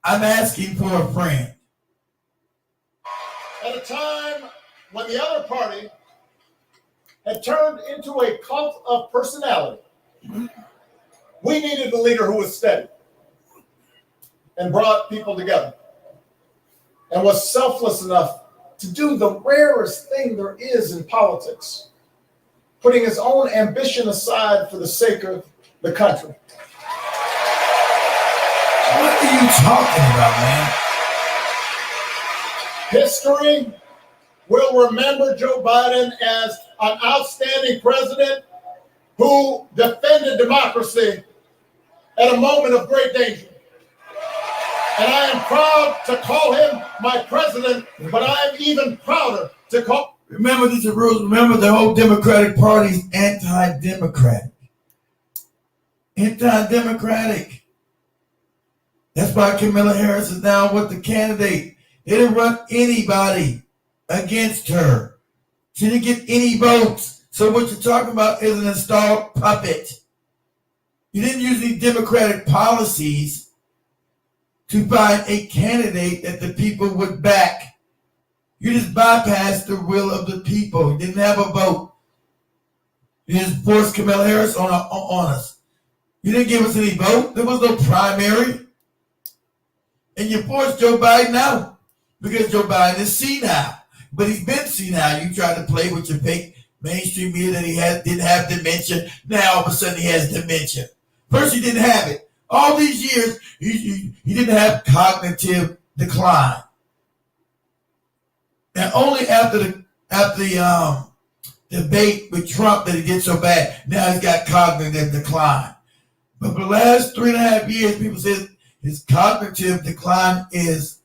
I'm asking for a friend. At a time when the other party had turned into a cult of personality, we needed a leader who was steady and brought people together and was selfless enough to do the rarest thing there is in politics, putting his own ambition aside for the sake of the country. What are you talking about, man? History will remember Joe Biden as an outstanding president who defended democracy at a moment of great danger. And I am proud to call him my president, but I am even prouder to call. Remember these are rules. Remember the whole Democratic Party is anti-democratic. Anti-democratic. That's why Kamala Harris is now with the candidate. They didn't run anybody against her. She didn't get any votes. So what you're talking about is an installed puppet. You didn't use any democratic policies to find a candidate that the people would back. You just bypassed the will of the people. You didn't have a vote. You just forced Kamala Harris on us. You didn't give us any vote. There was no primary. And you forced Joe Biden out because Joe Biden is senile. But he's been senile. You tried to play with your fake mainstream media that didn't have dementia. Now all of a sudden he has dementia. First he didn't have it. All these years he didn't have cognitive decline. And only after the debate with Trump that he did so bad, now he's got cognitive decline. But for the last 3.5 years, people said his cognitive decline is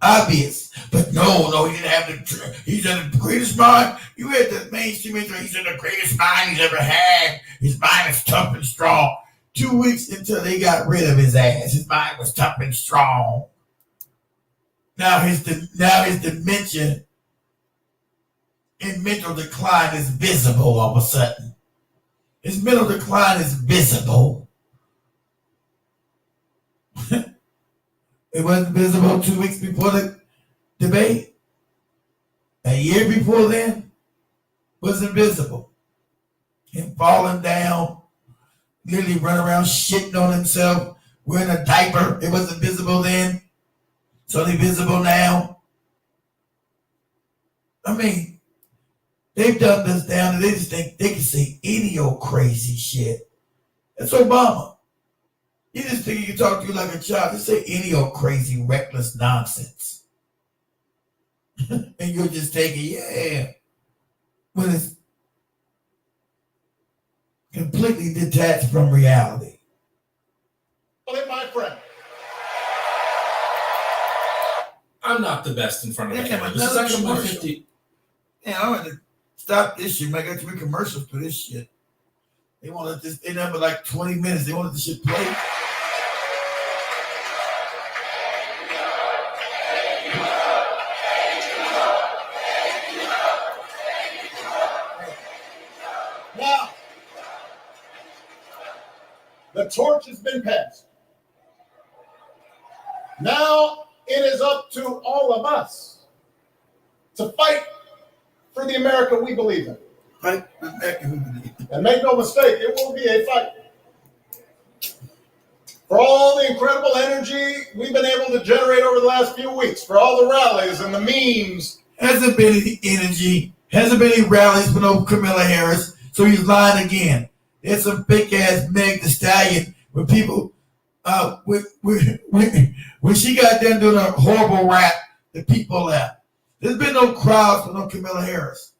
obvious. But no, he didn't have he's in the greatest mind. You had the mainstream media, he's in the greatest mind he's ever had. His mind is tough and strong. 2 weeks until they got rid of his ass, his mind was tough and strong. Now his dementia and mental decline is visible all of a sudden. His mental decline is visible. It wasn't visible 2 weeks before the debate. A year before then, wasn't visible. Him falling down, literally running around shitting on himself, wearing a diaper. It wasn't visible then. It's only visible now. I mean, they've done this down and they just think they can say any old crazy shit. That's Obama. You just think he can talk to you like a child. Just say any old crazy, reckless nonsense. And you'll just take it, yeah. When it's completely detached from reality. My friend. I'm not the best in front of the camera. This is another actually commercial. 150. Yeah, I want to stop this shit. I got 3 commercials for this shit. They wanted this. They never like 20 minutes. They wanted this shit played. Now, the torch has been passed. Now it is up to all of us to fight for the America we believe in. Fight for the America we believe in. And make no mistake, it will be a fight. For all the incredible energy we've been able to generate over the last few weeks, for all the rallies and the memes. Hasn't been any energy, hasn't been any rallies for no Kamala Harris, so he's lying again. There's some fake ass Meg Thee Stallion when people, when she got done doing a horrible rap, the people left. There's been no crowds for no Kamala Harris.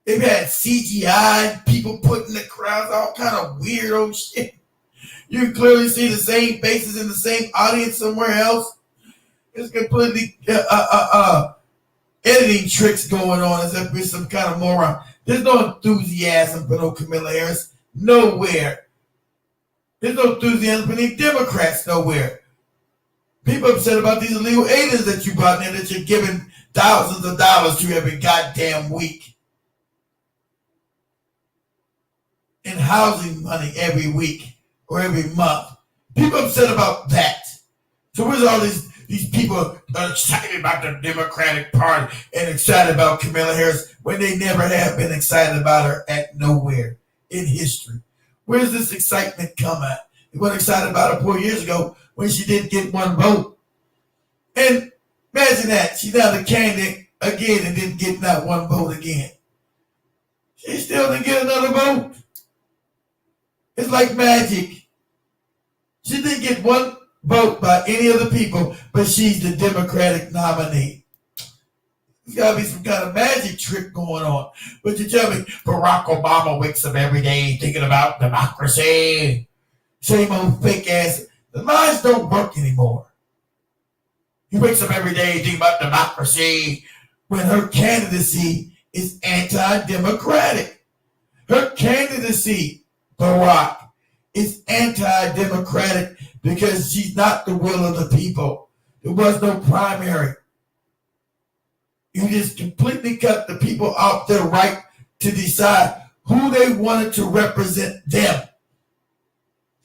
They've had CGI, people put in the crowds, all kind of weirdo shit. You can clearly see the same faces in the same audience somewhere else. It's completely editing tricks going on as if it's some kind of moron. There's no enthusiasm for no Kamala Harris. Nowhere. There's no enthusiasm for any Democrats nowhere. People upset about these illegal aliens that you brought in that you're giving thousands of dollars to every goddamn week. And housing money every week or every month. People upset about that. So where's all these people are excited about the Democratic Party and excited about Kamala Harris when they never have been excited about her at nowhere in history? Where's this excitement come at? They weren't excited about her 4 years ago when she didn't get one vote. And imagine that. She's now the candidate again and didn't get not one vote again. She still didn't get another vote. It's like magic. She didn't get one vote by any of the people, but she's the Democratic nominee. There's got to be some kind of magic trick going on. But you tell me Barack Obama wakes up every day thinking about democracy. Same old fake ass. The lies don't work anymore. He wakes up every day thinking about democracy when her candidacy is anti-democratic. Her candidacy, Barack, is anti-democratic because she's not the will of the people. There was no primary. You just completely cut the people off their right to decide who they wanted to represent them.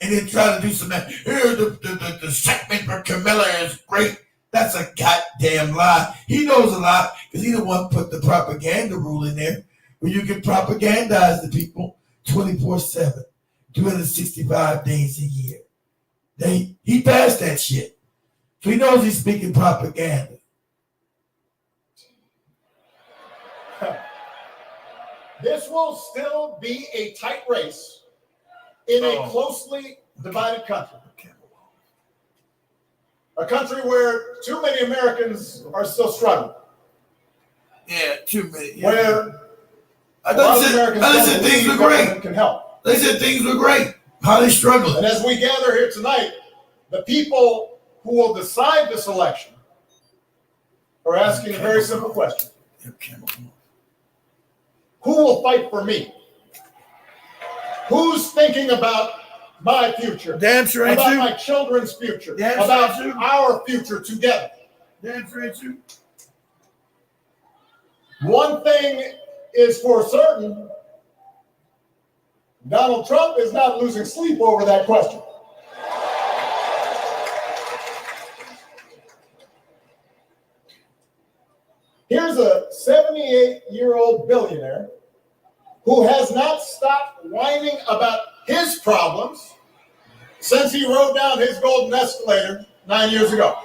and then try to do some here the segment for Kamala is great. That's a goddamn lie. He knows a lot because he the one put the propaganda rule in there where you can propagandize the people 24/7, 365 days a year. He passed that shit. So he knows he's speaking propaganda. This will still be a tight race in a closely divided country. A country where too many Americans are still struggling. Yeah, too many. Yeah. Where they said things were great. Can help. They said things were great. How they struggling? And as we gather here tonight, the people who will decide this election are asking a very simple question. Who will fight for me? Who's thinking about my future? Damn sure ain't about you. my children's future. Damn about sure ain't you. our future together. Damn sure ain't you. One thing is for certain, Donald Trump is not losing sleep over that question. Here's a 78-year-old billionaire who has not stopped whining about his problems since he rode down his golden escalator 9 years ago.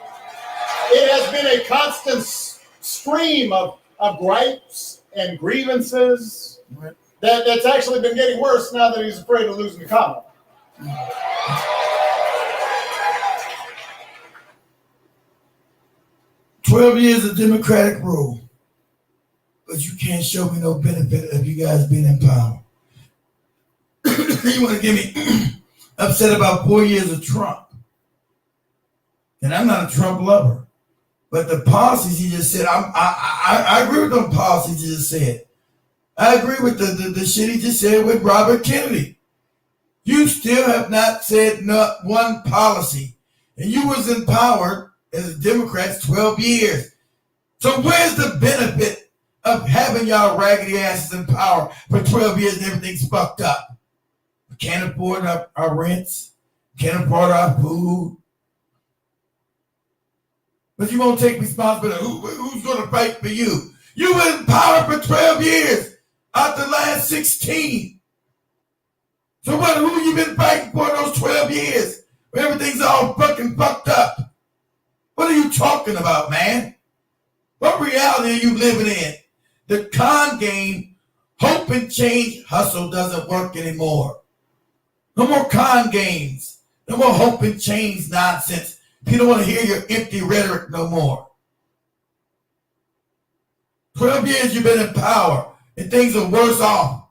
It has been a constant stream of gripes and grievances that's actually been getting worse now that he's afraid of losing to Kamala. "12 years of Democratic rule, but you can't show me no benefit of you guys being in power." You want to get me upset about 4 years of Trump. And I'm not a Trump lover. But the policies he just said, I agree with them policies he just said. I agree with the shit he just said with Robert Kennedy. You still have not said not one policy. And you was in power as Democrats 12 years. So where's the benefit of having y'all raggedy asses in power for 12 years and everything's fucked up? We can't afford our rents. Can't afford our food. But you won't take responsibility. Who's going to fight for you? You were in power for 12 years out the last 16. So who you been fighting for those 12 years? Where everything's all fucking fucked up. What are you talking about, man? What reality are you living in? The con game, hope and change hustle doesn't work anymore. No more con games. No more hope and change nonsense. People don't want to hear your empty rhetoric no more. 12 years you've been in power and things are worse off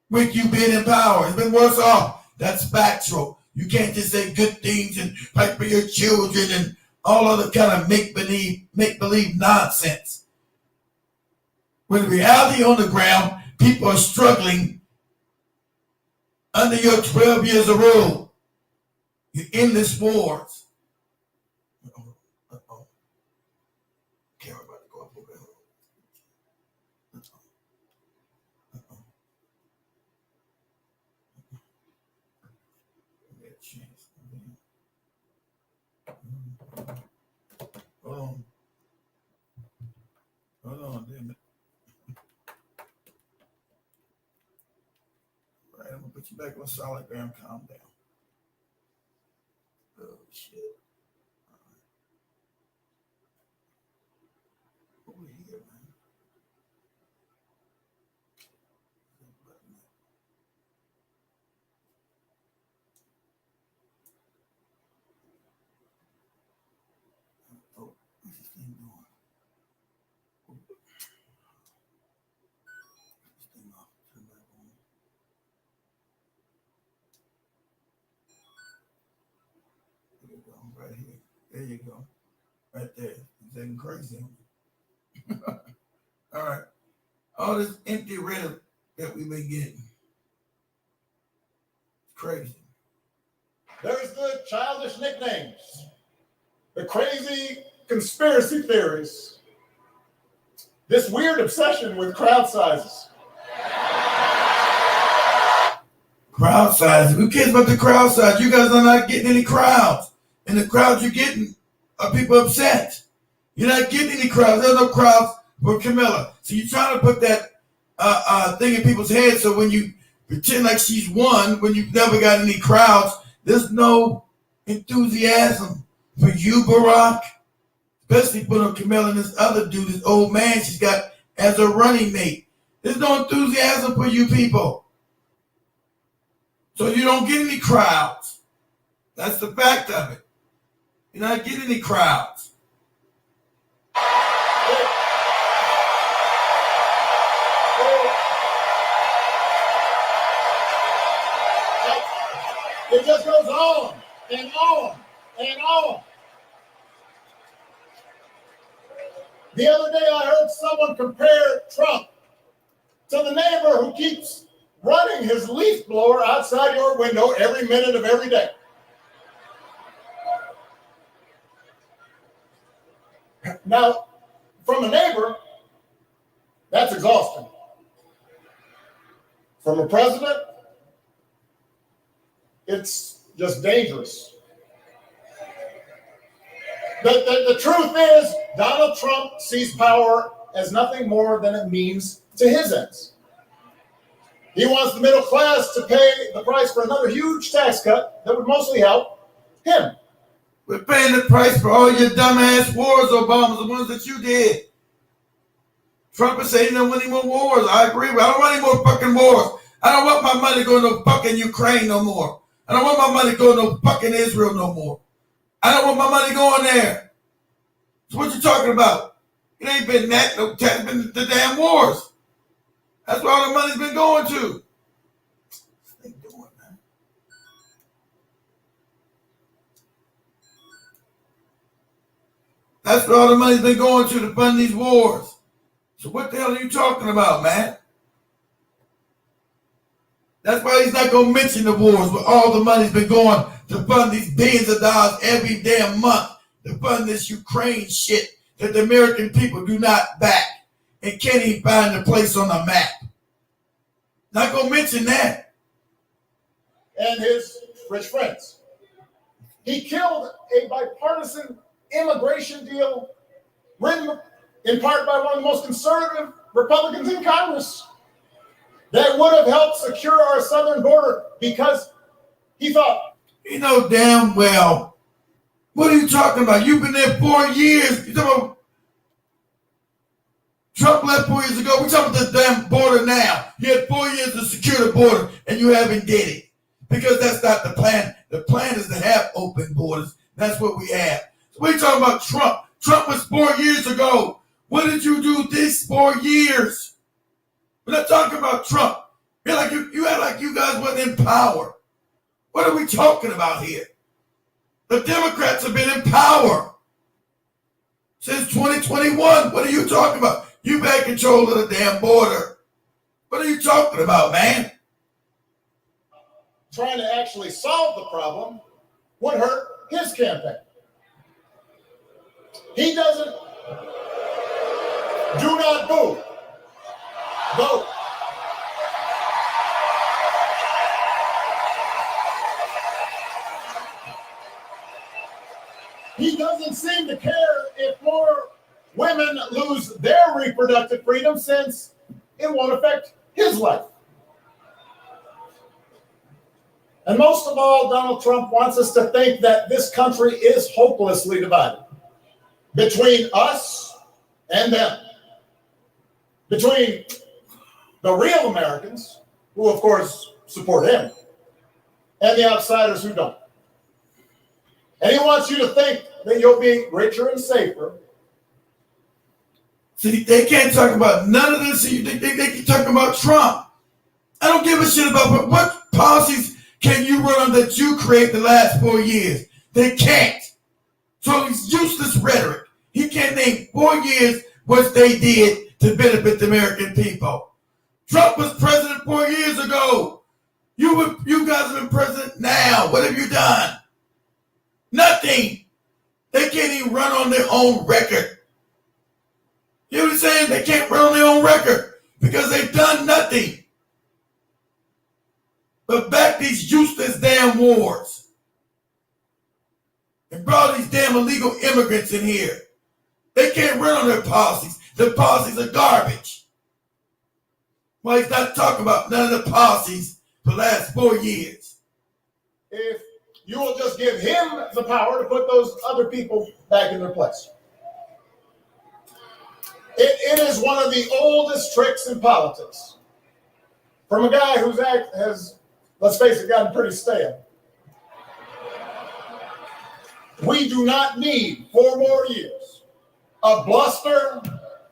with you being in power. It's been worse off. That's factual. You can't just say good things and fight for your children and all other kind of make-believe nonsense. When reality on the ground, people are struggling under your 12 years of rule. Your endless wars. Camera about to go up over Hold on, damn it. All right, I'm gonna put you back on solid ground. Calm down. Oh shit. Over here, man. Oh, what's this thing doing? This thing off. Turn back on. There you go, right here. There you go. Right there. It's getting crazy. All right. All this empty rhetoric that we've been getting. Crazy. There's the childish nicknames, the crazy conspiracy theories, this weird obsession with crowd sizes. Crowd size. Who cares about the crowd size? You guys are not getting any crowds. And the crowds you're getting are people upset. You're not getting any crowds. There's no crowds for Kamala. So you're trying to put that thing in people's heads. So when you pretend like she's won, when you've never got any crowds, there's no enthusiasm for you, Barack. Especially put on Kamala and this other dude, this old man she's got as a running mate. There's no enthusiasm for you people. So you don't get any crowds. That's the fact of it. You're not getting any crowds. It just goes on and on and on. The other day I heard someone compare Trump to the neighbor who keeps running his leaf blower outside your window every minute of every day. Now, from a neighbor, that's exhausting. From a president, it's just dangerous. The truth is, Donald Trump sees power as nothing more than a means to his ends. He wants the middle class to pay the price for another huge tax cut that would mostly help him. We're paying the price for all your dumbass wars, Obama, the ones that you did. Trump is saying he don't want any more wars. I agree. I don't want any more fucking wars. I don't want my money going to fucking Ukraine no more. I don't want my money going to fucking Israel no more. I don't want my money going there. So what you talking about? It ain't been that. No, it's been the damn wars. That's where all the money's been going to. That's where all the money's been going to fund these wars. So what the hell are you talking about, man? That's why he's not going to mention the wars, but all the money's been going to fund these billions of dollars every damn month to fund this Ukraine shit that the American people do not back and can't even find a place on the map. Not going to mention that. And his rich friends. He killed a bipartisan immigration deal written in part by one of the most conservative Republicans in Congress that would have helped secure our southern border because he thought. You know damn well. What are you talking about? You've been there 4 years. You talking about Trump left 4 years ago. We're talking about the damn border now. You had 4 years to secure the border and you haven't did it. Because that's not the plan. The plan is to have open borders. That's what we have. So we're talking about Trump. Trump was 4 years ago. What did you do this 4 years? We're not talking about Trump. You act like you guys wasn't in power. What are we talking about here? The Democrats have been in power since 2021. What are you talking about? You back control of the damn border. What are you talking about, man? Trying to actually solve the problem would hurt his campaign. He doesn't. Do not boo. Vote. He doesn't seem to care if more women lose their reproductive freedom since it won't affect his life. And most of all, Donald Trump wants us to think that this country is hopelessly divided between us and them. Between the real Americans, who of course support him, and the outsiders who don't. And he wants you to think that you'll be richer and safer. See, they can't talk about none of this. They can talk about Trump. I don't give a shit about what policies can you run on that you create the last 4 years. They can't. So it's useless rhetoric. He can't name 4 years what they did to benefit the American people. Trump was president 4 years ago. You guys have been president now. What have you done? Nothing. They can't even run on their own record. You know what I'm saying? They can't run on their own record because they've done nothing. but back these useless damn wars and brought these damn illegal immigrants in here. They can't run on their policies. Their policies are garbage. Why he's not talking about none of the policies for the last 4 years? If you will just give him the power to put those other people back in their place. It is one of the oldest tricks in politics. From a guy whose act has, let's face it, gotten pretty stale. We do not need 4 more years of bluster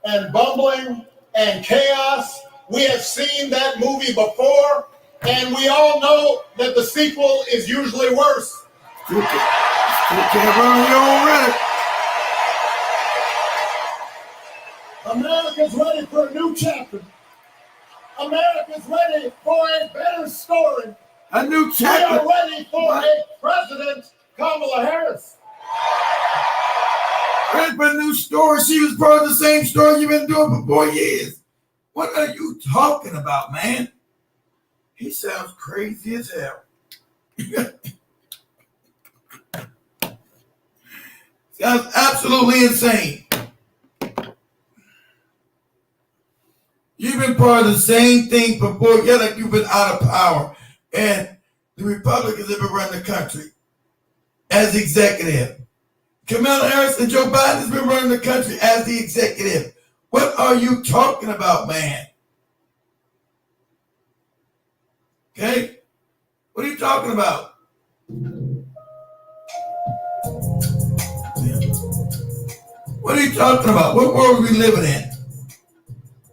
and bumbling and chaos. We have seen that movie before, and we all know that the sequel is usually worse. You can't run on your own rhetoric. America's ready for a new chapter. America's ready for a better story. A new chapter. We are ready for a President Kamala Harris. Ready for a new story. She was part of the same story you've been doing for 4 years. What are you talking about, man? He sounds crazy as hell. Sounds absolutely insane. You've been part of the same thing for 4 years, like you've been out of power. And the Republicans have been running the country as executive. Kamala Harris and Joe Biden has been running the country as the executive. What are you talking about, man? Okay? What are you talking about? What are you talking about? What world are we living in?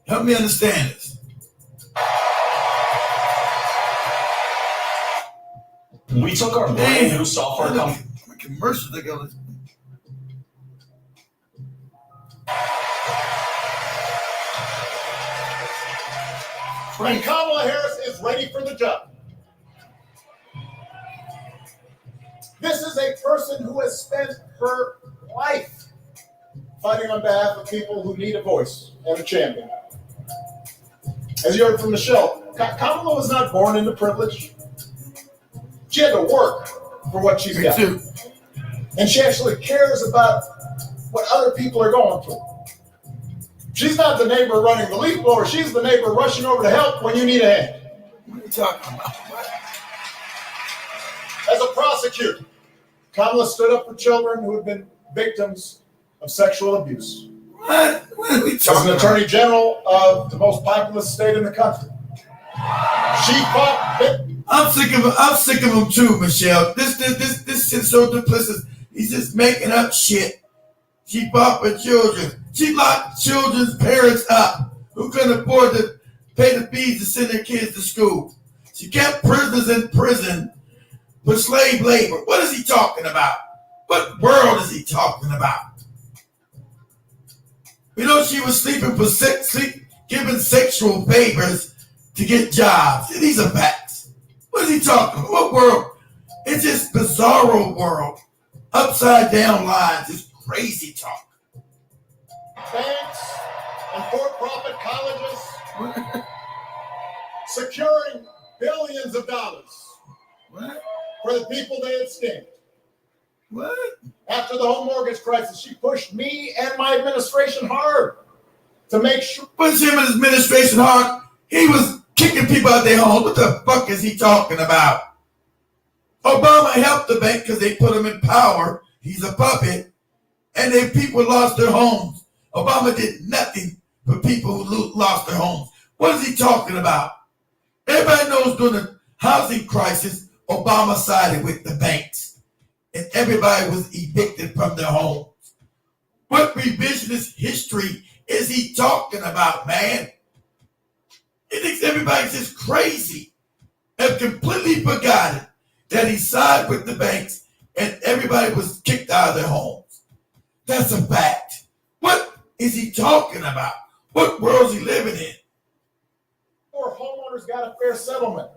Help me understand this. We took our brand new software company. Commercial together. And Kamala Harris is ready for the job. This is a person who has spent her life fighting on behalf of people who need a voice and a champion. As you heard from Michelle, Kamala was not born into privilege. She had to work for what she's got. And she actually cares about what other people are going through. She's not the neighbor running the leaf blower. She's the neighbor rushing over to help when you need a hand. What are you talking about? As a prosecutor, Kamala stood up for children who have been victims of sexual abuse. What are we As talking an attorney general of the most populous state in the country, she fought. I'm sick of him too, Michelle. This shit's so duplicitous. He's just making up shit. She fought for children. She locked children's parents up who couldn't afford to pay the fees to send their kids to school. She kept prisoners in prison for slave labor. What is he talking about? What world is he talking about? You know, she was sleeping for giving sexual favors to get jobs. These are facts. What is he talking about? What world? It's just bizarro world. Upside down lines. It's crazy talk. Banks and for-profit colleges securing billions of dollars for the people they had scammed. What? After the home mortgage crisis, she pushed me and my administration hard to make sure. Push him and his administration hard. He was kicking people out their homes. What the fuck is he talking about? Obama helped the bank because they put him in power. He's a puppet. And then people lost their homes. Obama did nothing for people who lost their homes. What is he talking about? Everybody knows during the housing crisis, Obama sided with the banks. And everybody was evicted from their homes. What revisionist history is he talking about, man? He thinks everybody's just crazy. Have completely forgotten that he sided with the banks and everybody was kicked out of their homes. That's a fact. What is he talking about? What world is he living in? Or homeowners got a fair settlement.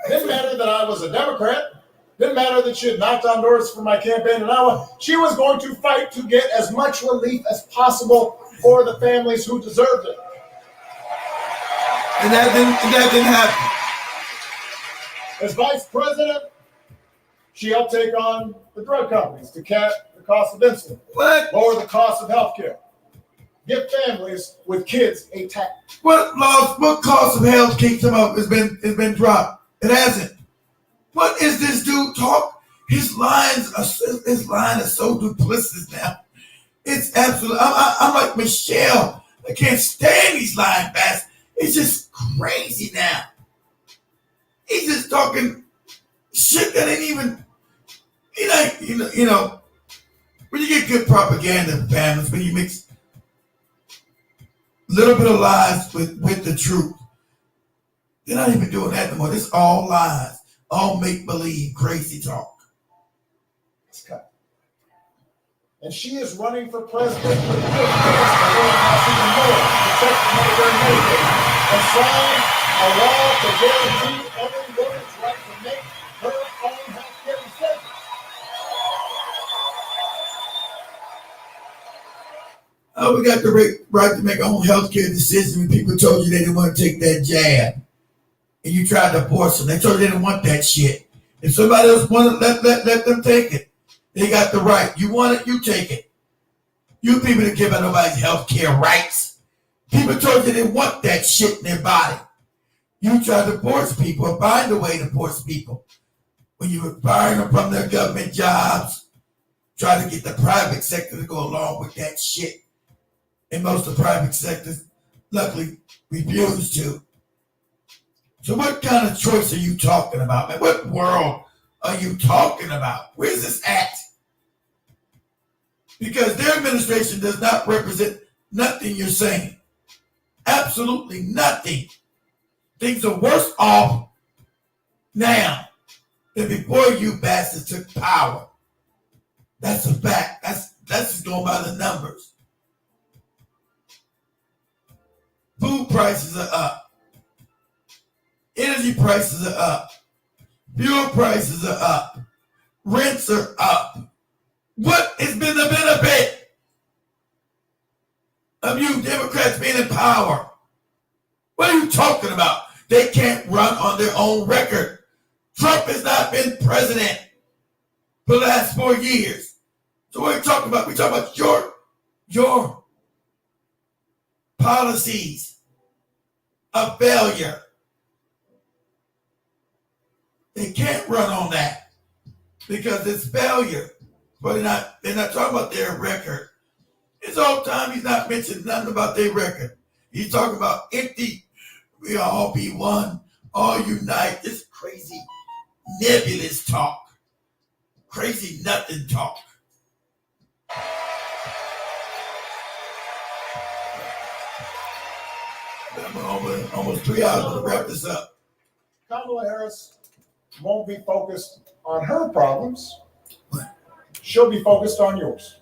It didn't matter that I was a Democrat. Didn't matter that she had knocked on doors for my campaign in Iowa. She was going to fight to get as much relief as possible for the families who deserved it. And that didn't happen. As vice president, she helped take on the drug companies to cap the cost of insulin, lower the cost of healthcare, give families with kids a tax. What cost of health care has been dropped? It hasn't. What is this dude talk? His line is so duplicitous now. It's absolutely. I'm like Michelle. I can't stand these lying bastards. It's just crazy now. He's just talking shit that ain't even. You know. When you get good propaganda, families, when you mix a little bit of lies with the truth, they're not even doing that anymore. It's all lies, all make believe, crazy talk. And she is running for president with a good chance to learn how even more, protect Medicare and Medicaid, and sign a law to guarantee every woman's right to make her own health care decisions. Oh, we got the right to make our own health care decisions when people told you they didn't want to take that jab. And you tried to force them. They told you they didn't want that shit. If somebody else wanted, let them take it. They got the right. You want it, you take it. You people didn't care about nobody's health care rights. People told you they want that shit in their body. You tried to force people or find a way to force people. When you were firing them from their government jobs, try to get the private sector to go along with that shit. And most of the private sectors, luckily, refused to. So what kind of choice are you talking about, man? What world are you talking about? Where's this at? Because their administration does not represent nothing you're saying. Absolutely nothing. Things are worse off now than before you bastards took power. That's a fact. That's just going by the numbers. Food prices are up. Energy prices are up. Fuel prices are up. Rents are up. What has been the benefit of you Democrats being in power? What are you talking about? They can't run on their own record. Trump has not been president for the last 4 years. So what are we talking about? We're talking about your policies of failure. They can't run on that because it's failure. But they're not talking about their record. This whole time he's not mentioning nothing about their record. He's talking about empty, we all be one, all unite. This crazy nebulous talk. Crazy nothing talk. I'm almost 3 hours to wrap this up. Kamala Harris won't be focused on her problems. She'll be focused on yours.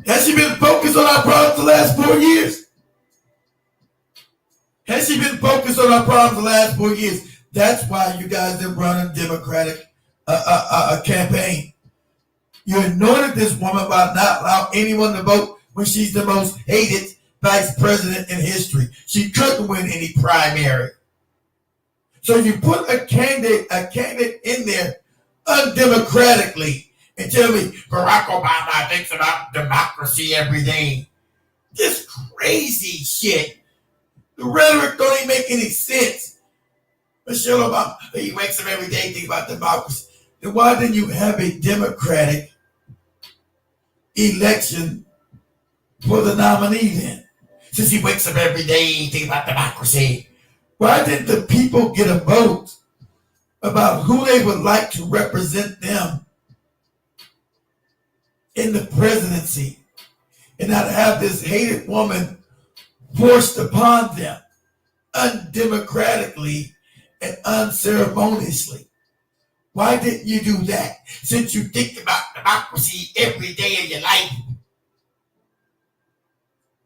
Has she been focused on our problems the last 4 years? Has she been focused on our problems the last 4 years? That's why you guys didn't run a Democratic campaign. You anointed this woman by not allowing anyone to vote when she's the most hated vice president in history. She couldn't win any primary. So you put a candidate in there undemocratically and tell me Barack Obama thinks about democracy every day. Just crazy shit. The rhetoric don't even make any sense. Michelle Obama, he wakes up every day thinking about democracy. Then why didn't you have a Democratic election for the nominee then? Since he wakes up every day thinking about democracy, why didn't the people get a vote about who they would like to represent them in the presidency and not have this hated woman forced upon them undemocratically and unceremoniously? Why didn't you do that? Since you think about democracy every day of your life.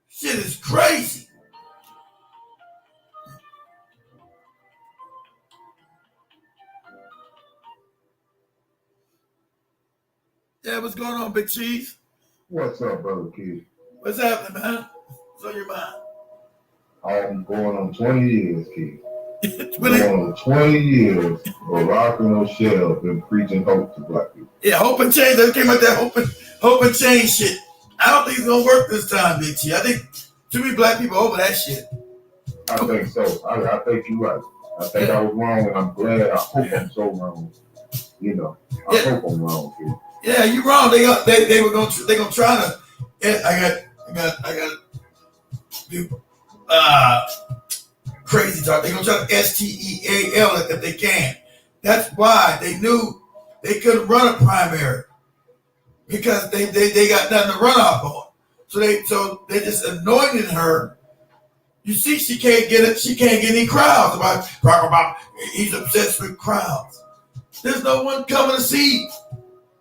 Shit is crazy. Yeah, what's going on, Big Cheese? What's up, brother Keith? What's happening, man? What's on your mind? I'm going on 20 years, Keith. For 20 years, Barack and Michelle been preaching hope to black people. Yeah, hope and change. They came out that hope and change shit. I don't think it's gonna work this time, Big T. I think too many black people over that shit. I think so. I think you're right. I think I was wrong, and I'm glad. I hope I'm so wrong. You know, I hope I'm wrong too. Yeah, you're wrong. They were gonna try to. I got do crazy talk. They're gonna try to STEAL it if they can. That's why they knew they couldn't run a primary because they got nothing to run off on. So they just anointed her. You see, she can't get it. She can't get any crowds about Barack Obama. He's obsessed with crowds. There's no one coming to see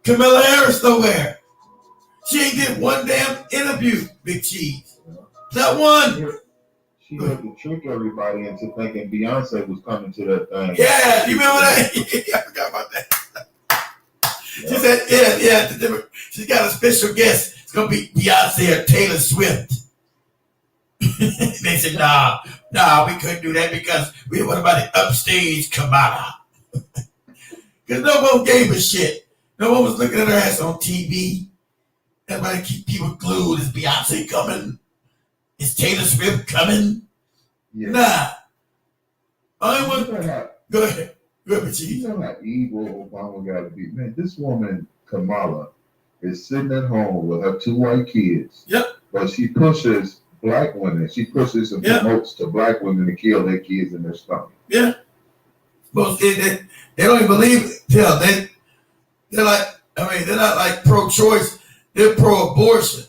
Kamala Harris nowhere. She ain't did one damn interview, Big Cheese. Not one. She had to trick everybody into thinking Beyonce was coming to that thing. Yeah, you remember that? I forgot about that. She said, yeah. She's got a special guest. It's gonna be Beyonce or Taylor Swift. They said, nah, we couldn't do that because we didn't want about the upstage Kamala. Because no one gave a shit. No one was looking at her ass on TV. Everybody keep people glued. Is Beyonce coming? Is Taylor Swift coming? Yeah. Nah. Only one. Go ahead. Go ahead, Chief. You know how evil Obama got to be. Man, this woman, Kamala, is sitting at home with her 2 white kids. Yep. But she pushes black women. She pushes and promotes to black women to kill their kids in their stomach. Yeah. Well, they don't even believe it. Yeah, they're like, they're not like pro-choice. They're pro-abortion.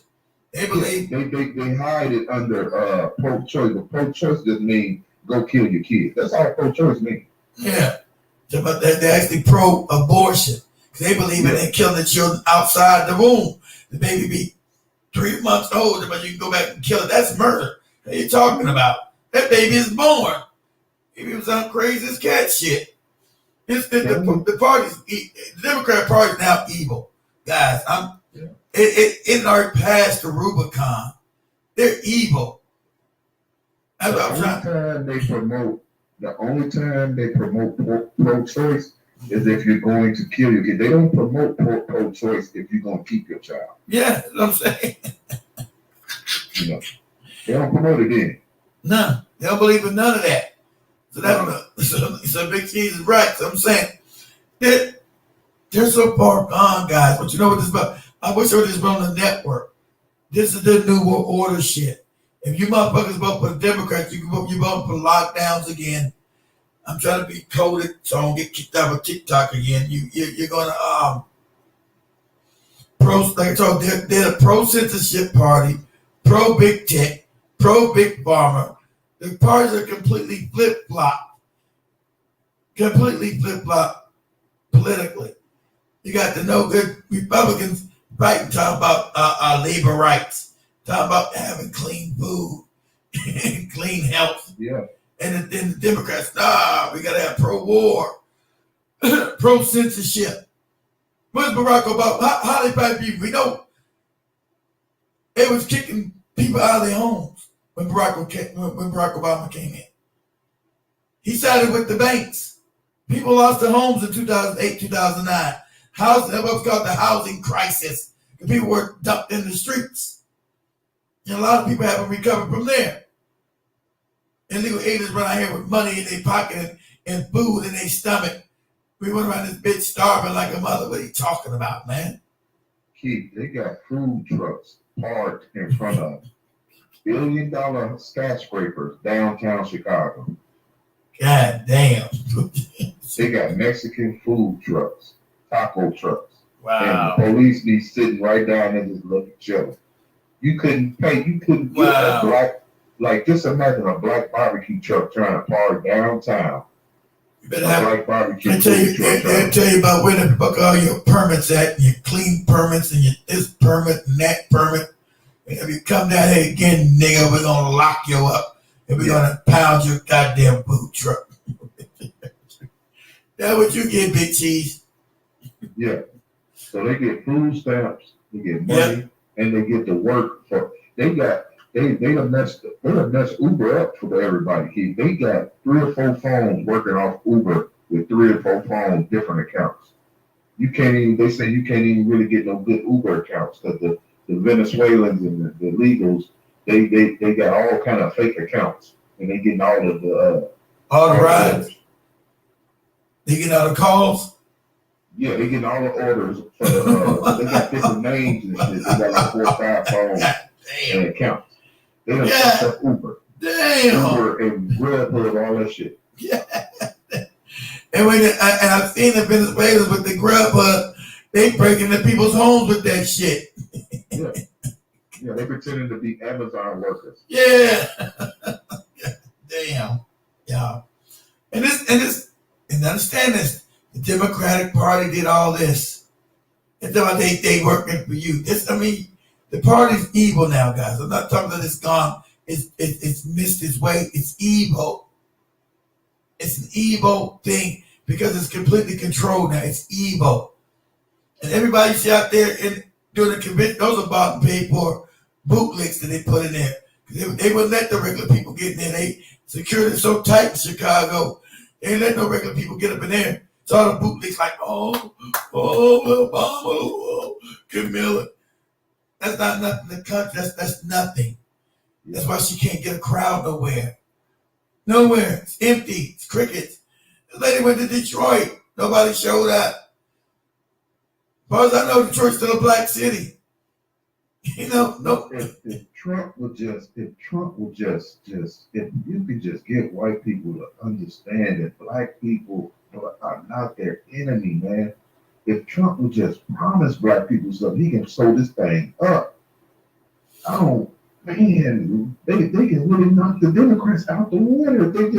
They believe they hide it under pro-choice. But pro-choice doesn't mean go kill your kids. That's all pro-choice means. Yeah, but they're actually pro-abortion because they believe in killing the children outside the womb. The baby be 3 months old, but you can go back and kill it. That's murder. What are you talking about? That baby is born. He was on crazy as cat shit. The party's the Democrat Party's now evil, guys. It already passed the Rubicon. They're evil. The only time they promote pro-choice is if you're going to kill your kid. They don't promote pro-choice if you're going to keep your child. Yeah, that's what I'm saying. You know, they don't promote it then. No, they don't believe in none of that. So Big Cheese is right. So I'm saying that they're so far gone, guys. But you know what this is about? I wish I would just been on the network. This is the new world order shit. If you motherfuckers vote for the Democrats, you vote for lockdowns again. I'm trying to be coded so I don't get kicked out of TikTok again. You're gonna they're a pro censorship party, pro big tech, pro big pharma. The parties are completely flip flop politically. You got the no good Republicans fighting, talking about labor rights, talking about having clean food, clean health. Yeah. And then the Democrats, we gotta have pro-war, pro-censorship. Where's Barack Obama? How they fight people? We know it was kicking people out of their homes when Barack Obama came in. He sided with the banks. People lost their homes in 2008, 2009. That was called the housing crisis. The people were dumped in the streets. And a lot of people haven't recovered from there. Illegal aliens run out here with money in their pocket and food in their stomach. We went around this bitch starving like a mother. What are you talking about, man? Keith, they got food trucks parked in front of billion-dollar skyscrapers downtown Chicago. God damn. They got Mexican food trucks, taco trucks. Wow. And the police be sitting right down there just looking chilling. You couldn't get a black, just imagine a black barbecue truck trying to park downtown. You better have black barbecue. They'll tell you about where the fuck all your permits at, your clean permits and your this permit and that permit. And if you come down here again, nigga, we're gonna lock you up and we're gonna pound your goddamn food truck. That's what you get, Big Cheese. Yeah. So they get food stamps, they get money, and they get to work for. They got They done messed Uber up for everybody. They got 3 or 4 phones working off Uber with 3 or 4 phones, different accounts. You can't even. They say you can't even really get no good Uber accounts because the Venezuelans and the illegals, they got all kind of fake accounts and they getting all of the rides. They getting all the calls. Yeah, they getting all the orders for the. They got different names and shit. They got like 4 or 5 phones and accounts. They done fucked up Uber. Damn. Uber and Grubhub, all that shit. Yeah. And I've seen the Venezuelans with the Grubhub, they breaking into people's homes with that shit. Yeah, they pretending to be Amazon workers. Yeah. Damn. Yeah. And understand this. The Democratic Party did all this. It's not they working for you. The party's evil now, guys. I'm not talking about it's gone. It's missed its way. It's evil. It's an evil thing because it's completely controlled now. It's evil. And everybody see out there during the convention, those are bought and paid for bootlegs that they put in there. They wouldn't let the regular people get in there. They security is so tight in Chicago, they ain't let no regular people get up in there. So all the bootlegs like, Obama, Kamala. That's not nothing in the country. That's nothing. That's why she can't get a crowd nowhere. Nowhere. It's empty. It's crickets. The lady went to Detroit. Nobody showed up. As far as I know, Detroit's still a black city. No. If Trump would just, if you could just get white people to understand that black people are not their enemy, man. If Trump would just promise black people something, he can sew this thing up. They can really knock the Democrats out the water. They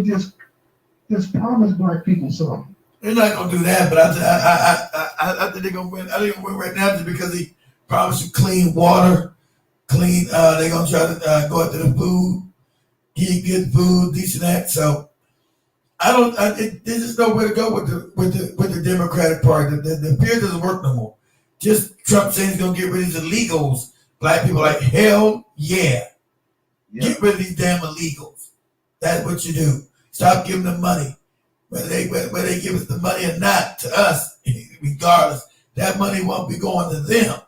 just promise black people something. They're not gonna do that, but I think they're gonna win. I think they're gonna win right now just because he promised you clean water, they're gonna try to go after the food, eat good food, this and that. So there's just nowhere to go with the Democratic Party. The fear doesn't work no more. Just Trump saying he's gonna get rid of these illegals. Black people are like, hell yeah. Get rid of these damn illegals. That's what you do. Stop giving them money. Whether they give us the money or not, to us, regardless, that money won't be going to them.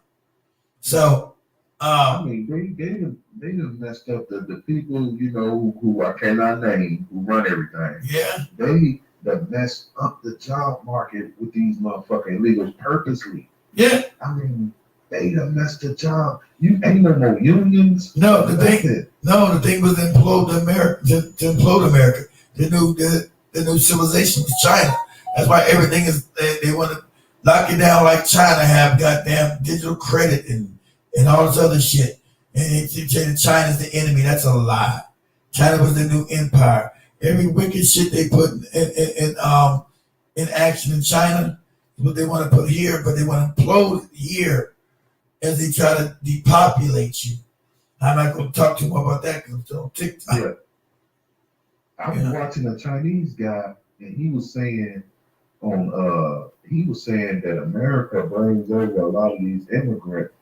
So, they just messed up the people, who I cannot name, who run everything. Yeah. They messed up the job market with these motherfucking illegals purposely. Yeah. They done messed the job. You ain't no more unions. No, the thing was to implode America. The new civilization was China. That's why everything is. They want to lock it down like China have goddamn digital credit and all this other shit. And China's the enemy. That's a lie. China was the new empire. Every wicked shit they put in action in China is what they want to put here, but they want to implode here as they try to depopulate you. I'm not going to talk too much about that because it's on TikTok. Yeah. I was watching a Chinese guy, and he was saying that America brings over a lot of these immigrants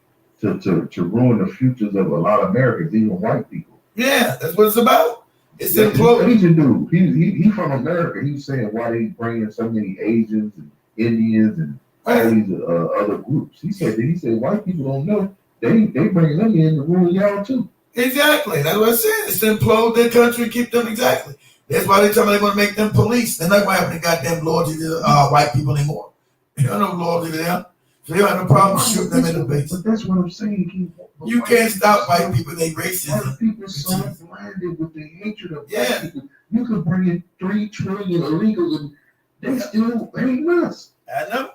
to ruin the futures of a lot of Americans, even white people. Yeah, that's what it's about. It's an Asian dude. He from America. He was saying why they bringing so many Asians and Indians and all these other groups. He said white people don't know. They bring them in to rule y'all too. Exactly. That's what I said. It's to implode their country, keep them exactly. That's why they tell me they want to make them police. They're not going to have any goddamn loyalty to white people anymore. They don't have no loyalty to them. So they don't have no problem shooting them in the face. But that's what I'm saying. You can't stop white people. They racism. White people so blinded with the hatred of white people. You could bring in 3 trillion illegals and they still hate us. I know.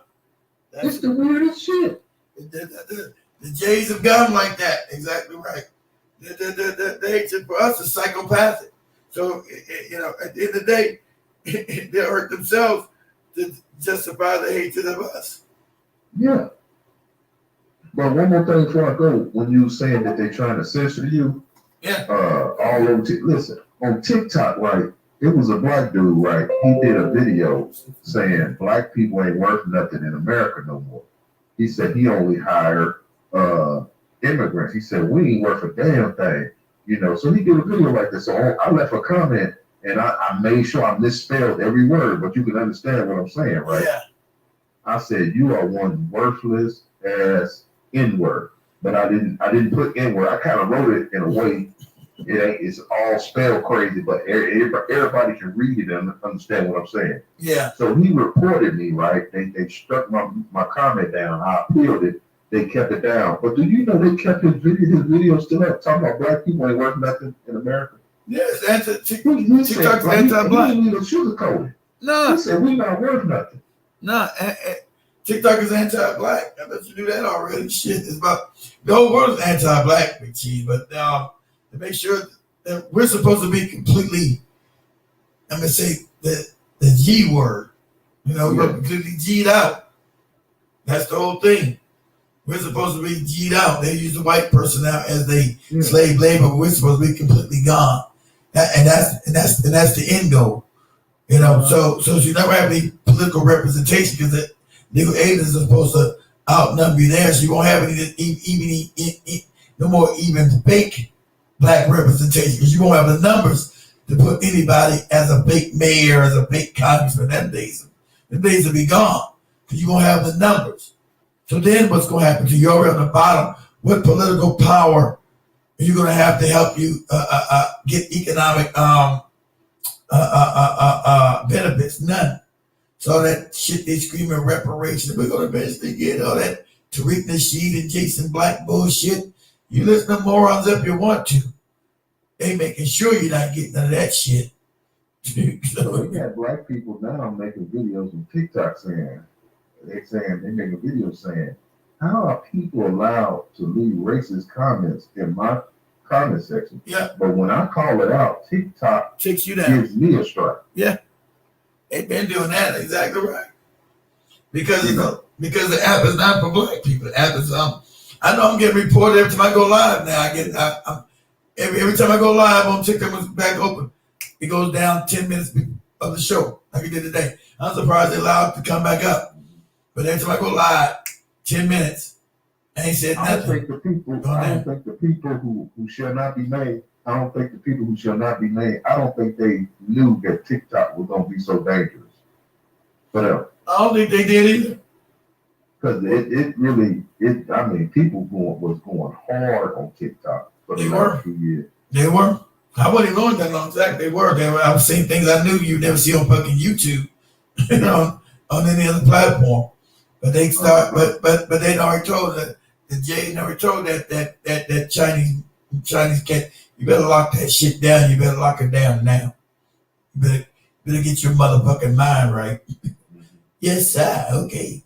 It's the weirdest shit. The Jays have got them like that. Exactly right. The hatred for us is psychopathic. So, at the end of the day, they hurt themselves to justify the hatred of us. Yeah. But one more thing before I go, when you saying that they're trying to censor you, all over listen, on TikTok, right, it was a black dude, right? He did a video saying black people ain't worth nothing in America no more. He said he only hired immigrants. He said, we ain't worth a damn thing. You know, so he did a video like this. So I left a comment and I made sure I misspelled every word, but you can understand what I'm saying, right? Yeah. I said, you are one worthless ass N-word. But I didn't put N-word. I kind of wrote it in a way, it's all spelled crazy, but everybody can read it and understand what I'm saying. Yeah. So he reported me, right? They struck my comment down. I appealed it. They kept it down. But do you know they kept his video still up, talking about black people ain't worth nothing in America? Yes, TikTok's anti-black. He didn't even sugarcoat it. No. He said we not worth nothing. No, TikTok is anti-black. I bet you knew that already. Shit, it's about the whole world is anti-black, Big Cheese. But to make sure that we're supposed to be completely, I'm gonna say the G word. You know, we're completely G'd out. That's the whole thing. We're supposed to be G'd out. They use the white person now as they slave labor. But we're supposed to be completely gone. And that's the end goal. You know, so you never have any political representation because the legal agents are supposed to outnumber you there, so you won't have any no more even fake black representation because you won't have the numbers to put anybody as a fake mayor, as a fake congressman. Them days will be gone because you won't have the numbers. So then what's going to happen to you already on the bottom? What political power are you going to have to help you get economic benefits? None. So that shit they screaming reparations, we're going to eventually get all that Tariq Nasheed and Jason Black bullshit. You listen to morons if you want to. They making sure you're not getting none of that shit. So we got black people now making videos on TikTok saying, they making videos saying, how are people allowed to leave racist comments in my comment section? Yeah. But when I call it out, TikTok takes you down. Gives me a strike. Yeah. They've been doing that exactly right. Because the app is not for black people. The app is I know I'm getting reported every time I go live now. Every time I go live on TikTok, it's back open. It goes down 10 minutes of the show, like it did today. I'm surprised they allowed it to come back up. But every time I go live, 10 minutes, I ain't said nothing. I don't think the people who shall not be named, I don't think they knew that TikTok was gonna be so dangerous. But I don't think they did either. Because I mean, people was going hard on TikTok for the last 2 years. They were. I wasn't knowing that long time. They were. I was seeing things I knew you'd never see on fucking YouTube, on any other platform. But they start. But they already told that the Jay already told that Chinese cat. You better lock that shit down. You better lock it down now. You better get your motherfucking mind right. Yes, sir. Okay.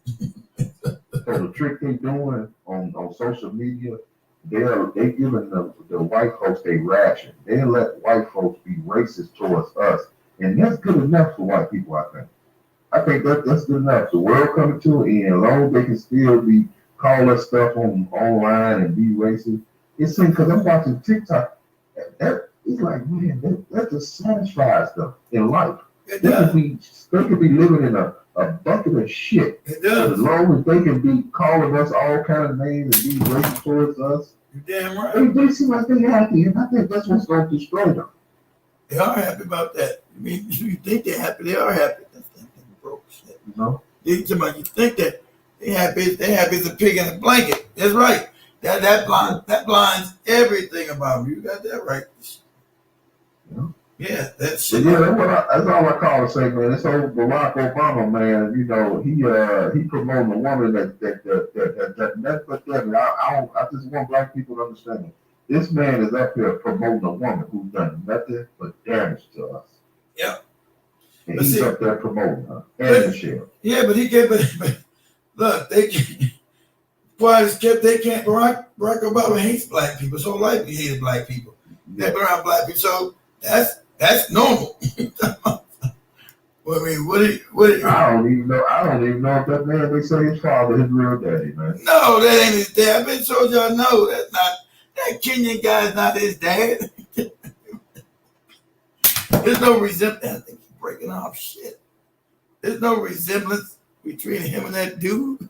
So the trick they doing on social media, they giving the white folks a ration. They let white folks be racist towards us, and that's good enough for white people. I think that's good enough. The world coming to an end. As long as they can still be call us stuff online and be racist. It's because I'm watching TikTok. It's like, man, that just satisfies them in life. They could be living in a bucket of shit. It does. As long as they can be calling us all kind of names and be racist towards us. You're damn right. They seem like they're happy, and I think that's what's going to destroy them. They are happy about that. I mean, you think they're happy, they are happy. That's broke shit. You know? You think that they're happy as a pig in a blanket. That's right. That blinds everything about them. You got that right. Yeah, that's shit. Yeah, that's all I call it. Say, man, this old Barack Obama, man. You know, he promoting a woman that. I just want black people to understand. This man is up here promoting a woman who's done nothing but damage to us. Yeah. And he's up there promoting her and Michelle. Yeah, but look, they can't. Barack Obama hates black people. His whole life he hated black people. They're around black people, so that's normal. Well, I mean, what? I don't even know if that man they say his father his real daddy, man. No, that ain't his dad. I've been told y'all no, that's not. That Kenyan guy is not his dad. There's no resemblance. I think he's breaking off shit. There's no resemblance between him and that dude.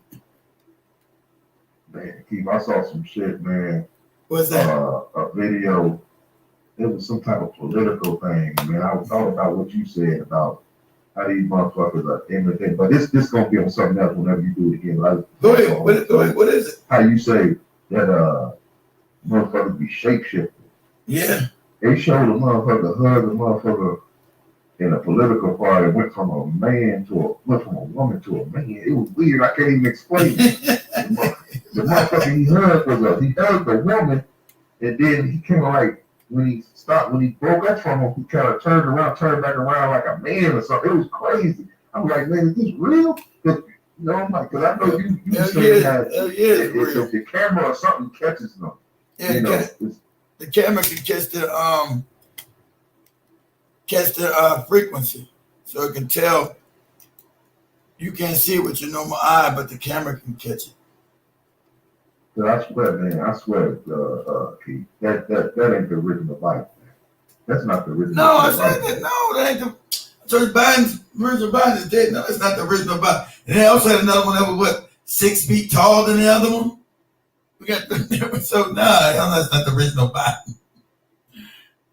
Man, Keith, I saw some shit, man. What's that? A video. It was some type of political thing, man. I thought about what you said about how these motherfuckers are imitating. But this gonna be on something else whenever you do it again. Go ahead. What is it? How you say that motherfuckers be shapeshifting? Yeah. They showed a motherfucker hug a motherfucker in a political party, went from a woman to a man. It was weird. I can't even explain it. The motherfucker he hugged he hugged the woman, and then he kind of like when he broke up from him, he kind of turned back around like a man or something. It was crazy. I'm like, man, is this real? Cause, I'm like, cause I know you saying that if the camera or something catches them. Yeah, the camera can catch the frequency, so it can tell. You can't see it with your normal eye, but the camera can catch it. But I swear, Keith, that ain't the original Bible, man. That's not the original. No, I said that. No, that ain't the. George Biden's original Biden is dead. No, it's not the original Biden. And they also had another one that was 6 feet taller than the other one. We got so that's not the original Biden.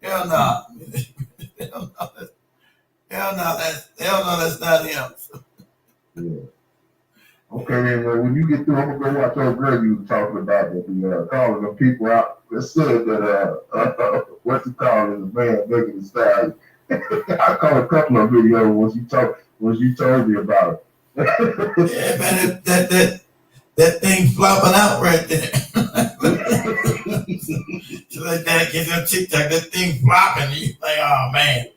Hell no. That's not him. Yeah. Okay, then when you get through, I'm gonna go watch old girl you were talking about that calling the people out that said that what's it called is a man making a style. I caught a couple of videos once you told me about it. Yeah, man, that thing flopping out right there. So like that gets on TikTok, that thing flopping, and you like, oh man.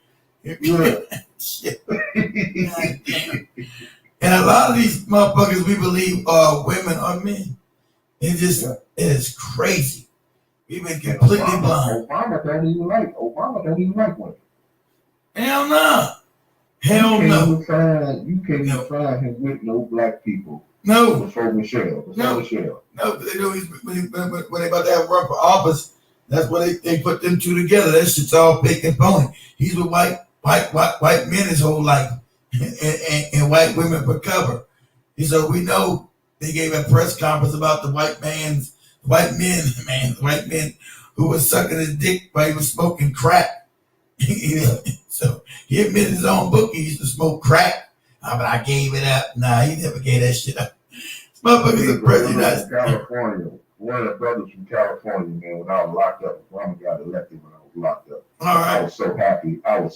Yeah. Shit. God damn. And a lot of these motherfuckers we believe are women or men. It is crazy. We've been completely blind. Obama don't even like women. Hell no. Hell no. You can't even find him with no black people. No. Before Michelle. No, they know when they about to have run for office, that's why they put them two together. That shit's all fake and phony. He's with white men his whole life. And white women for cover. So we know they gave a press conference about the white men who was sucking his dick while he was smoking crack. So he admitted his own book he used to smoke crack. But I gave it up. Nah, he never gave that shit up. This motherfucker's the president. California. One of the brothers from California, man, when I was locked up, Obama got elected when I was locked up. All right. I was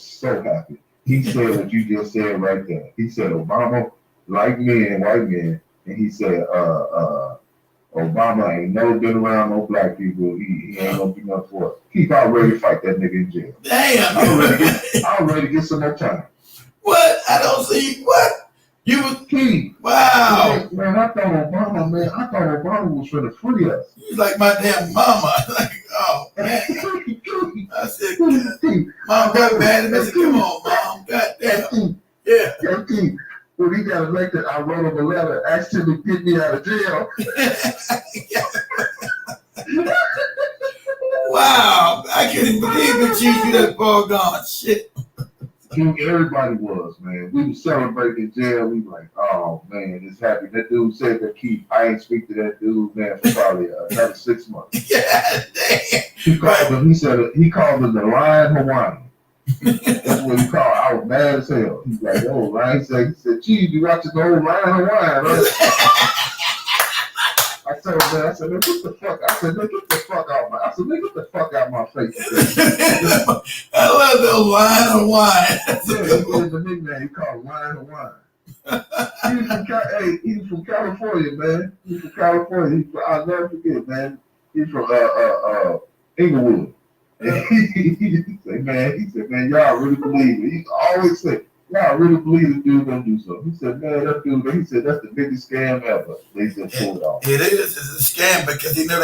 so happy. He said what you just said right there. He said Obama like men, white men, and he said Obama ain't never been around no black people. He ain't gonna do nothing for us. Keep out ready to fight that nigga in jail. Damn. I'm ready to get some more time. What? I don't see what? You was Keith. Wow. Man, I thought Obama was trying to free us. He's like my damn mama. Like, oh man. I said, Mom got mad and I said, come on, Mom. God damn. Yeah. Keith, when he got elected, I wrote him a letter asking him to get me out of jail. Wow. I can't even believe it. You that far gone. Shit. Dude, everybody was, man. We were celebrating in jail. We were like, oh man, it's happy. That dude said that Keith, I ain't speak to that dude, man, for probably another 6 months. Yeah, damn. He called him the Lion Hawaiian. That's what he called. I was mad as hell. He's like, oh, Lion. He said, geez, you watching the old Lion Hawaiian, huh? I told him, man, I said, man, get the fuck out my face. I love the Lion Hawaiian. Yeah, he was the nickname. He called Lion Hawaiian. He's from California, man. He's from California. I'll never forget, man. He's from Inglewood. And he said, man, y'all really believe it. He always said, y'all really believe the dude gonna do something. He said, man, that dude, he said, that's the biggest scam ever. They just pulled it off. It is. It's a scam because he knew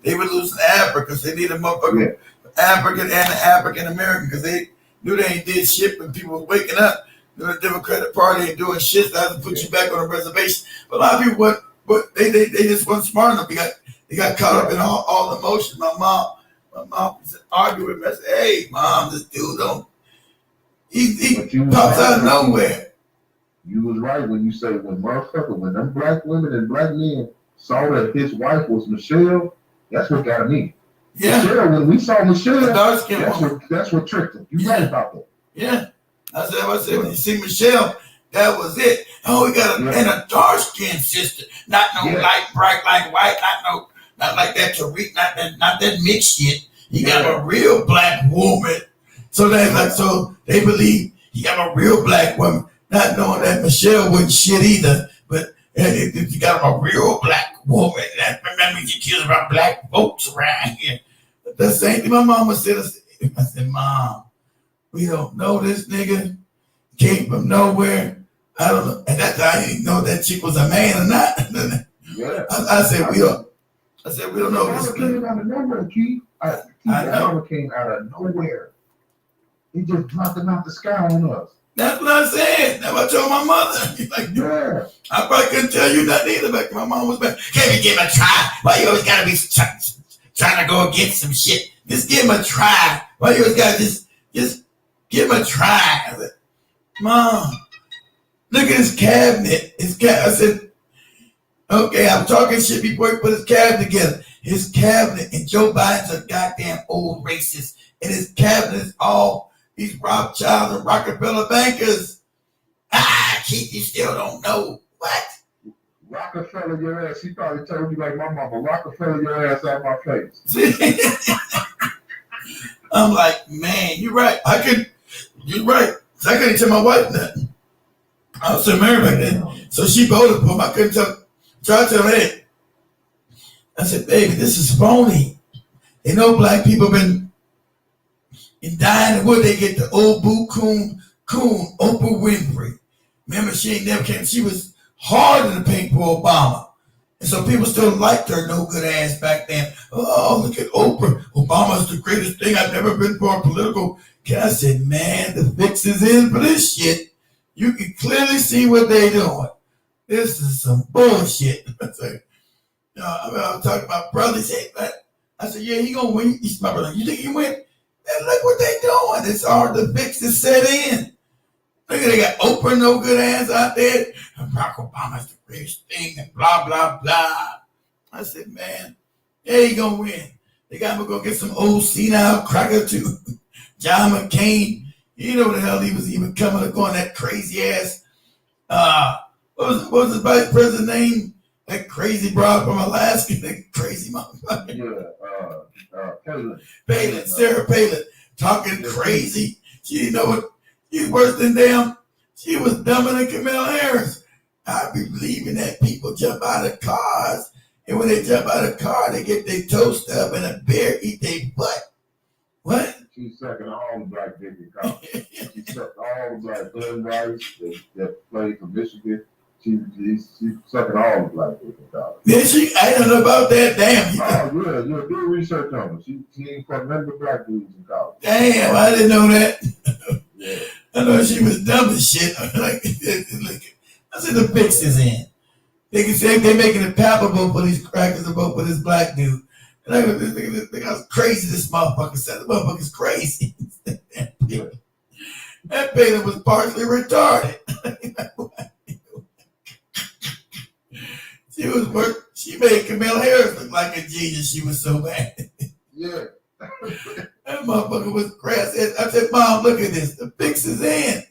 they would lose in Africa because they need a motherfucker African and African American because they knew they ain't did shit when people were waking up. The Democratic Party ain't doing shit. So I have to put you back on a reservation. But a lot of people they just weren't smart enough. They got caught up in all the emotions. My mom argued with me. I said, hey, Mom, this dude he pops out of nowhere. You was right when you say when them black women and black men saw that his wife was Michelle, that's what got me. Yeah. Michelle, when we saw Michelle, the that's what tricked him. You right about that. Yeah. I said, when you see Michelle, that was it. Oh, we got a dark skinned sister. Not no light, bright, like white, not like that Tariq, not that mixed shit. You got a real black woman. So they believe he got a real black woman, not knowing that Michelle wasn't shit either. But if you got a real black woman, that means you kill about black folks around here. But the same thing my mama said. I said, Mom, we don't know this nigga. Came from nowhere. I don't know. And that's how I didn't know that chick was a man or not. I said, we don't know this nigga. Came out of nowhere, Keith. Mama came out of nowhere. He just dropped him out the sky on us. That's what I said. That's what I told my mother. I probably couldn't tell you nothing either, but my mom was back. Can't we give him a try? Why you always gotta be trying to go against some shit? Just give him a try. Why you always gotta just give him a try? I said, Mom, look at his cabinet. I said, okay, I'm talking shit before he put his cabinet together. His cabinet, and Joe Biden's a goddamn old racist, and his cabinet is all these Rothschild and Rockefeller bankers. Keith, you still don't know. What? Rockefeller your ass. He probably told you like my mama, Rockefeller your ass out my face. I'm like, man, you're right. You're right. So I couldn't tell my wife nothing. I was still married back then. So she voted for him. I couldn't try to tell her, hey. I said, baby, this is phony. They know black people been dying. And what they get, the old boo coon, Oprah Winfrey. Remember, she ain't never came. She was hard in the paint for Obama. And so people still liked her no good ass back then. Oh, look at Oprah. Obama's the greatest thing. I've never been for a political. I said, man, the fix is in for this shit. You can clearly see what they doing. This is some bullshit. I said, I was talking about brothers. I said, yeah, he gonna win. He's my brother. You think he win? Man, look what they doing. It's hard to fix to set in. Look at they got Oprah no good ass out there. And Barack Obama's the greatest thing and blah, blah, blah. I said, man, yeah, he gonna win. They got him to go get some old senile cracker too. John McCain, you know the hell he was even coming to go on that crazy ass. What was his vice president name? That crazy broad from Alaska, that crazy motherfucker. Palin, Sarah Palin, talking crazy. She didn't know what. She was worse than them. She was dumber than Kamala Harris. I be believing that people jump out of cars, and when they jump out of the car, they get their toast up and a bear eat their butt. What? She's sucking all the black dick in college. She sucked all the black Glenn Rice that played for Michigan. She's sucking all the black dick in college. Did she? I don't know about that. Damn. Oh, yeah. Do research on her. She ain't fucking none of the black dudes in college. Damn, I didn't know that. Yeah. I know she was dumb as shit. I said the fix is in. They can say they're making it palpable for these crackers to vote for this black dude. And I go, this how crazy this motherfucker said. The motherfucker's crazy. That Palin was partially retarded. She made Kamala Harris look like a genius. She was so bad. Yeah. That motherfucker was crazy. I said, Mom, look at this. The fix is in.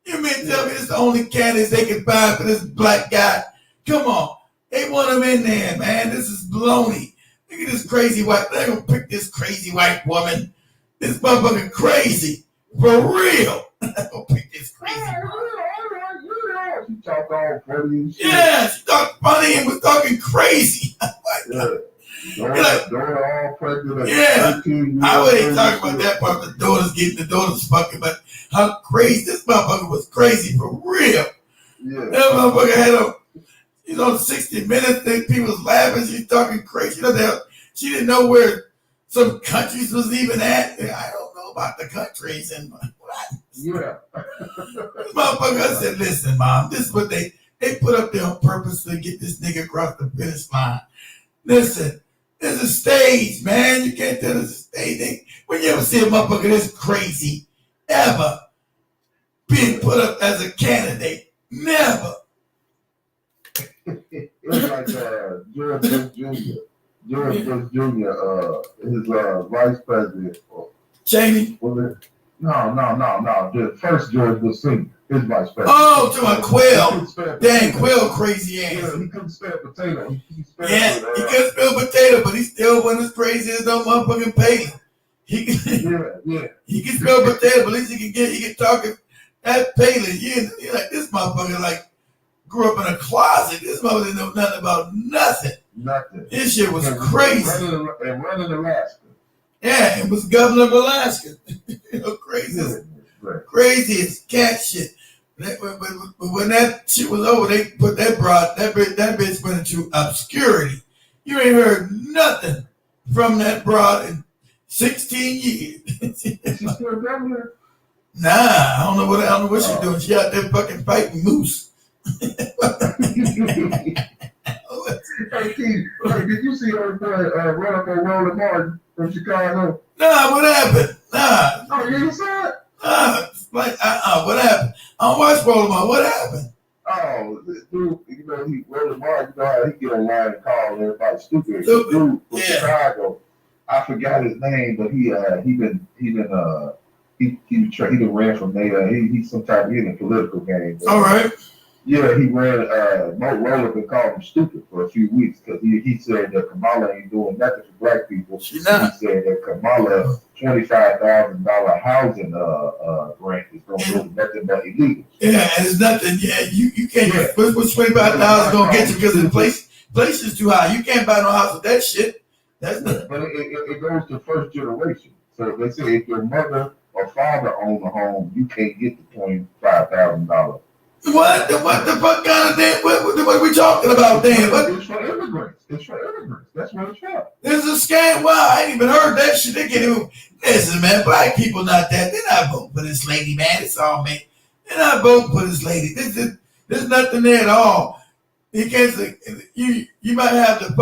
You mean tell me this is the only candidates they can find for this black guy? Come on. They want him in there, man. This is baloney. Look at this crazy white. They're going to pick this crazy white woman. This motherfucker crazy. For real. They're going to pick this crazy woman. She talked all funny and shit. Yeah, she talked funny and was talking crazy. Daughter all pregnant. Yeah, I wouldn't talk about that part. The daughter's fucking, but how crazy this motherfucker was crazy for real. Yeah. That motherfucker had he's on 60 Minutes. People was laughing. She's talking crazy. She didn't know where some countries was even at. I don't know about the countries and what. Yeah. This motherfucker, I said, listen, Mom, this is what they put up there on purpose to get this nigga across the finish line. Listen, there's a stage, man. You can't tell us a stage. When you ever see a motherfucker this crazy, ever being put up as a candidate, never. It was like George Bush Jr. George Bush Jr. His vice president. Cheney? Was it? No. The first George Bush Sr. His vice president. Oh, to my Quill. Dang, Quill crazy ass. Yeah, he couldn't spell potato. He couldn't spell potato, but he still wasn't as crazy as no motherfucking Palin. He can spell potato, but at least he can talk at Palin. You're like, this motherfucker like grew up in a closet. This motherfucker didn't know nothing about nothing. Nothing. This shit was crazy. Running Alaska. Yeah, it was governor of Alaska. Craziest cat shit. But when that shit was over, they put that bitch went into obscurity. You ain't heard nothing from that broad in 16 years. Nah, I don't know what she's doing. She out there fucking fighting moose. Hey, Keith, did you see her run up on Roland Martin from Chicago? Nah, what happened? Nah. Oh, you didn't see it? Nah, what happened? I don't watch Roland Martin. What happened? Oh, this dude, Roland Martin, how he get online and call everybody stupid. Dude from Chicago, I forgot his name, but he been ran from there. He's some type of in a political game. All right. Yeah, he ran. Roland been called him stupid for a few weeks because he said that Kamala ain't doing nothing for black people. She's not. He said that Kamala $25,000 housing grant is going to do nothing but illegal. Yeah, and it's nothing. Yeah, you can't. Yeah. What's $25,000 going to get you because the place is too high. You can't buy no house with that shit. That's not. But it goes to first generation. So they say if your mother or father own a home, you can't get the $25,000. What the fuck kind of thing? What are we talking about then? It's for immigrants. That's what it's for. This is a scam. Wow, I ain't even heard that shit. They can't even. Listen, man, black people not that. They're not voting for this lady, man. It's all man. They're not voting for this lady. There's nothing there at all. You can't say you might have the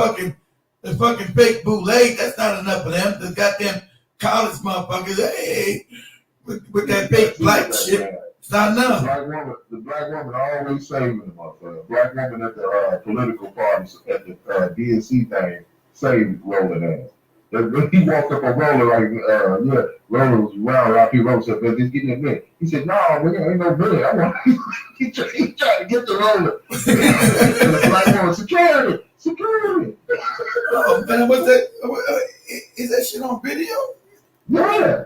fucking fake bootleg. That's not enough for them. The goddamn college motherfuckers. Hey, with that fake black shit. It's not enough. The black woman always saving the motherfucker. Black woman at the political parties at the DNC thing saved Roland ass. He walked up on Roland like, Roland was around out here. Roland said, just get in a minute. He said, no, nigga, ain't no minute. I want. He tried to get the Roland. And the black woman, security. Oh man, what's that? Is that shit on video? Yeah.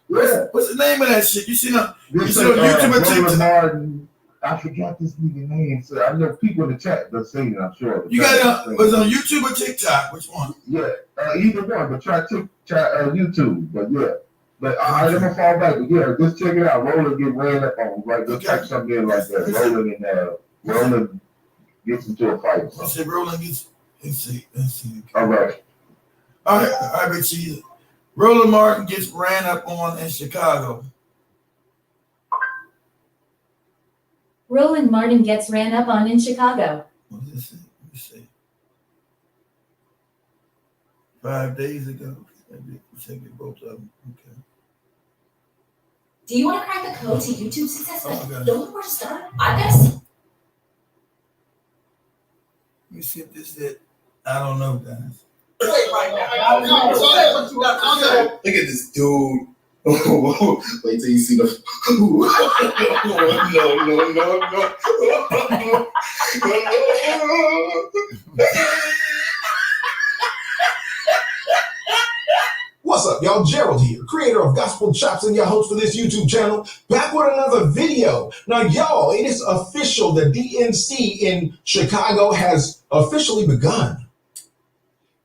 What's the name of that shit? You seen on YouTube or TikTok? Martin, I forgot this nigga name. So I know people in the chat that seen it, I'm sure. You got it was on YouTube or TikTok? Which one? Yeah, either one, but try YouTube. But yeah. But I'm gonna fall back. But yeah, just check it out. Roland get ran up on, right? Just type something in like that. Roland gets into a fight. I said Roland gets. Let's see. All right, Richie. Roland Martin gets ran up on in Chicago. Roland Martin gets ran up on in Chicago. What does it say? Let me see. 5 days ago. Check it, both of them. Okay. Do you want to crack the code to YouTube success? Oh, Don't know where to start. I gotta see. Let me see if this is it. I don't know, guys. Right now. Look at this dude. Wait till you see the. No. What's up, y'all? Gerald here, creator of Gospel Chops and your host for this YouTube channel, back with another video. Now, y'all, it is official. The DNC in Chicago has officially begun.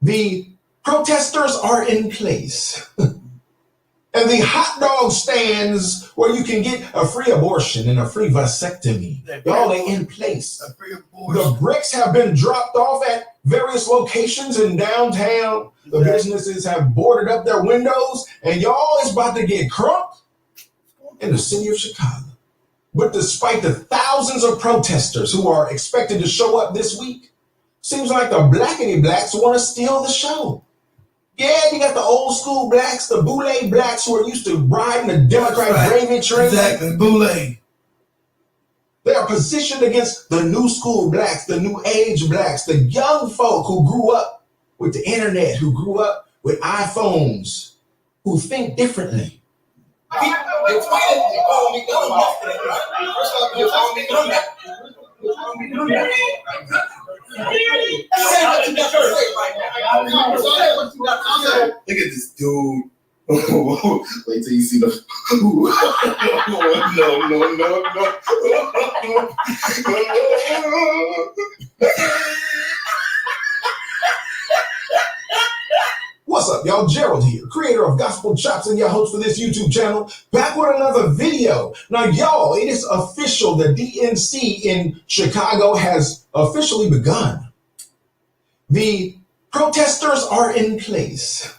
The protesters are in place. And the hot dog stands where you can get a free abortion and a free vasectomy, y'all, they in place. The bricks have been dropped off at various locations in downtown. The businesses have boarded up their windows, and y'all is about to get crunk in the city of Chicago. But despite the thousands of protesters who are expected to show up this week, seems like the blackity blacks want to steal the show. Yeah, you got the old school blacks, the boule blacks who are used to riding the Democrat gravy train. Exactly, boule. They are positioned against the new school blacks, the new age blacks, the young folk who grew up with the internet, who grew up with iPhones, who think differently. Look at this dude. Wait till you see the. No. What's up, y'all? Gerald here, creator of Gospel Chops and your host for this YouTube channel, back with another video. Now, y'all, it is official. The DNC in Chicago has officially begun. The protesters are in place.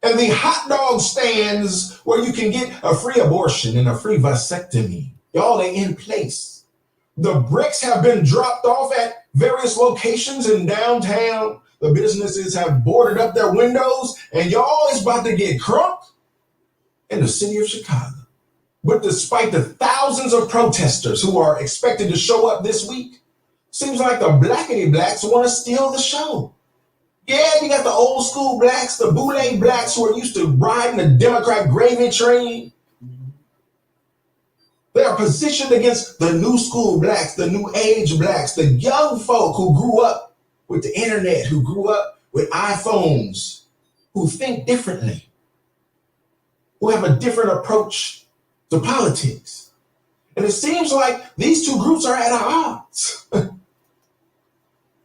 And the hot dog stands where you can get a free abortion and a free vasectomy, y'all, are in place. The bricks have been dropped off at various locations in downtown. The businesses have boarded up their windows, and y'all is about to get crunk in the city of Chicago. But despite the thousands of protesters who are expected to show up this week, seems like the blackity blacks want to steal the show. Yeah, you got the old school blacks, the boule blacks who are used to riding the Democrat gravy train. They are positioned against the new school blacks, the new age blacks, the young folk who grew up with the internet, who grew up with iPhones, who think differently, who have a different approach to politics. And it seems like these two groups are at odds.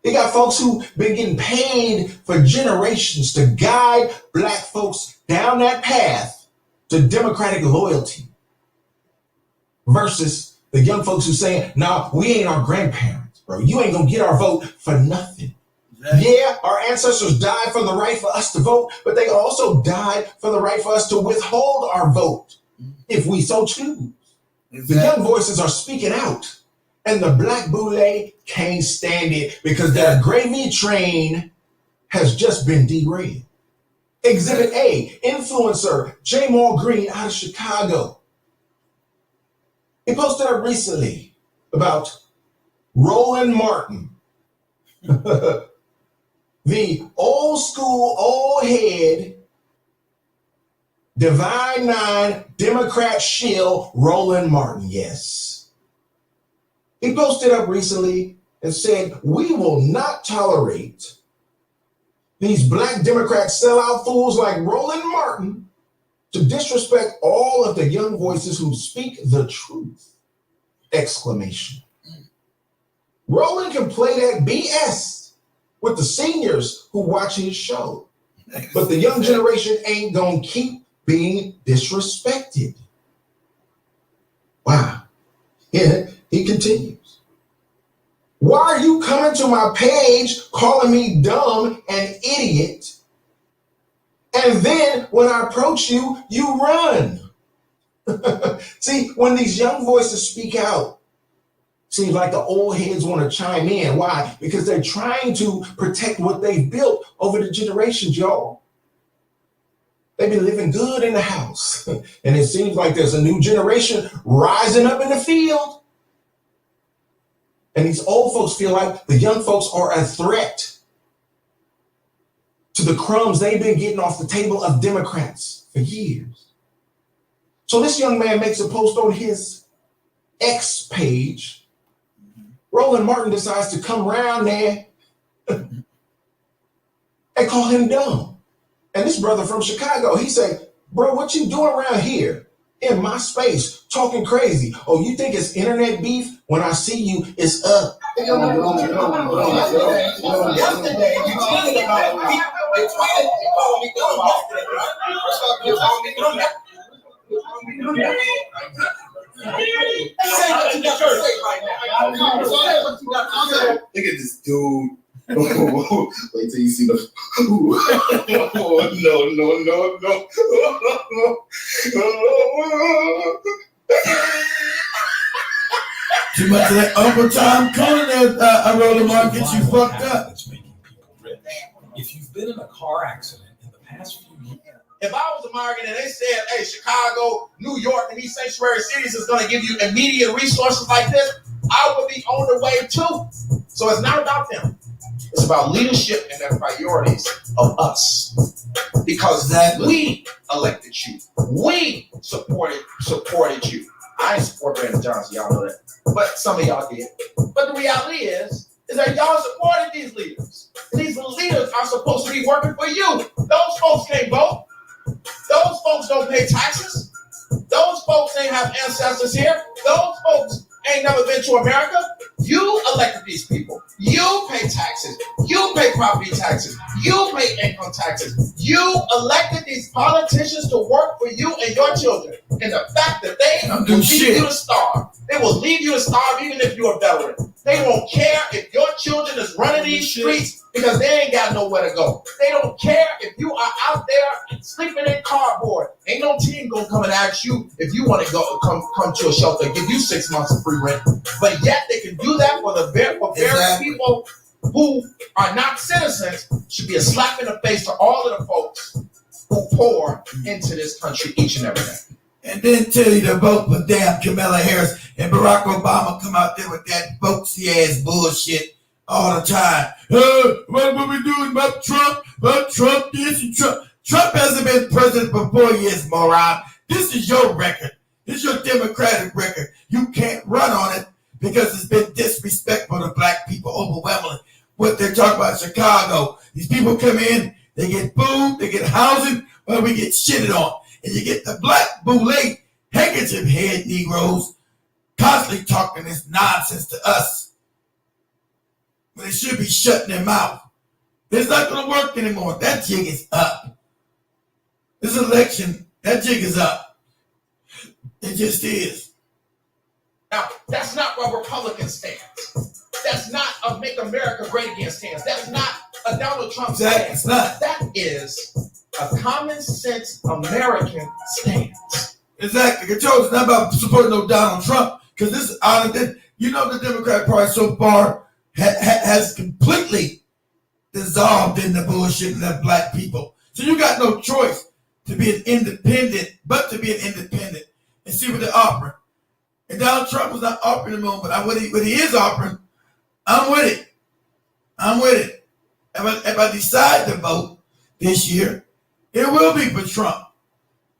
You got folks who've been getting paid for generations to guide black folks down that path to Democratic loyalty, versus the young folks who saying, nah, we ain't our grandparents, bro. You ain't gonna get our vote for nothing. Exactly. Yeah, our ancestors died for the right for us to vote, but they also died for the right for us to withhold our vote if we so choose. Exactly. The young voices are speaking out, and the black boule can't stand it because their gravy train has just been derailed. Exhibit A, influencer Jamal Green out of Chicago. He posted up recently about Roland Martin, the old school, old head, Divine Nine, Democrat shill, Roland Martin, yes. He posted up recently and said, we will not tolerate these black Democrat sellout fools like Roland Martin to disrespect all of the young voices who speak the truth, exclamation. Roland can play that BS with the seniors who watch his show, but the young generation ain't gonna keep being disrespected. Wow. Yeah, he continues. Why are you coming to my page calling me dumb and idiot? And then when I approach you, you run. See, when these young voices speak out, seems like the old heads want to chime in. Why? Because they're trying to protect what they've built over the generations, y'all. They've been living good in the house. And it seems like there's a new generation rising up in the field. And these old folks feel like the young folks are a threat to the crumbs they've been getting off the table of Democrats for years. So this young man makes a post on his X page. Roland Martin decides to come around there and call him dumb. And this brother from Chicago, he said, bro, what you doing around here in my space talking crazy? Oh, you think it's internet beef? When I see you, it's up. Look at this dude. Wait till you see the. Too much of that overtime coming there, Roland Martin, gets you fucked up. If you've been in a car accident in the past few years, If I was American and they said, hey, Chicago, New York, and these sanctuary cities is going to give you immediate resources like this, I would be on the way too. So it's not about them. It's about leadership and their priorities of us. Because we elected you. We supported you. I ain't support Brandon Johnson, y'all know that. But some of y'all did. But the reality is that y'all supported these leaders. These leaders are supposed to be working for you. Those folks can't vote. Those folks don't pay taxes. Those folks ain't have ancestors here. Those folks ain't never been to America. You elected these people. You pay taxes. You pay property taxes. You pay income taxes. You elected these politicians to work for you and your children. And the fact that they will leave you to starve. They will leave you to starve even if you're a veteran. They won't care if your children is running these streets because they ain't got nowhere to go. They don't care if you are out there sleeping in cardboard. Ain't no team gonna come and ask you if you want to go come to a shelter, give you 6 months of free rent. But yet they can do that for very people who are not citizens. Should be a slap in the face to all of the folks who pour into this country each and every day. And then tell you to vote for damn Kamala Harris and Barack Obama come out there with that folksy ass bullshit all the time. What we doing about Trump? About Trump this and Trump. Trump hasn't been president for 4 years, moron. This is your record. This is your Democratic record. You can't run on it because it's been disrespectful to black people overwhelmingly. What they're talking about in Chicago. These people come in, they get food, they get housing, but we get shitted on. And you get the black boule handkerchief head Negroes constantly talking this nonsense to us. But they should be shutting their mouth. It's not going to work anymore. That jig is up. This election, that jig is up. It just is. Now, that's not where Republicans stand. That's not a Make America Great Again stance. That's not a Donald Trump stance. It's not. That is a common sense American stance. Exactly. It's not about supporting no Donald Trump, because this is out of it. You know, the Democrat Party so far has completely dissolved in the bullshit of the black people. So you got no choice to be an independent, but to be an independent and see what they're offering. And Donald Trump was not offering them on, but what he is offering, I'm with it. I'm with it. If I decide to vote this year, it will be for Trump.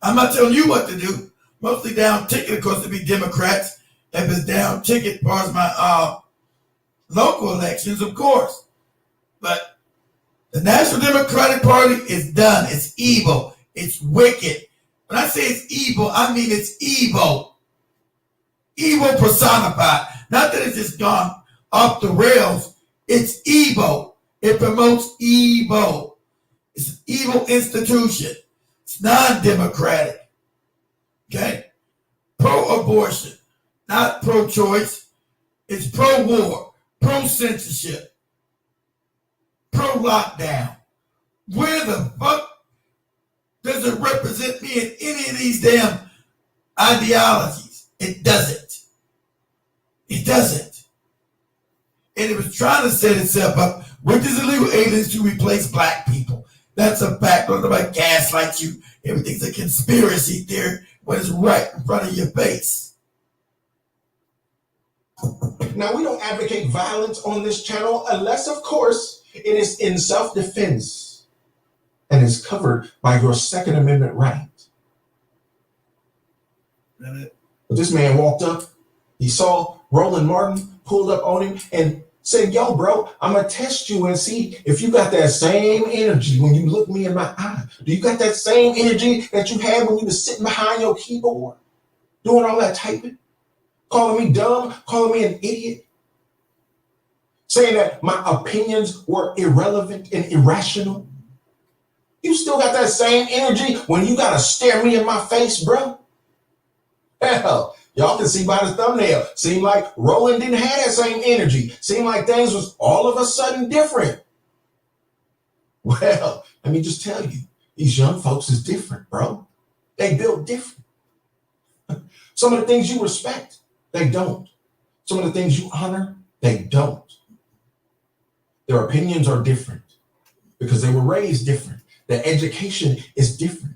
I'm not telling you what to do. Mostly down ticket, of course, to be Democrats. If it's down ticket as far as my local elections, of course. But the National Democratic Party is done. It's evil. It's wicked. When I say it's evil, I mean it's evil. Evil personified. Not that it's just gone off the rails. It's evil. It promotes evil. It's an evil institution. It's non-democratic. Okay? Pro-abortion, not pro-choice. It's pro-war, pro-censorship, pro-lockdown. Where the fuck does it represent me in any of these damn ideologies? It doesn't. It doesn't. And it was trying to set itself up with these illegal aliens to replace black people. That's a fact. Don't nobody gaslight you. Everything's a conspiracy theory when it's right in front of your face. Now, we don't advocate violence on this channel unless, of course, it is in self-defense and is covered by your Second Amendment right. But this man walked up, he saw Roland Martin, pulled up on him and said, yo, bro, I'm going to test you and see if you got that same energy when you look me in my eye. Do you got that same energy that you had when you were sitting behind your keyboard, doing all that typing? Calling me dumb, calling me an idiot, saying that my opinions were irrelevant and irrational. You still got that same energy when you got to stare me in my face, bro? Hell, y'all can see by the thumbnail. Seemed like Roland didn't have that same energy. Seemed like things was all of a sudden different. Well, let me just tell you, these young folks is different, bro. They built different. Some of the things you respect, they don't. Some of the things you honor, they don't. Their opinions are different because they were raised different. Their education is different.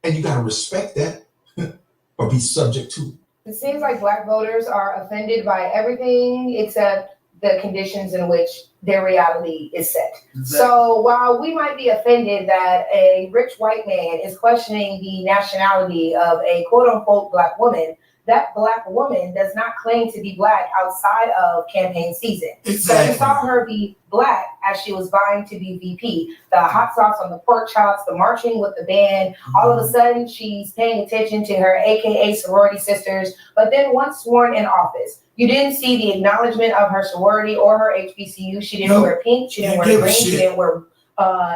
and you got to respect that or be subject to it. It seems like Black voters are offended by everything except the conditions in which their reality is set. Exactly. So while we might be offended that a rich white man is questioning the nationality of a quote unquote Black woman, that Black woman does not claim to be Black outside of campaign season. Exactly. So you saw her be Black as she was vying to be VP. The hot sauce on the pork chops, the marching with the band, all of a sudden she's paying attention to her AKA sorority sisters. But then once sworn in office, you didn't see the acknowledgement of her sorority or her HBCU. She didn't wear pink, she didn't wear green, she didn't wear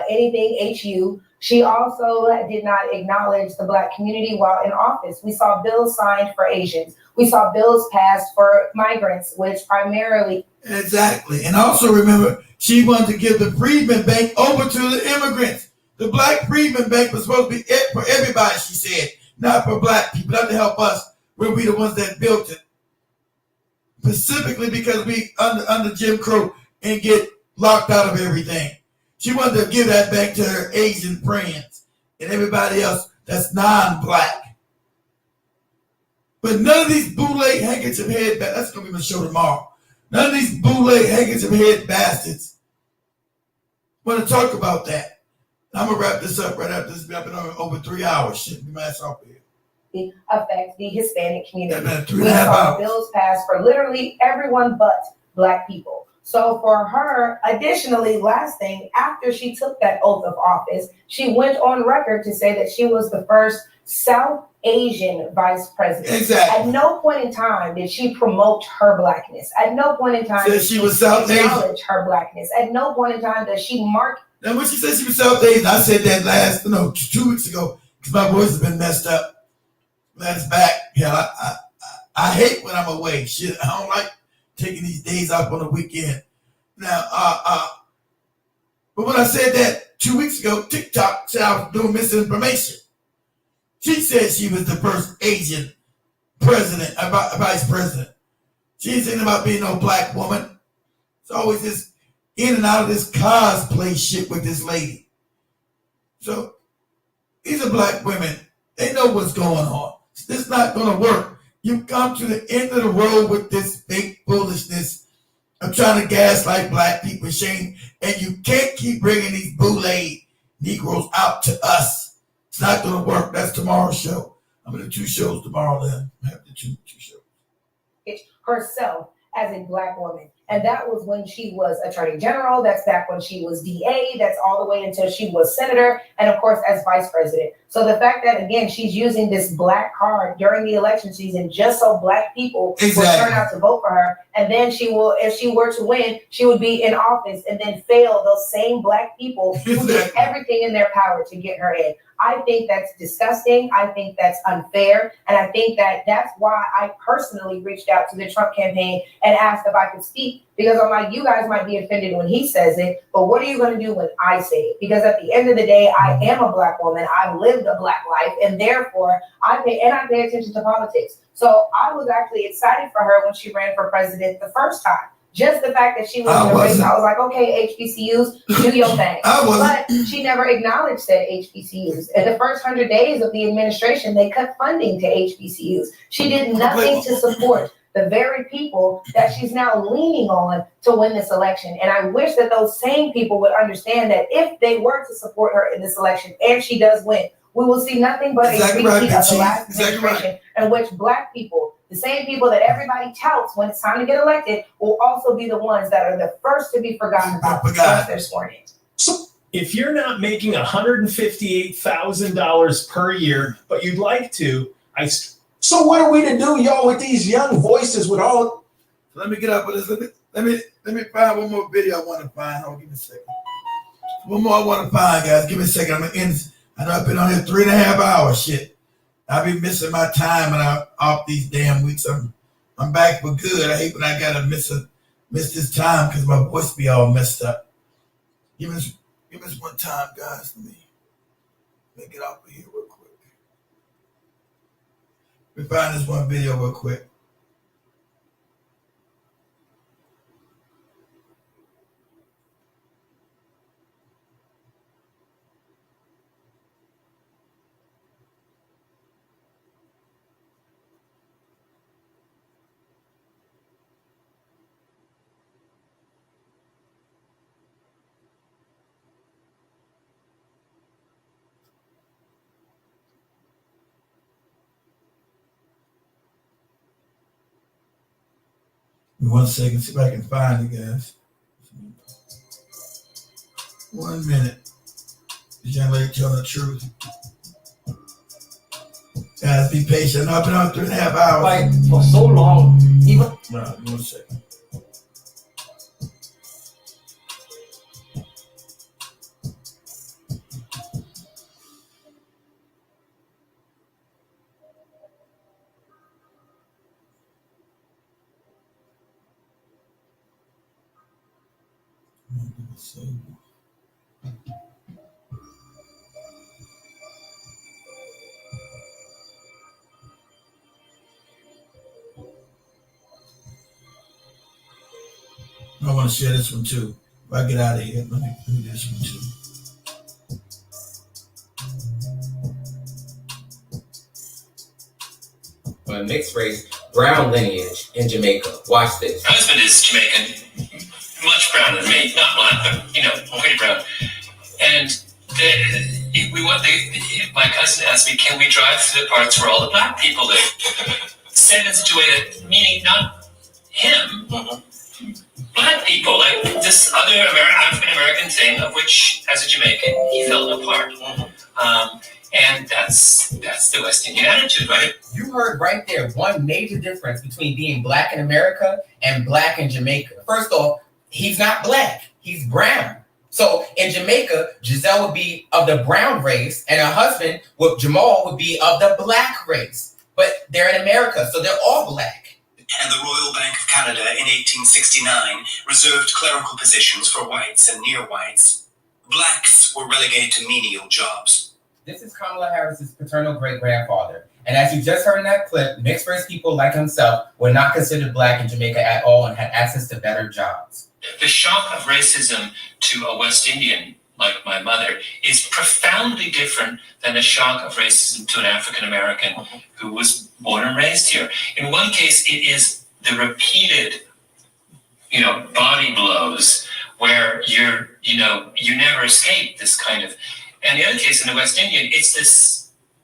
anything HU. She also did not acknowledge the Black community while in office. We saw bills signed for Asians. We saw bills passed for migrants, which primarily... Exactly. And also remember, she wanted to give the Freedmen Bank over to the immigrants. The Black Freedmen Bank was supposed to be it for everybody, she said, not for Black people, not to help us. We'll be the ones that built it. Specifically because we under Jim Crow and get locked out of everything. She wanted to give that back to her Asian friends and everybody else that's non-Black. But none of these bootleg handkerchief head bastards, that's going to be my show tomorrow. None of these bootleg handkerchief head bastards want to talk about that. I'm going to wrap this up right after this. I've been on over 3 hours. Shit, my ass off here. Affect the Hispanic community. We saw bills passed for literally everyone but Black people. So for her, additionally, last thing, after she took that oath of office, she went on record to say that she was the first South Asian vice president. Exactly. At no point in time did she promote her Blackness. At no point in time did she was South acknowledge her Blackness. At no point in time does she mark. And when she said she was South Asian, I said that 2 weeks ago because my voice has been messed up. That's back. Yeah, I hate when I'm away. Shit, I don't like taking these days off on the weekend. Now, but when I said that 2 weeks ago, TikTok said I was doing misinformation. She said she was the first Asian president, vice president. She ain't saying about being no Black woman. It's always this in and out of this cosplay shit with this lady. So these are Black women. They know what's going on. This is not going to work. You come to the end of the road with this fake foolishness of trying to gaslight Black people, shame, and you can't keep bringing these bootleg Negroes out to us. It's not going to work. That's tomorrow's show. I'm going to do 2 shows tomorrow then. I have to do 2 shows. Herself as a Black woman. And that was when she was Attorney General. That's back when she was DA. That's all the way until she was Senator. And of course, as Vice President. So the fact that, again, she's using this Black card during the election season just so Black people will turn out to vote for her. And then she will, if she were to win, she would be in office and then fail those same Black people who did everything in their power to get her in. I think that's disgusting. I think that's unfair. And I think that that's why I personally reached out to the Trump campaign and asked if I could speak, because I'm like, you guys might be offended when he says it, but what are you going to do when I say it? Because at the end of the day, I am a Black woman. I've lived a Black life, and therefore I pay attention to politics. So I was actually excited for her when she ran for president the first time. Just the fact that she was in the race, I was like, okay, HBCUs, do your thing. But she never acknowledged said HBCUs. In the first 100 days of the administration, they cut funding to HBCUs. She did nothing to support the very people that she's now leaning on to win this election. And I wish that those same people would understand that if they were to support her in this election and she does win, we will see nothing but a repeat of the last administration in which Black people, the same people that everybody touts when it's time to get elected, will also be the ones that are the first to be forgotten about once they're sworn in. So if you're not making $158,000 per year, but you'd like to, So what are we to do, y'all, with these young voices with all? Let me get up with this. Let me find one more video I want to find. Hold on, give me a second. One more I want to find, guys. Give me a second. I'm gonna end. I know I've been on here 3.5 hours. Shit. I've been missing my time and I'm off these damn weeks. I'm back for good. I hate when I gotta miss this time because my voice be all messed up. Give us one time, guys. Let me get off of here real quick. Let me find this one video real quick. Give me 1 second, see if I can find it, guys. 1 minute. This young lady telling the truth. Guys, be patient. I've been on 3.5 hours. Like for so long, even. No, 1 second. I want to share this one too. If I get out of here, let me do this one too. A mixed race, brown lineage in Jamaica. Watch this. My husband is Jamaican, much browner than me, not black, but pretty brown. And my cousin asked me, "Can we drive through the parts where all the black people live?" Said in such a way that, meaning not him, black people, like this other African American thing, of which, as a Jamaican, he felt a part. And that's the West Indian attitude, right? You heard right there one major difference between being black in America and black in Jamaica. First off, he's not black, he's brown. So in Jamaica, Giselle would be of the brown race, and her husband, Jamal, would be of the black race. But they're in America, so they're all black. And the Royal Bank of Canada in 1869 reserved clerical positions for whites and near whites. Blacks were relegated to menial jobs. This is Kamala Harris's paternal great-grandfather. And as you just heard in that clip, mixed race people like himself were not considered black in Jamaica at all and had access to better jobs. The shock of racism to a West Indian, like my mother, is profoundly different than the shock of racism to an African American who was born and raised here. In one case, it is the repeated, body blows where you never escape this kind of. And the other case in the West Indian, it's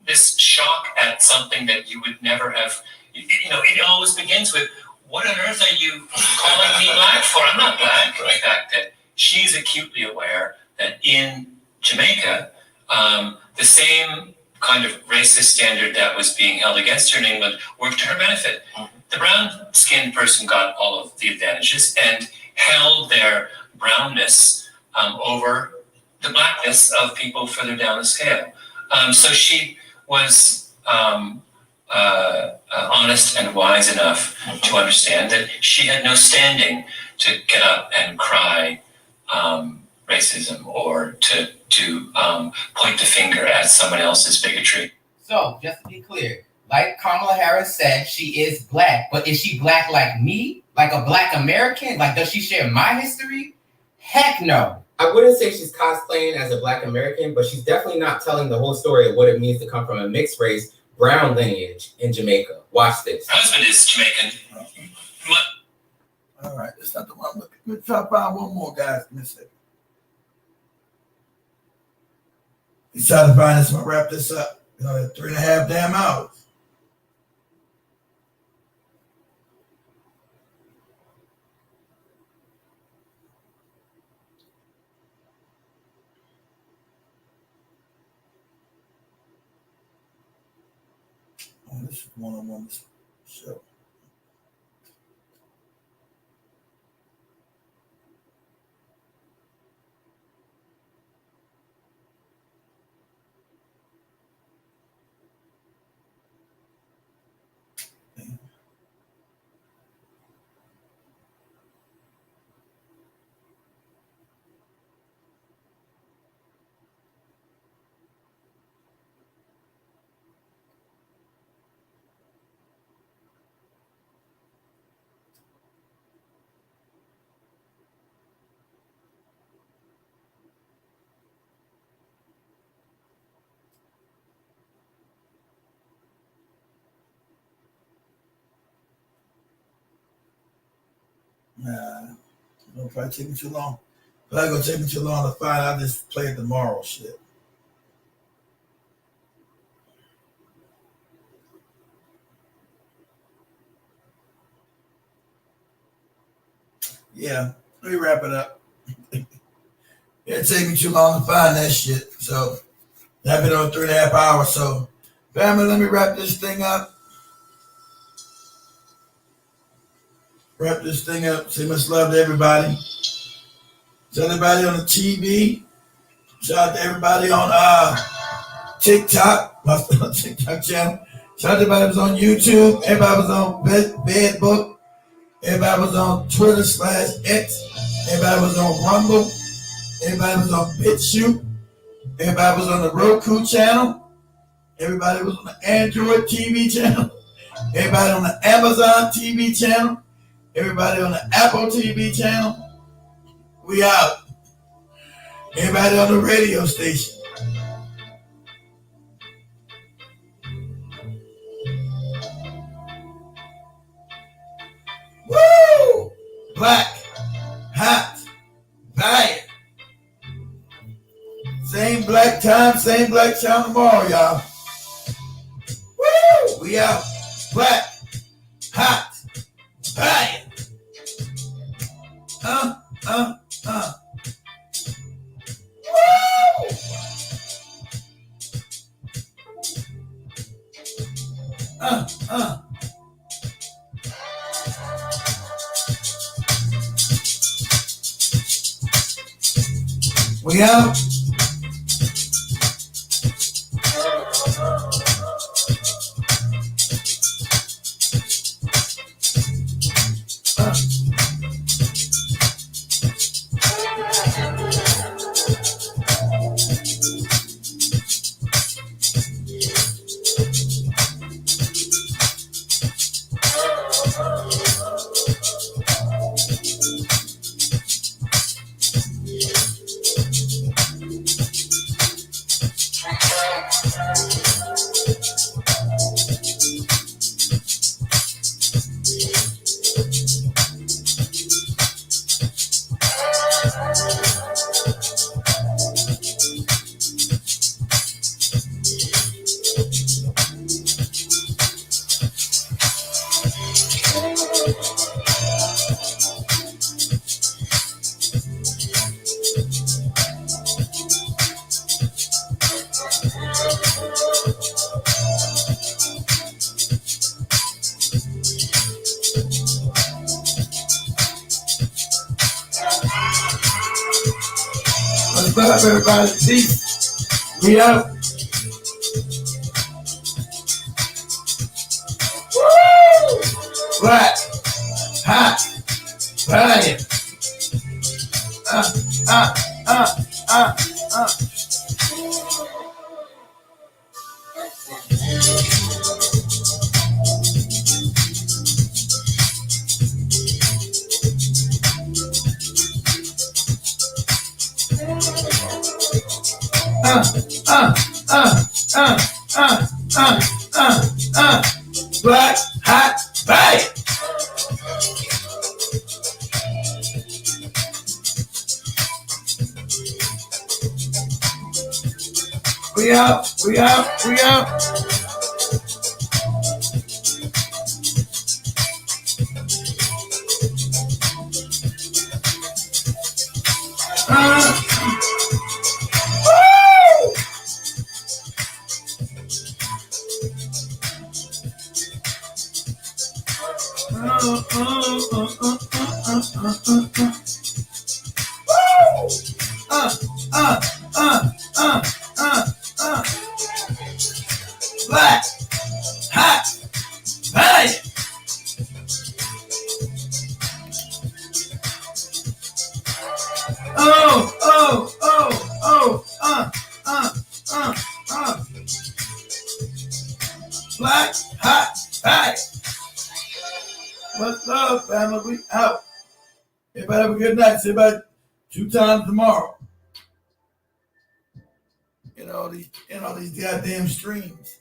this shock at something that you would never have. It always begins with, "What on earth are you calling me black for? I'm not black." The fact that she's acutely aware that in Jamaica, the same kind of racist standard that was being held against her in England worked to her benefit. The brown-skinned person got all of the advantages and held their brownness over the blackness of people further down the scale. So she was honest and wise enough to understand that she had no standing to get up and cry racism or to point the finger at someone else's bigotry. So, just to be clear, like Kamala Harris said, she is black, but is she black like me? Like a black American? Like, does she share my history? Heck no. I wouldn't say she's cosplaying as a black American, but she's definitely not telling the whole story of what it means to come from a mixed race, brown lineage in Jamaica. Watch this. Her husband is Jamaican. All right, that's not the one I'm looking. Let's try to find one more, guys. Give me a second. Let's try to find this. I'm gonna wrap this up. 3.5 damn hours. Oh, this is one on one show. Nah, it'll probably take me too long. Probably gonna take me too long to find out. Just play the moral shit. Yeah, let me wrap it up. It'd take me too long to find that shit. So I've been on 3.5 hours. So family, let me wrap this thing up. Say much love to everybody. To everybody on the TV. Shout out to everybody on TikTok, my TikTok channel. Shout out to everybody who's on YouTube. Everybody was on Bedbook. Everybody was on Twitter /X. Everybody was on Rumble. Everybody was on BitChute. Everybody was on the Roku channel. Everybody was on the Android TV channel. Everybody on the Amazon TV channel. Everybody on the Apple TV channel. We out. Everybody on the radio station. Woo! Black, hot, bad. Same black time, same black channel tomorrow, y'all. Woo! We out. Black, hot, bad. Woo! We out. What's up, everybody? Peace. We out. Woo! Black, hot, bad. Black, hot, bad. We out, we out, we out. Black, hot, bad. Black, hot, bad. What's up, family? We out. Everybody have a good night. See you about 2 times tomorrow. In all these goddamn streams.